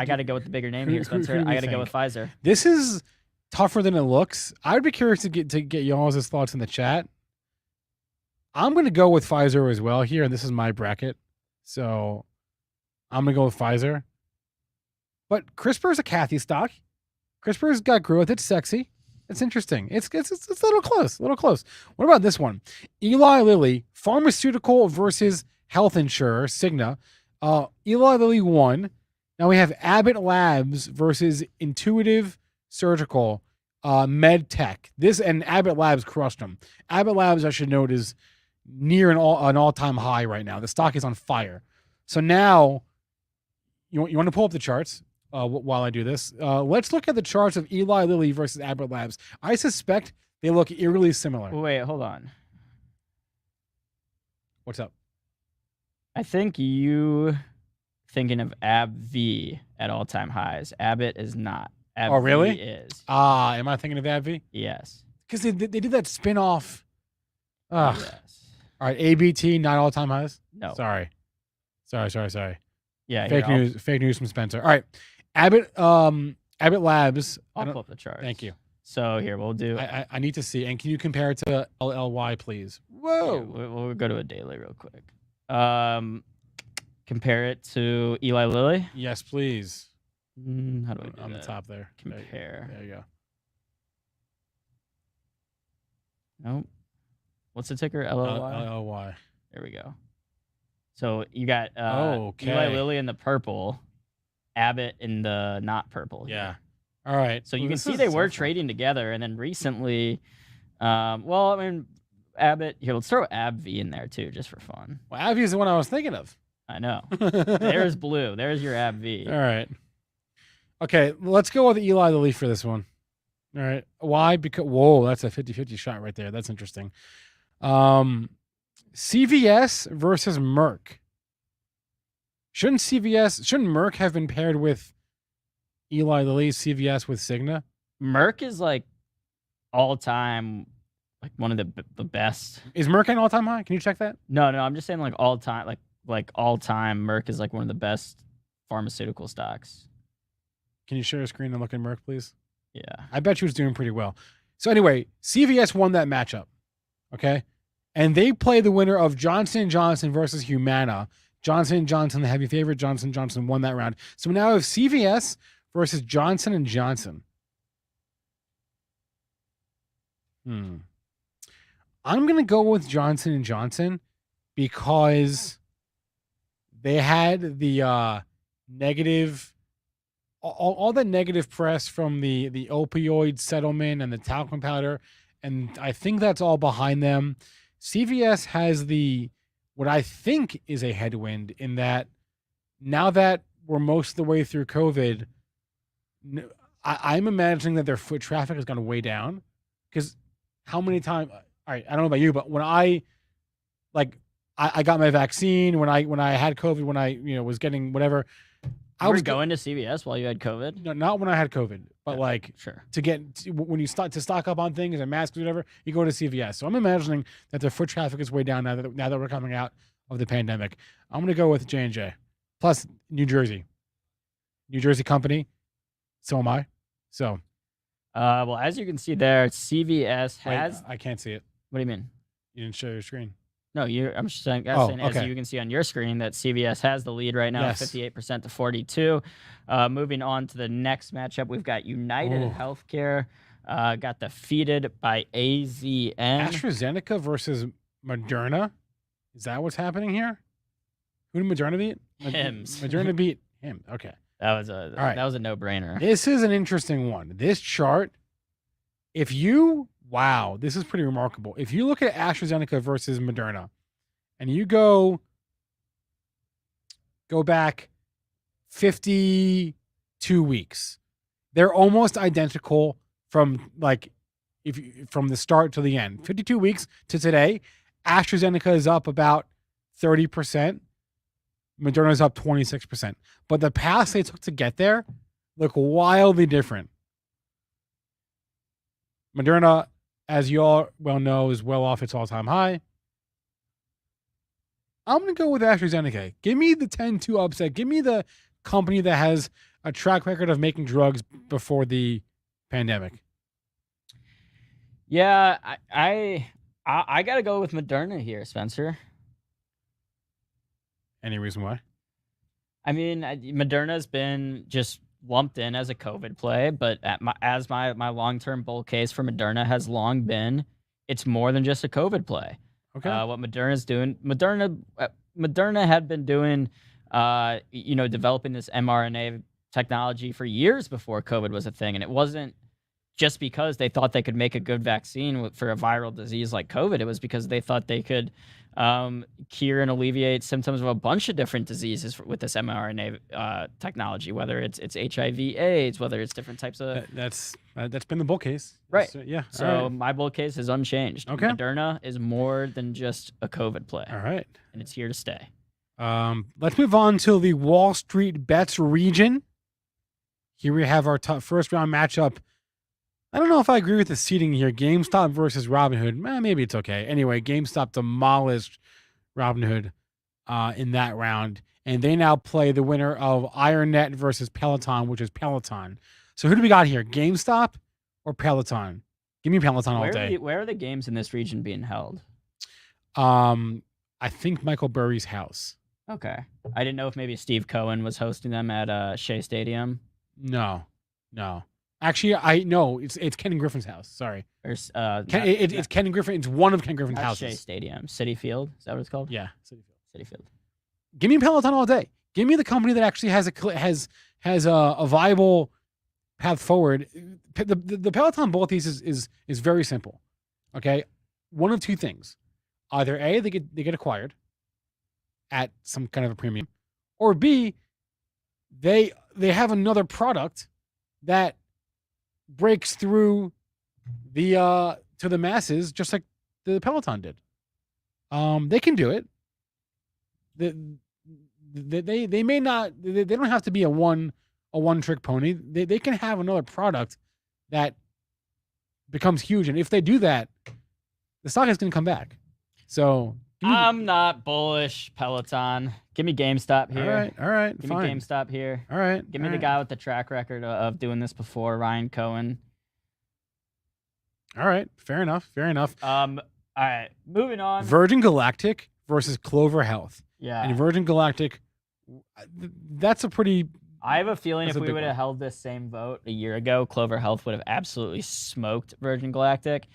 got to go with the bigger name here, Spencer. who do I you got to go think? with Pfizer. This is tougher than it looks. I'd be curious to get y'all's thoughts in the chat. I'm going to go with Pfizer as well here, and this is my bracket. So I'm going to go with Pfizer. But CRISPR is a Kathy stock. CRISPR's got growth. It's sexy. It's interesting. It's a little close. What about this one? Eli Lilly, pharmaceutical versus health insurer, Cigna. Eli Lilly won. Now we have Abbott Labs versus Intuitive Surgical, Med Tech. This and Abbott Labs crushed them. Abbott Labs, I should note, is near an all-time high right now. The stock is on fire. So now, you want to pull up the charts while I do this. Let's look at the charts of Eli Lilly versus Abbott Labs. I suspect they look eerily similar. Wait, hold on. What's up? I think you thinking of AbbVie at all-time highs. Abbott is not. AbbVie Oh, really? is. Am I thinking of AbbVie? Yes. Because they did that spin-off. Ugh. Yes. All right, ABT, not all-time highs? No. Sorry. Yeah. Fake here, news from Spencer. All right, Abbott Labs. I'll pull up the charts. Thank you. So here we'll do. I need to see. And can you compare it to LLY, please? Yeah, Whoa. we'll go to a daily real quick. Compare it to Eli Lilly. Yes, please. How do I do On that? the top there. Compare. There you go. Nope. What's the ticker? LLY. LLY. There we go. So you got Okay. Eli Lilly in the purple, Abbott in the not purple. Yeah. here. All right. So you Well, can this see is they were tough one. trading together, and then recently, well, I mean, Abbott. Here, let's throw AbbVie in there too, just for fun. Well, AbbVie is the one I was thinking of. I know. There's blue. There's your AbbVie. All right. Okay, let's go with Eli Lilly for this one. All right. Why? Because whoa, that's a 50-50 shot right there. That's interesting. CVS versus Merck. Shouldn't Merck have been paired with Eli Lilly, CVS with Cigna? Merck is like all-time like one of the best. Is Merck an all-time high? Can you check that? No, I'm just saying like all time, like all time. Merck is like one of the best pharmaceutical stocks. Can you share your screen and look at Merck, please? Yeah, I bet you was doing pretty well. So anyway, CVS won that matchup, okay? And they play the winner of Johnson & Johnson versus Humana. Johnson & Johnson, the heavy favorite. Johnson & Johnson won that round. So now we have CVS versus Johnson & Johnson. I'm going to go with Johnson & Johnson because they had the negative... all the negative press from the opioid settlement and the talcum powder, and I think that's all behind them. CVS has what I think is a headwind in that now that we're most of the way through COVID, I'm imagining that their foot traffic has gone way down. Because how many times? All right, I don't know about you, but when I got my vaccine, when I had COVID, when I was getting whatever. I was going to CVS while you had COVID. No, not when I had COVID, but sure. When you start to stock up on things and masks or whatever, you go to CVS. So I'm imagining that their foot traffic is way down now that we're coming out of the pandemic. I'm going to go with J&J, plus New Jersey company. So am I. So, well, as you can see there, CVS has. Wait, I can't see it. What do you mean? You didn't show your screen. No, I'm just saying, okay. As you can see on your screen, that CVS has the lead right now, yes. 58% to 42. Moving on to the next matchup, we've got United Healthcare, got defeated by AZN. AstraZeneca versus Moderna. Is that what's happening here? Who did Moderna beat? Hims. Moderna beat him. Okay. That was a no-brainer. This is an interesting one. This chart, wow, this is pretty remarkable. If you look at AstraZeneca versus Moderna, and you go back 52 weeks, they're almost identical from the start to the end. 52 weeks to today, AstraZeneca is up about 30%. Moderna is up 26%. But the paths they took to get there look wildly different. Moderna, as you all well know, is well off its all-time high. I'm going to go with AstraZeneca. Give me the 10-2 upset. Give me the company that has a track record of making drugs before the pandemic. Yeah, I got to go with Moderna here, Spencer. Any reason why? I mean, Moderna's been just lumped in as a COVID play, but my long-term bull case for Moderna has long been it's more than just a COVID play. Okay. What Moderna's doing, Moderna had been doing, developing this mRNA technology for years before COVID was a thing, and it wasn't just because they thought they could make a good vaccine for a viral disease like COVID. It was because they thought they could cure and alleviate symptoms of a bunch of different diseases with this mRNA technology, whether it's HIV/AIDS, whether it's different types of... That's been the bull case. Right. Yeah. So my bull case is unchanged. Okay. Moderna is more than just a COVID play. All right. And it's here to stay. Let's move on to the Wall Street Bets region. Here we have our first round matchup. I don't know if I agree with the seeding here. GameStop versus Robinhood. Maybe it's okay. Anyway, GameStop demolished Robinhood in that round. And they now play the winner of IronNet versus Peloton, which is Peloton. So who do we got here? GameStop or Peloton? Give me Peloton all day. Where are the games in this region being held? I think Michael Burry's house. Okay. I didn't know if maybe Steve Cohen was hosting them at Shea Stadium. No. Actually, it's Ken Griffin's house. Sorry. It's Ken Griffin. It's one of Ken Griffin's houses. Shea Stadium. Citi Field. Is that what it's called? Yeah. Citi Field. Give me Peloton all day. Give me the company that actually has a viable path forward. The Peloton bull thesis is very simple. Okay. One of two things. Either A, they get acquired at some kind of a premium, or B, they have another product that breaks through to the masses, just like the Peloton did. They can do it. They may not. They don't have to be a one trick pony. They can have another product that becomes huge, and if they do that, the stock is going to come back. So I'm not bullish, Peloton. Give me GameStop here. All right, Give fine. me GameStop here. All right. Give me the guy with the track record of doing this before, Ryan Cohen. All right, fair enough. All right, moving on. Virgin Galactic versus Clover Health. Yeah. And Virgin Galactic, that's a pretty... I have a feeling That's if a we big would have one. held this same vote a year ago, Clover Health would have absolutely smoked Virgin Galactic.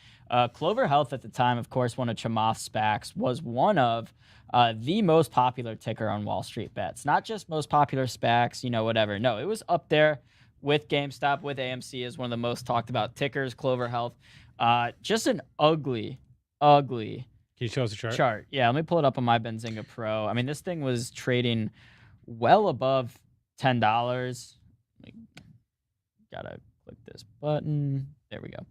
Clover Health at the time, of course, one of Chamath's SPACs, was one of the most popular ticker on Wall Street Bets. Not just most popular SPACs, whatever. No, it was up there with GameStop, with AMC as one of the most talked about tickers, Clover Health. Just an ugly. Can you show us a chart? Yeah, let me pull it up on my Benzinga Pro. I mean, this thing was trading well above $10. Gotta click this button. There we go.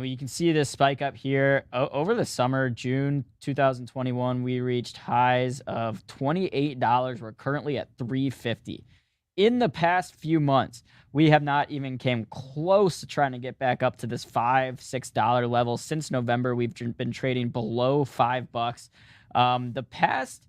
You can see this spike up here. Over the summer, June 2021, we reached highs of $28. We're currently at $3.50. In the past few months, we have not even came close to trying to get back up to this $5-6 level. Since November, we've been trading below $5. The past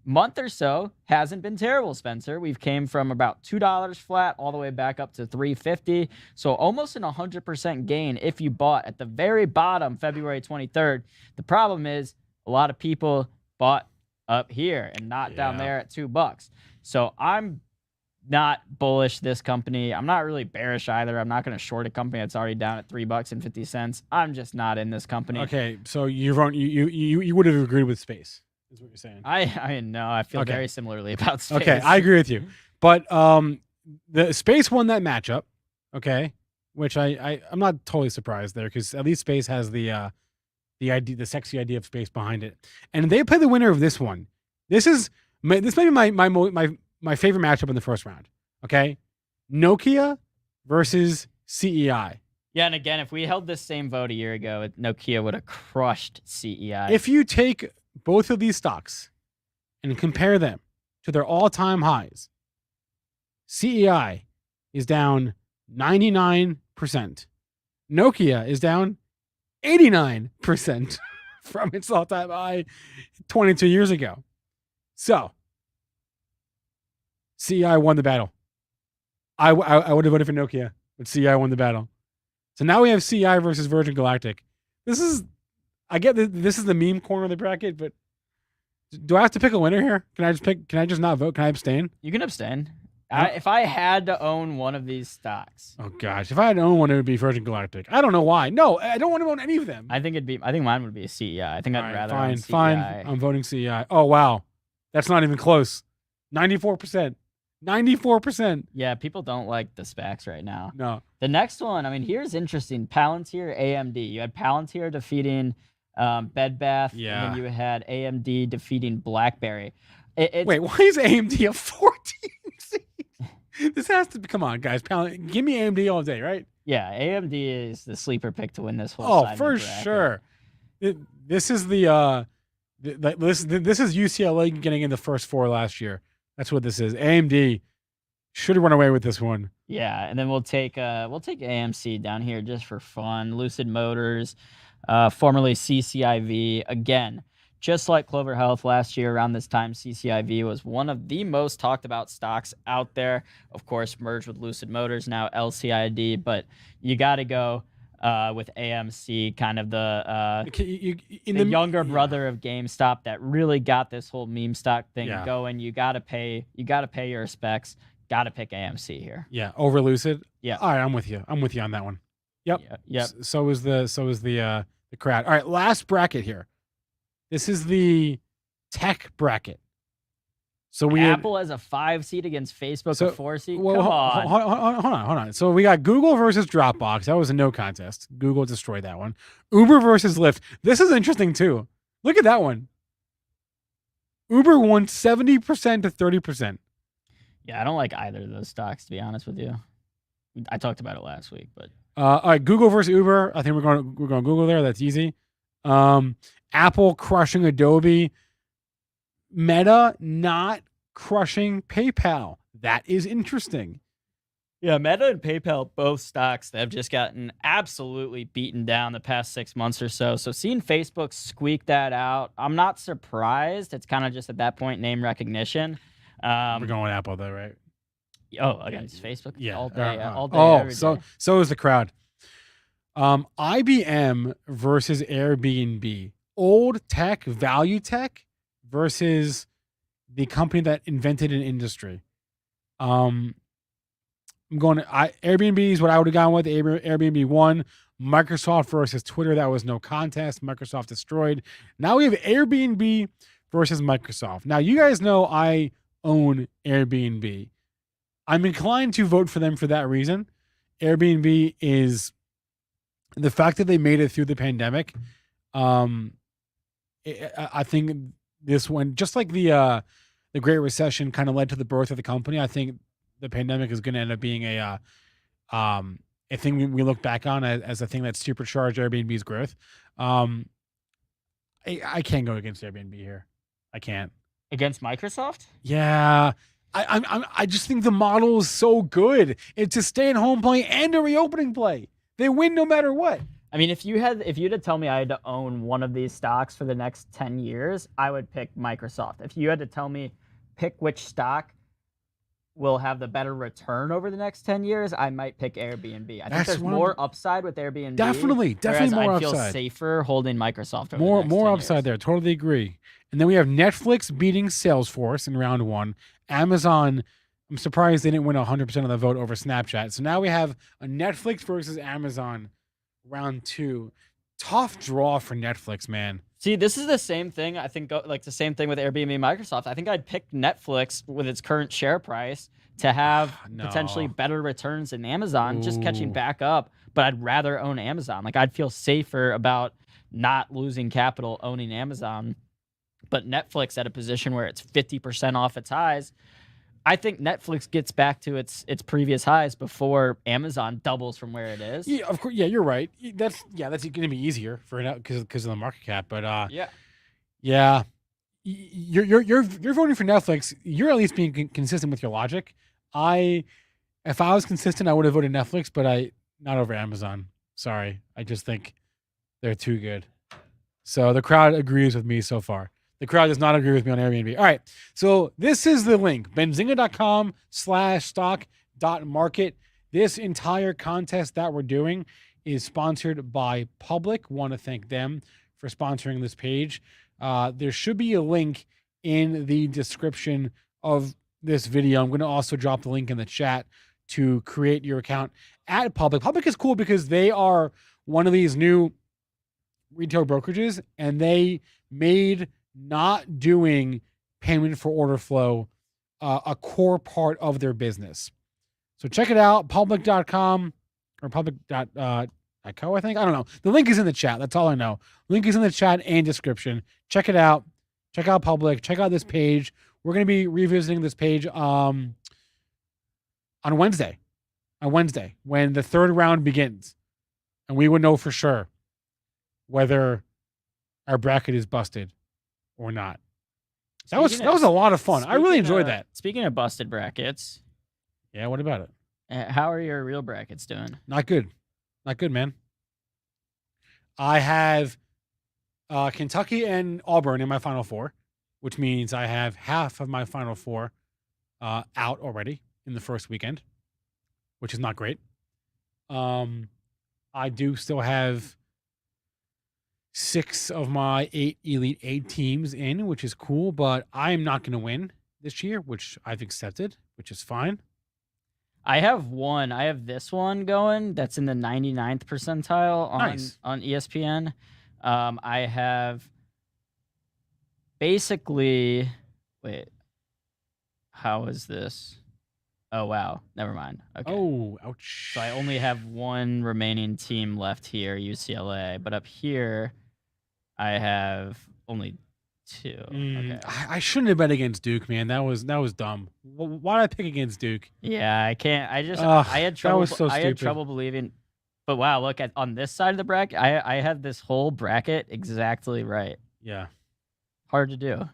month or so hasn't been terrible, Spencer. We've came from about $2 flat all the way back up to $3.50. So almost an 100% gain if you bought at the very bottom, February 23rd. The problem is a lot of people bought up here and not down there at $2. So I'm not bullish this company. I'm not really bearish either. I'm not going to short a company that's already down at $3.50. I'm just not in this company. Okay, so you would have agreed with Space, is what you're saying. I know. I feel very similarly about Space. Okay, I agree with you. But the Space won that matchup, okay, which I'm not totally surprised there because at least Space has the idea, the sexy idea of Space behind it, and they play the winner of this one. This may be my favorite matchup in the first round. Okay, Ncaa versus CEI. Yeah, and again, if we held this same vote a year ago, Ncaa would have crushed CEI. If you take both of these stocks and compare them to their all-time highs, CEI is down 99%. Ncaa is down 89% from its all-time high 22 years ago. So, CEI won the battle. I would have voted for Ncaa, but CEI won the battle. So now we have CEI versus Virgin Galactic. I get that this is the meme corner of the bracket, but do I have to pick a winner here? Can I just not vote? Can I abstain? You can abstain. If I had to own one of these stocks. Oh gosh, if I had to own one, it would be Virgin Galactic. I don't know why. No, I don't want to own any of them. I think mine would be a CEI. I think I'd rather own CEI. Fine. I'm voting CEI. Oh wow, that's not even close. 94%. 94%. Yeah, people don't like the SPACs right now. No. The next one, I mean, here's interesting. Palantir, AMD. You had Palantir defeating Bed Bath. Yeah. And then you had AMD defeating BlackBerry. Wait, why is AMD a 14 seed? This has to be, come on, guys. Give me AMD all day, right? Yeah, AMD is the sleeper pick to win this whole Oh, for sure. This is this is UCLA getting in the first four last year. That's what this is. AMD should have run away with this one. Yeah, and then we'll take AMC down here just for fun. Lucid Motors, formerly CCIV. Again, just like Clover Health last year around this time, CCIV was one of the most talked about stocks out there. Of course, merged with Lucid Motors, now LCID. But you got to go with AMC, kind of the younger brother of GameStop that really got this whole meme stock thing going. You gotta pay your respects. Gotta pick AMC here. Yeah, over Lucid. Yeah. All right, I'm with you. I'm with you on that one. Yep. Yep. So is the crowd. All right, last bracket here. This is the tech bracket. So we Apple as a 5 seed against Facebook a 4 seed. Well, Come on. Hold on. So we got Google versus Dropbox. That was a no contest. Google destroyed that one. Uber versus Lyft. This is interesting too. Look at that one. Uber won 70% to 30%. Yeah, I don't like either of those stocks, to be honest with you. I talked about it last week, but all right, Google versus Uber. I think we're going Google there. That's easy. Apple crushing Adobe. Meta not crushing PayPal. That is interesting. Yeah, Meta and PayPal, both stocks that have just gotten absolutely beaten down the past 6 months or so. So seeing Facebook squeak that out, I'm not surprised. It's kind of just at that point name recognition. We're going with Apple though, right? Against Facebook, Yeah. all day, every so day. so is the crowd. IBM versus Airbnb, old tech, value tech versus the company that invented an industry. I'm going to Airbnb is what I would have gone with. Airbnb won. Microsoft versus Twitter, that was no contest. Microsoft destroyed. Now we have Airbnb versus Microsoft. Now you guys know I own Airbnb. I'm inclined to vote for them for that reason. Airbnb is the fact that they made it through the pandemic. I think this one, just like the Great Recession, kind of led to the birth of the company. I think the pandemic is going to end up being a thing we look back on as a thing that supercharged Airbnb's growth. I can't go against Airbnb here. I can't. Against Microsoft? Yeah. I just think the model is so good. It's a stay-at-home play and a reopening play. They win no matter what. I mean, if you'd to tell me I had to own one of these stocks for the next 10 years, I would pick Microsoft. If you had to tell me pick which stock will have the better return over the next 10 years, I might pick Airbnb. I think there's more upside with Airbnb. Definitely more I'd feel upside. Safer holding Microsoft over more the next 10 upside years. there. Totally agree. And then we have Netflix beating Salesforce in round 1. Amazon, I'm surprised they didn't win 100% of the vote over Snapchat. So now we have a Netflix versus Amazon round 2. Tough draw for Netflix, man. See, this is the same thing. I think like the same thing with Airbnb and Microsoft. I think I'd pick Netflix with its current share price to have potentially better returns than Amazon, just catching back up. But I'd rather own Amazon. Like I'd feel safer about not losing capital owning Amazon. But Netflix at a position where it's 50% off its highs, I think Netflix gets back to its previous highs before Amazon doubles from where it is. Yeah, of course. Yeah, you're right. That's going to be easier for because of the market cap. But yeah, you're voting for Netflix. You're at least being consistent with your logic. If I was consistent, I would have voted Netflix, but not over Amazon. Sorry, I just think they're too good. So the crowd agrees with me so far. The crowd does not agree with me on Airbnb. All right. So this is the link, benzinga.com/stock.market. This entire contest that we're doing is sponsored by Public. Want to thank them for sponsoring this page. There should be a link in the description of this video. I'm going to also drop the link in the chat to create your account at Public. Public is cool because they are one of these new retail brokerages, and they made not doing payment for order flow a core part of their business. So check it out, public.com or public.co, I think. I don't know. The link is in the chat. That's all I know. Link is in the chat and description. Check it out. Check out Public. Check out this page. We're going to be revisiting this page on Wednesday. On Wednesday, when the third round begins. And we would know for sure whether our bracket is busted or not. That was a lot of fun. I really enjoyed that. Speaking of busted brackets. Yeah, what about it? How are your real brackets doing? Not good. Not good, man. I have Kentucky and Auburn in my Final Four, which means I have half of my Final Four out already in the first weekend, which is not great. I do still have 6 of my 8 Elite 8 teams in, which is cool, but I'm not going to win this year, which I've accepted, which is fine. I have this one going that's in the 99th percentile on ESPN. I have basically, how is this? Oh, wow. Never mind. Okay. Oh, ouch. So I only have one remaining team left here, UCLA. But up here, I have only 2. Okay. I shouldn't have bet against Duke, man. That was dumb. Why did I pick against Duke? Yeah, I can't. I had trouble. That was so I had trouble believing. But wow, look on this side of the bracket. I had this whole bracket exactly right. Yeah. Hard to do.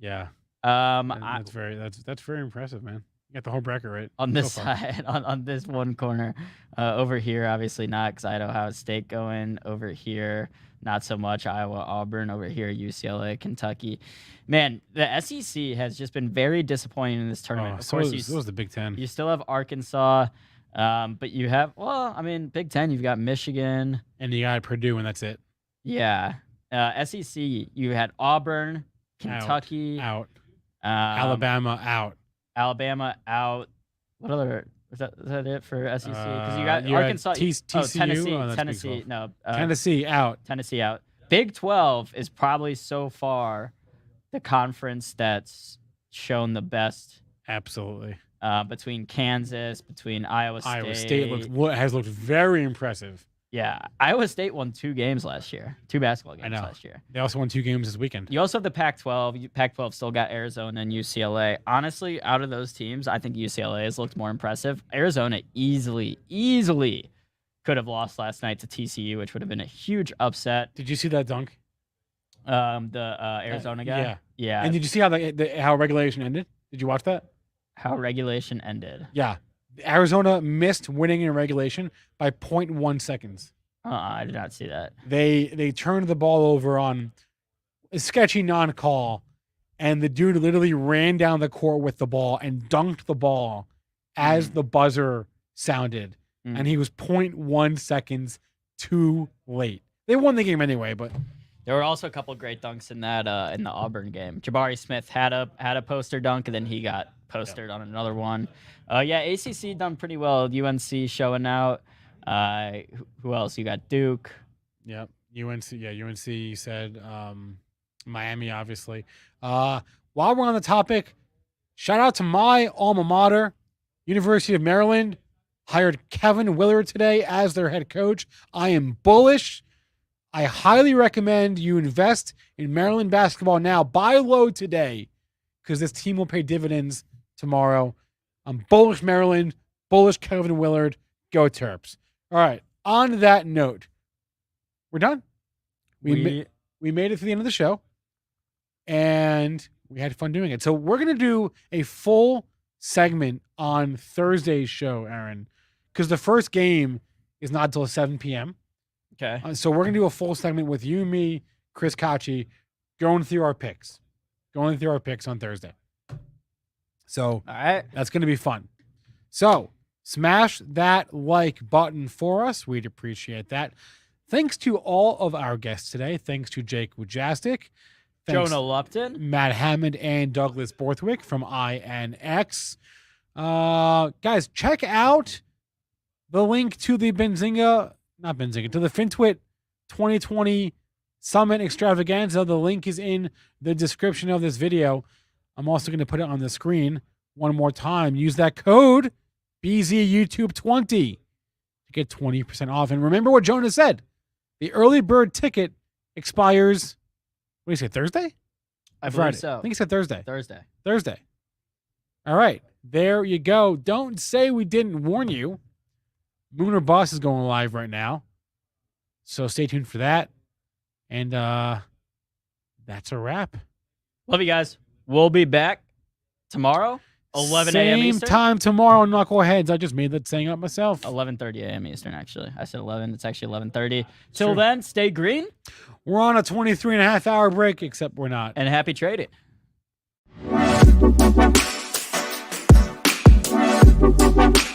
Yeah. That's very impressive, man. You got the whole bracket right. On this So far. side, on this one corner. Over here, obviously not, because I had Ohio State going. Over here, not so much. Iowa, Auburn. Over here, UCLA, Kentucky. Man, the SEC has just been very disappointing in this tournament. Of course, so was the Big Ten. you still have Arkansas, but you have, well, I mean, Big Ten, you've got Michigan. And you got Purdue, and that's it. Yeah. SEC, you had Auburn, Kentucky. Out. Alabama. Alabama out. What other? Is that it for SEC? Because you got you had Arkansas. TCU? Tennessee. Oh, that's Big Tennessee. 12. No. Tennessee out. Tennessee out. Big 12 is probably so far the conference that's shown the best Absolutely. between Kansas, between Iowa State. Iowa State has looked very impressive. Yeah. Iowa State won 2 games last year, 2 basketball games I know. last year. They also won 2 games this weekend. You also have the Pac-12. Pac-12 still got Arizona and UCLA. Honestly, out of those teams, I think UCLA has looked more impressive. Arizona easily could have lost last night to TCU, which would have been a huge upset. Did you see that dunk? The Arizona guy? Yeah. Yeah. And did you see how regulation ended? Did you watch that? How regulation ended. Yeah. Arizona missed winning in regulation by 0.1 seconds. I did not see that. They turned the ball over on a sketchy non-call, and the dude literally ran down the court with the ball and dunked the ball as the buzzer sounded, and he was 0.1 seconds too late. They won the game anyway, but there were also a couple great dunks in that in the Auburn game. Jabari Smith had a poster dunk, and then he got postered on another one. Yeah, ACC done pretty well. UNC showing out. Who else? You got Duke. Yep. UNC. Yeah, UNC said Miami, obviously. While we're on the topic, shout out to my alma mater, University of Maryland. Hired Kevin Willard today as their head coach. I am bullish. I highly recommend you invest in Maryland basketball now. Buy low today because this team will pay dividends tomorrow. I'm bullish Maryland, bullish Kevin Willard. Go Terps. All right. On that note, we're done. We made it to the end of the show, and we had fun doing it. So we're going to do a full segment on Thursday's show, Aaron, because the first game is not until 7 p.m. Okay. So we're going to do a full segment with you, me, Chris Kachi, going through our picks on Thursday. So All right. that's going to be fun. So smash that like button for us. We'd appreciate that. Thanks to all of our guests today. Thanks to Jake Wujastyk. Jonah Lupton. Matt Hammond and Douglas Borthwick from Ionx. Guys, check out the link to the to the Fintwit 2020 Summit Extravaganza. The link is in the description of this video. I'm also going to put it on the screen one more time. Use that code BZYouTube20 to get 20% off. And remember what Jonah said. The early bird ticket expires, what do you say, Thursday? I Friday. believe so. I think he said Thursday. Thursday. All right. There you go. Don't say we didn't warn you. Moon or Bust is going live right now. So stay tuned for that. And that's a wrap. Love you guys. We'll be back tomorrow, 11 a.m. Same Eastern. time tomorrow, Knuckleheads. I just made that saying up myself. 11:30 a.m. Eastern, actually. I said 11. It's actually 11:30. Till true. then, stay green. We're on a 23.5-hour break, except we're not. And happy trading. We'll be right back.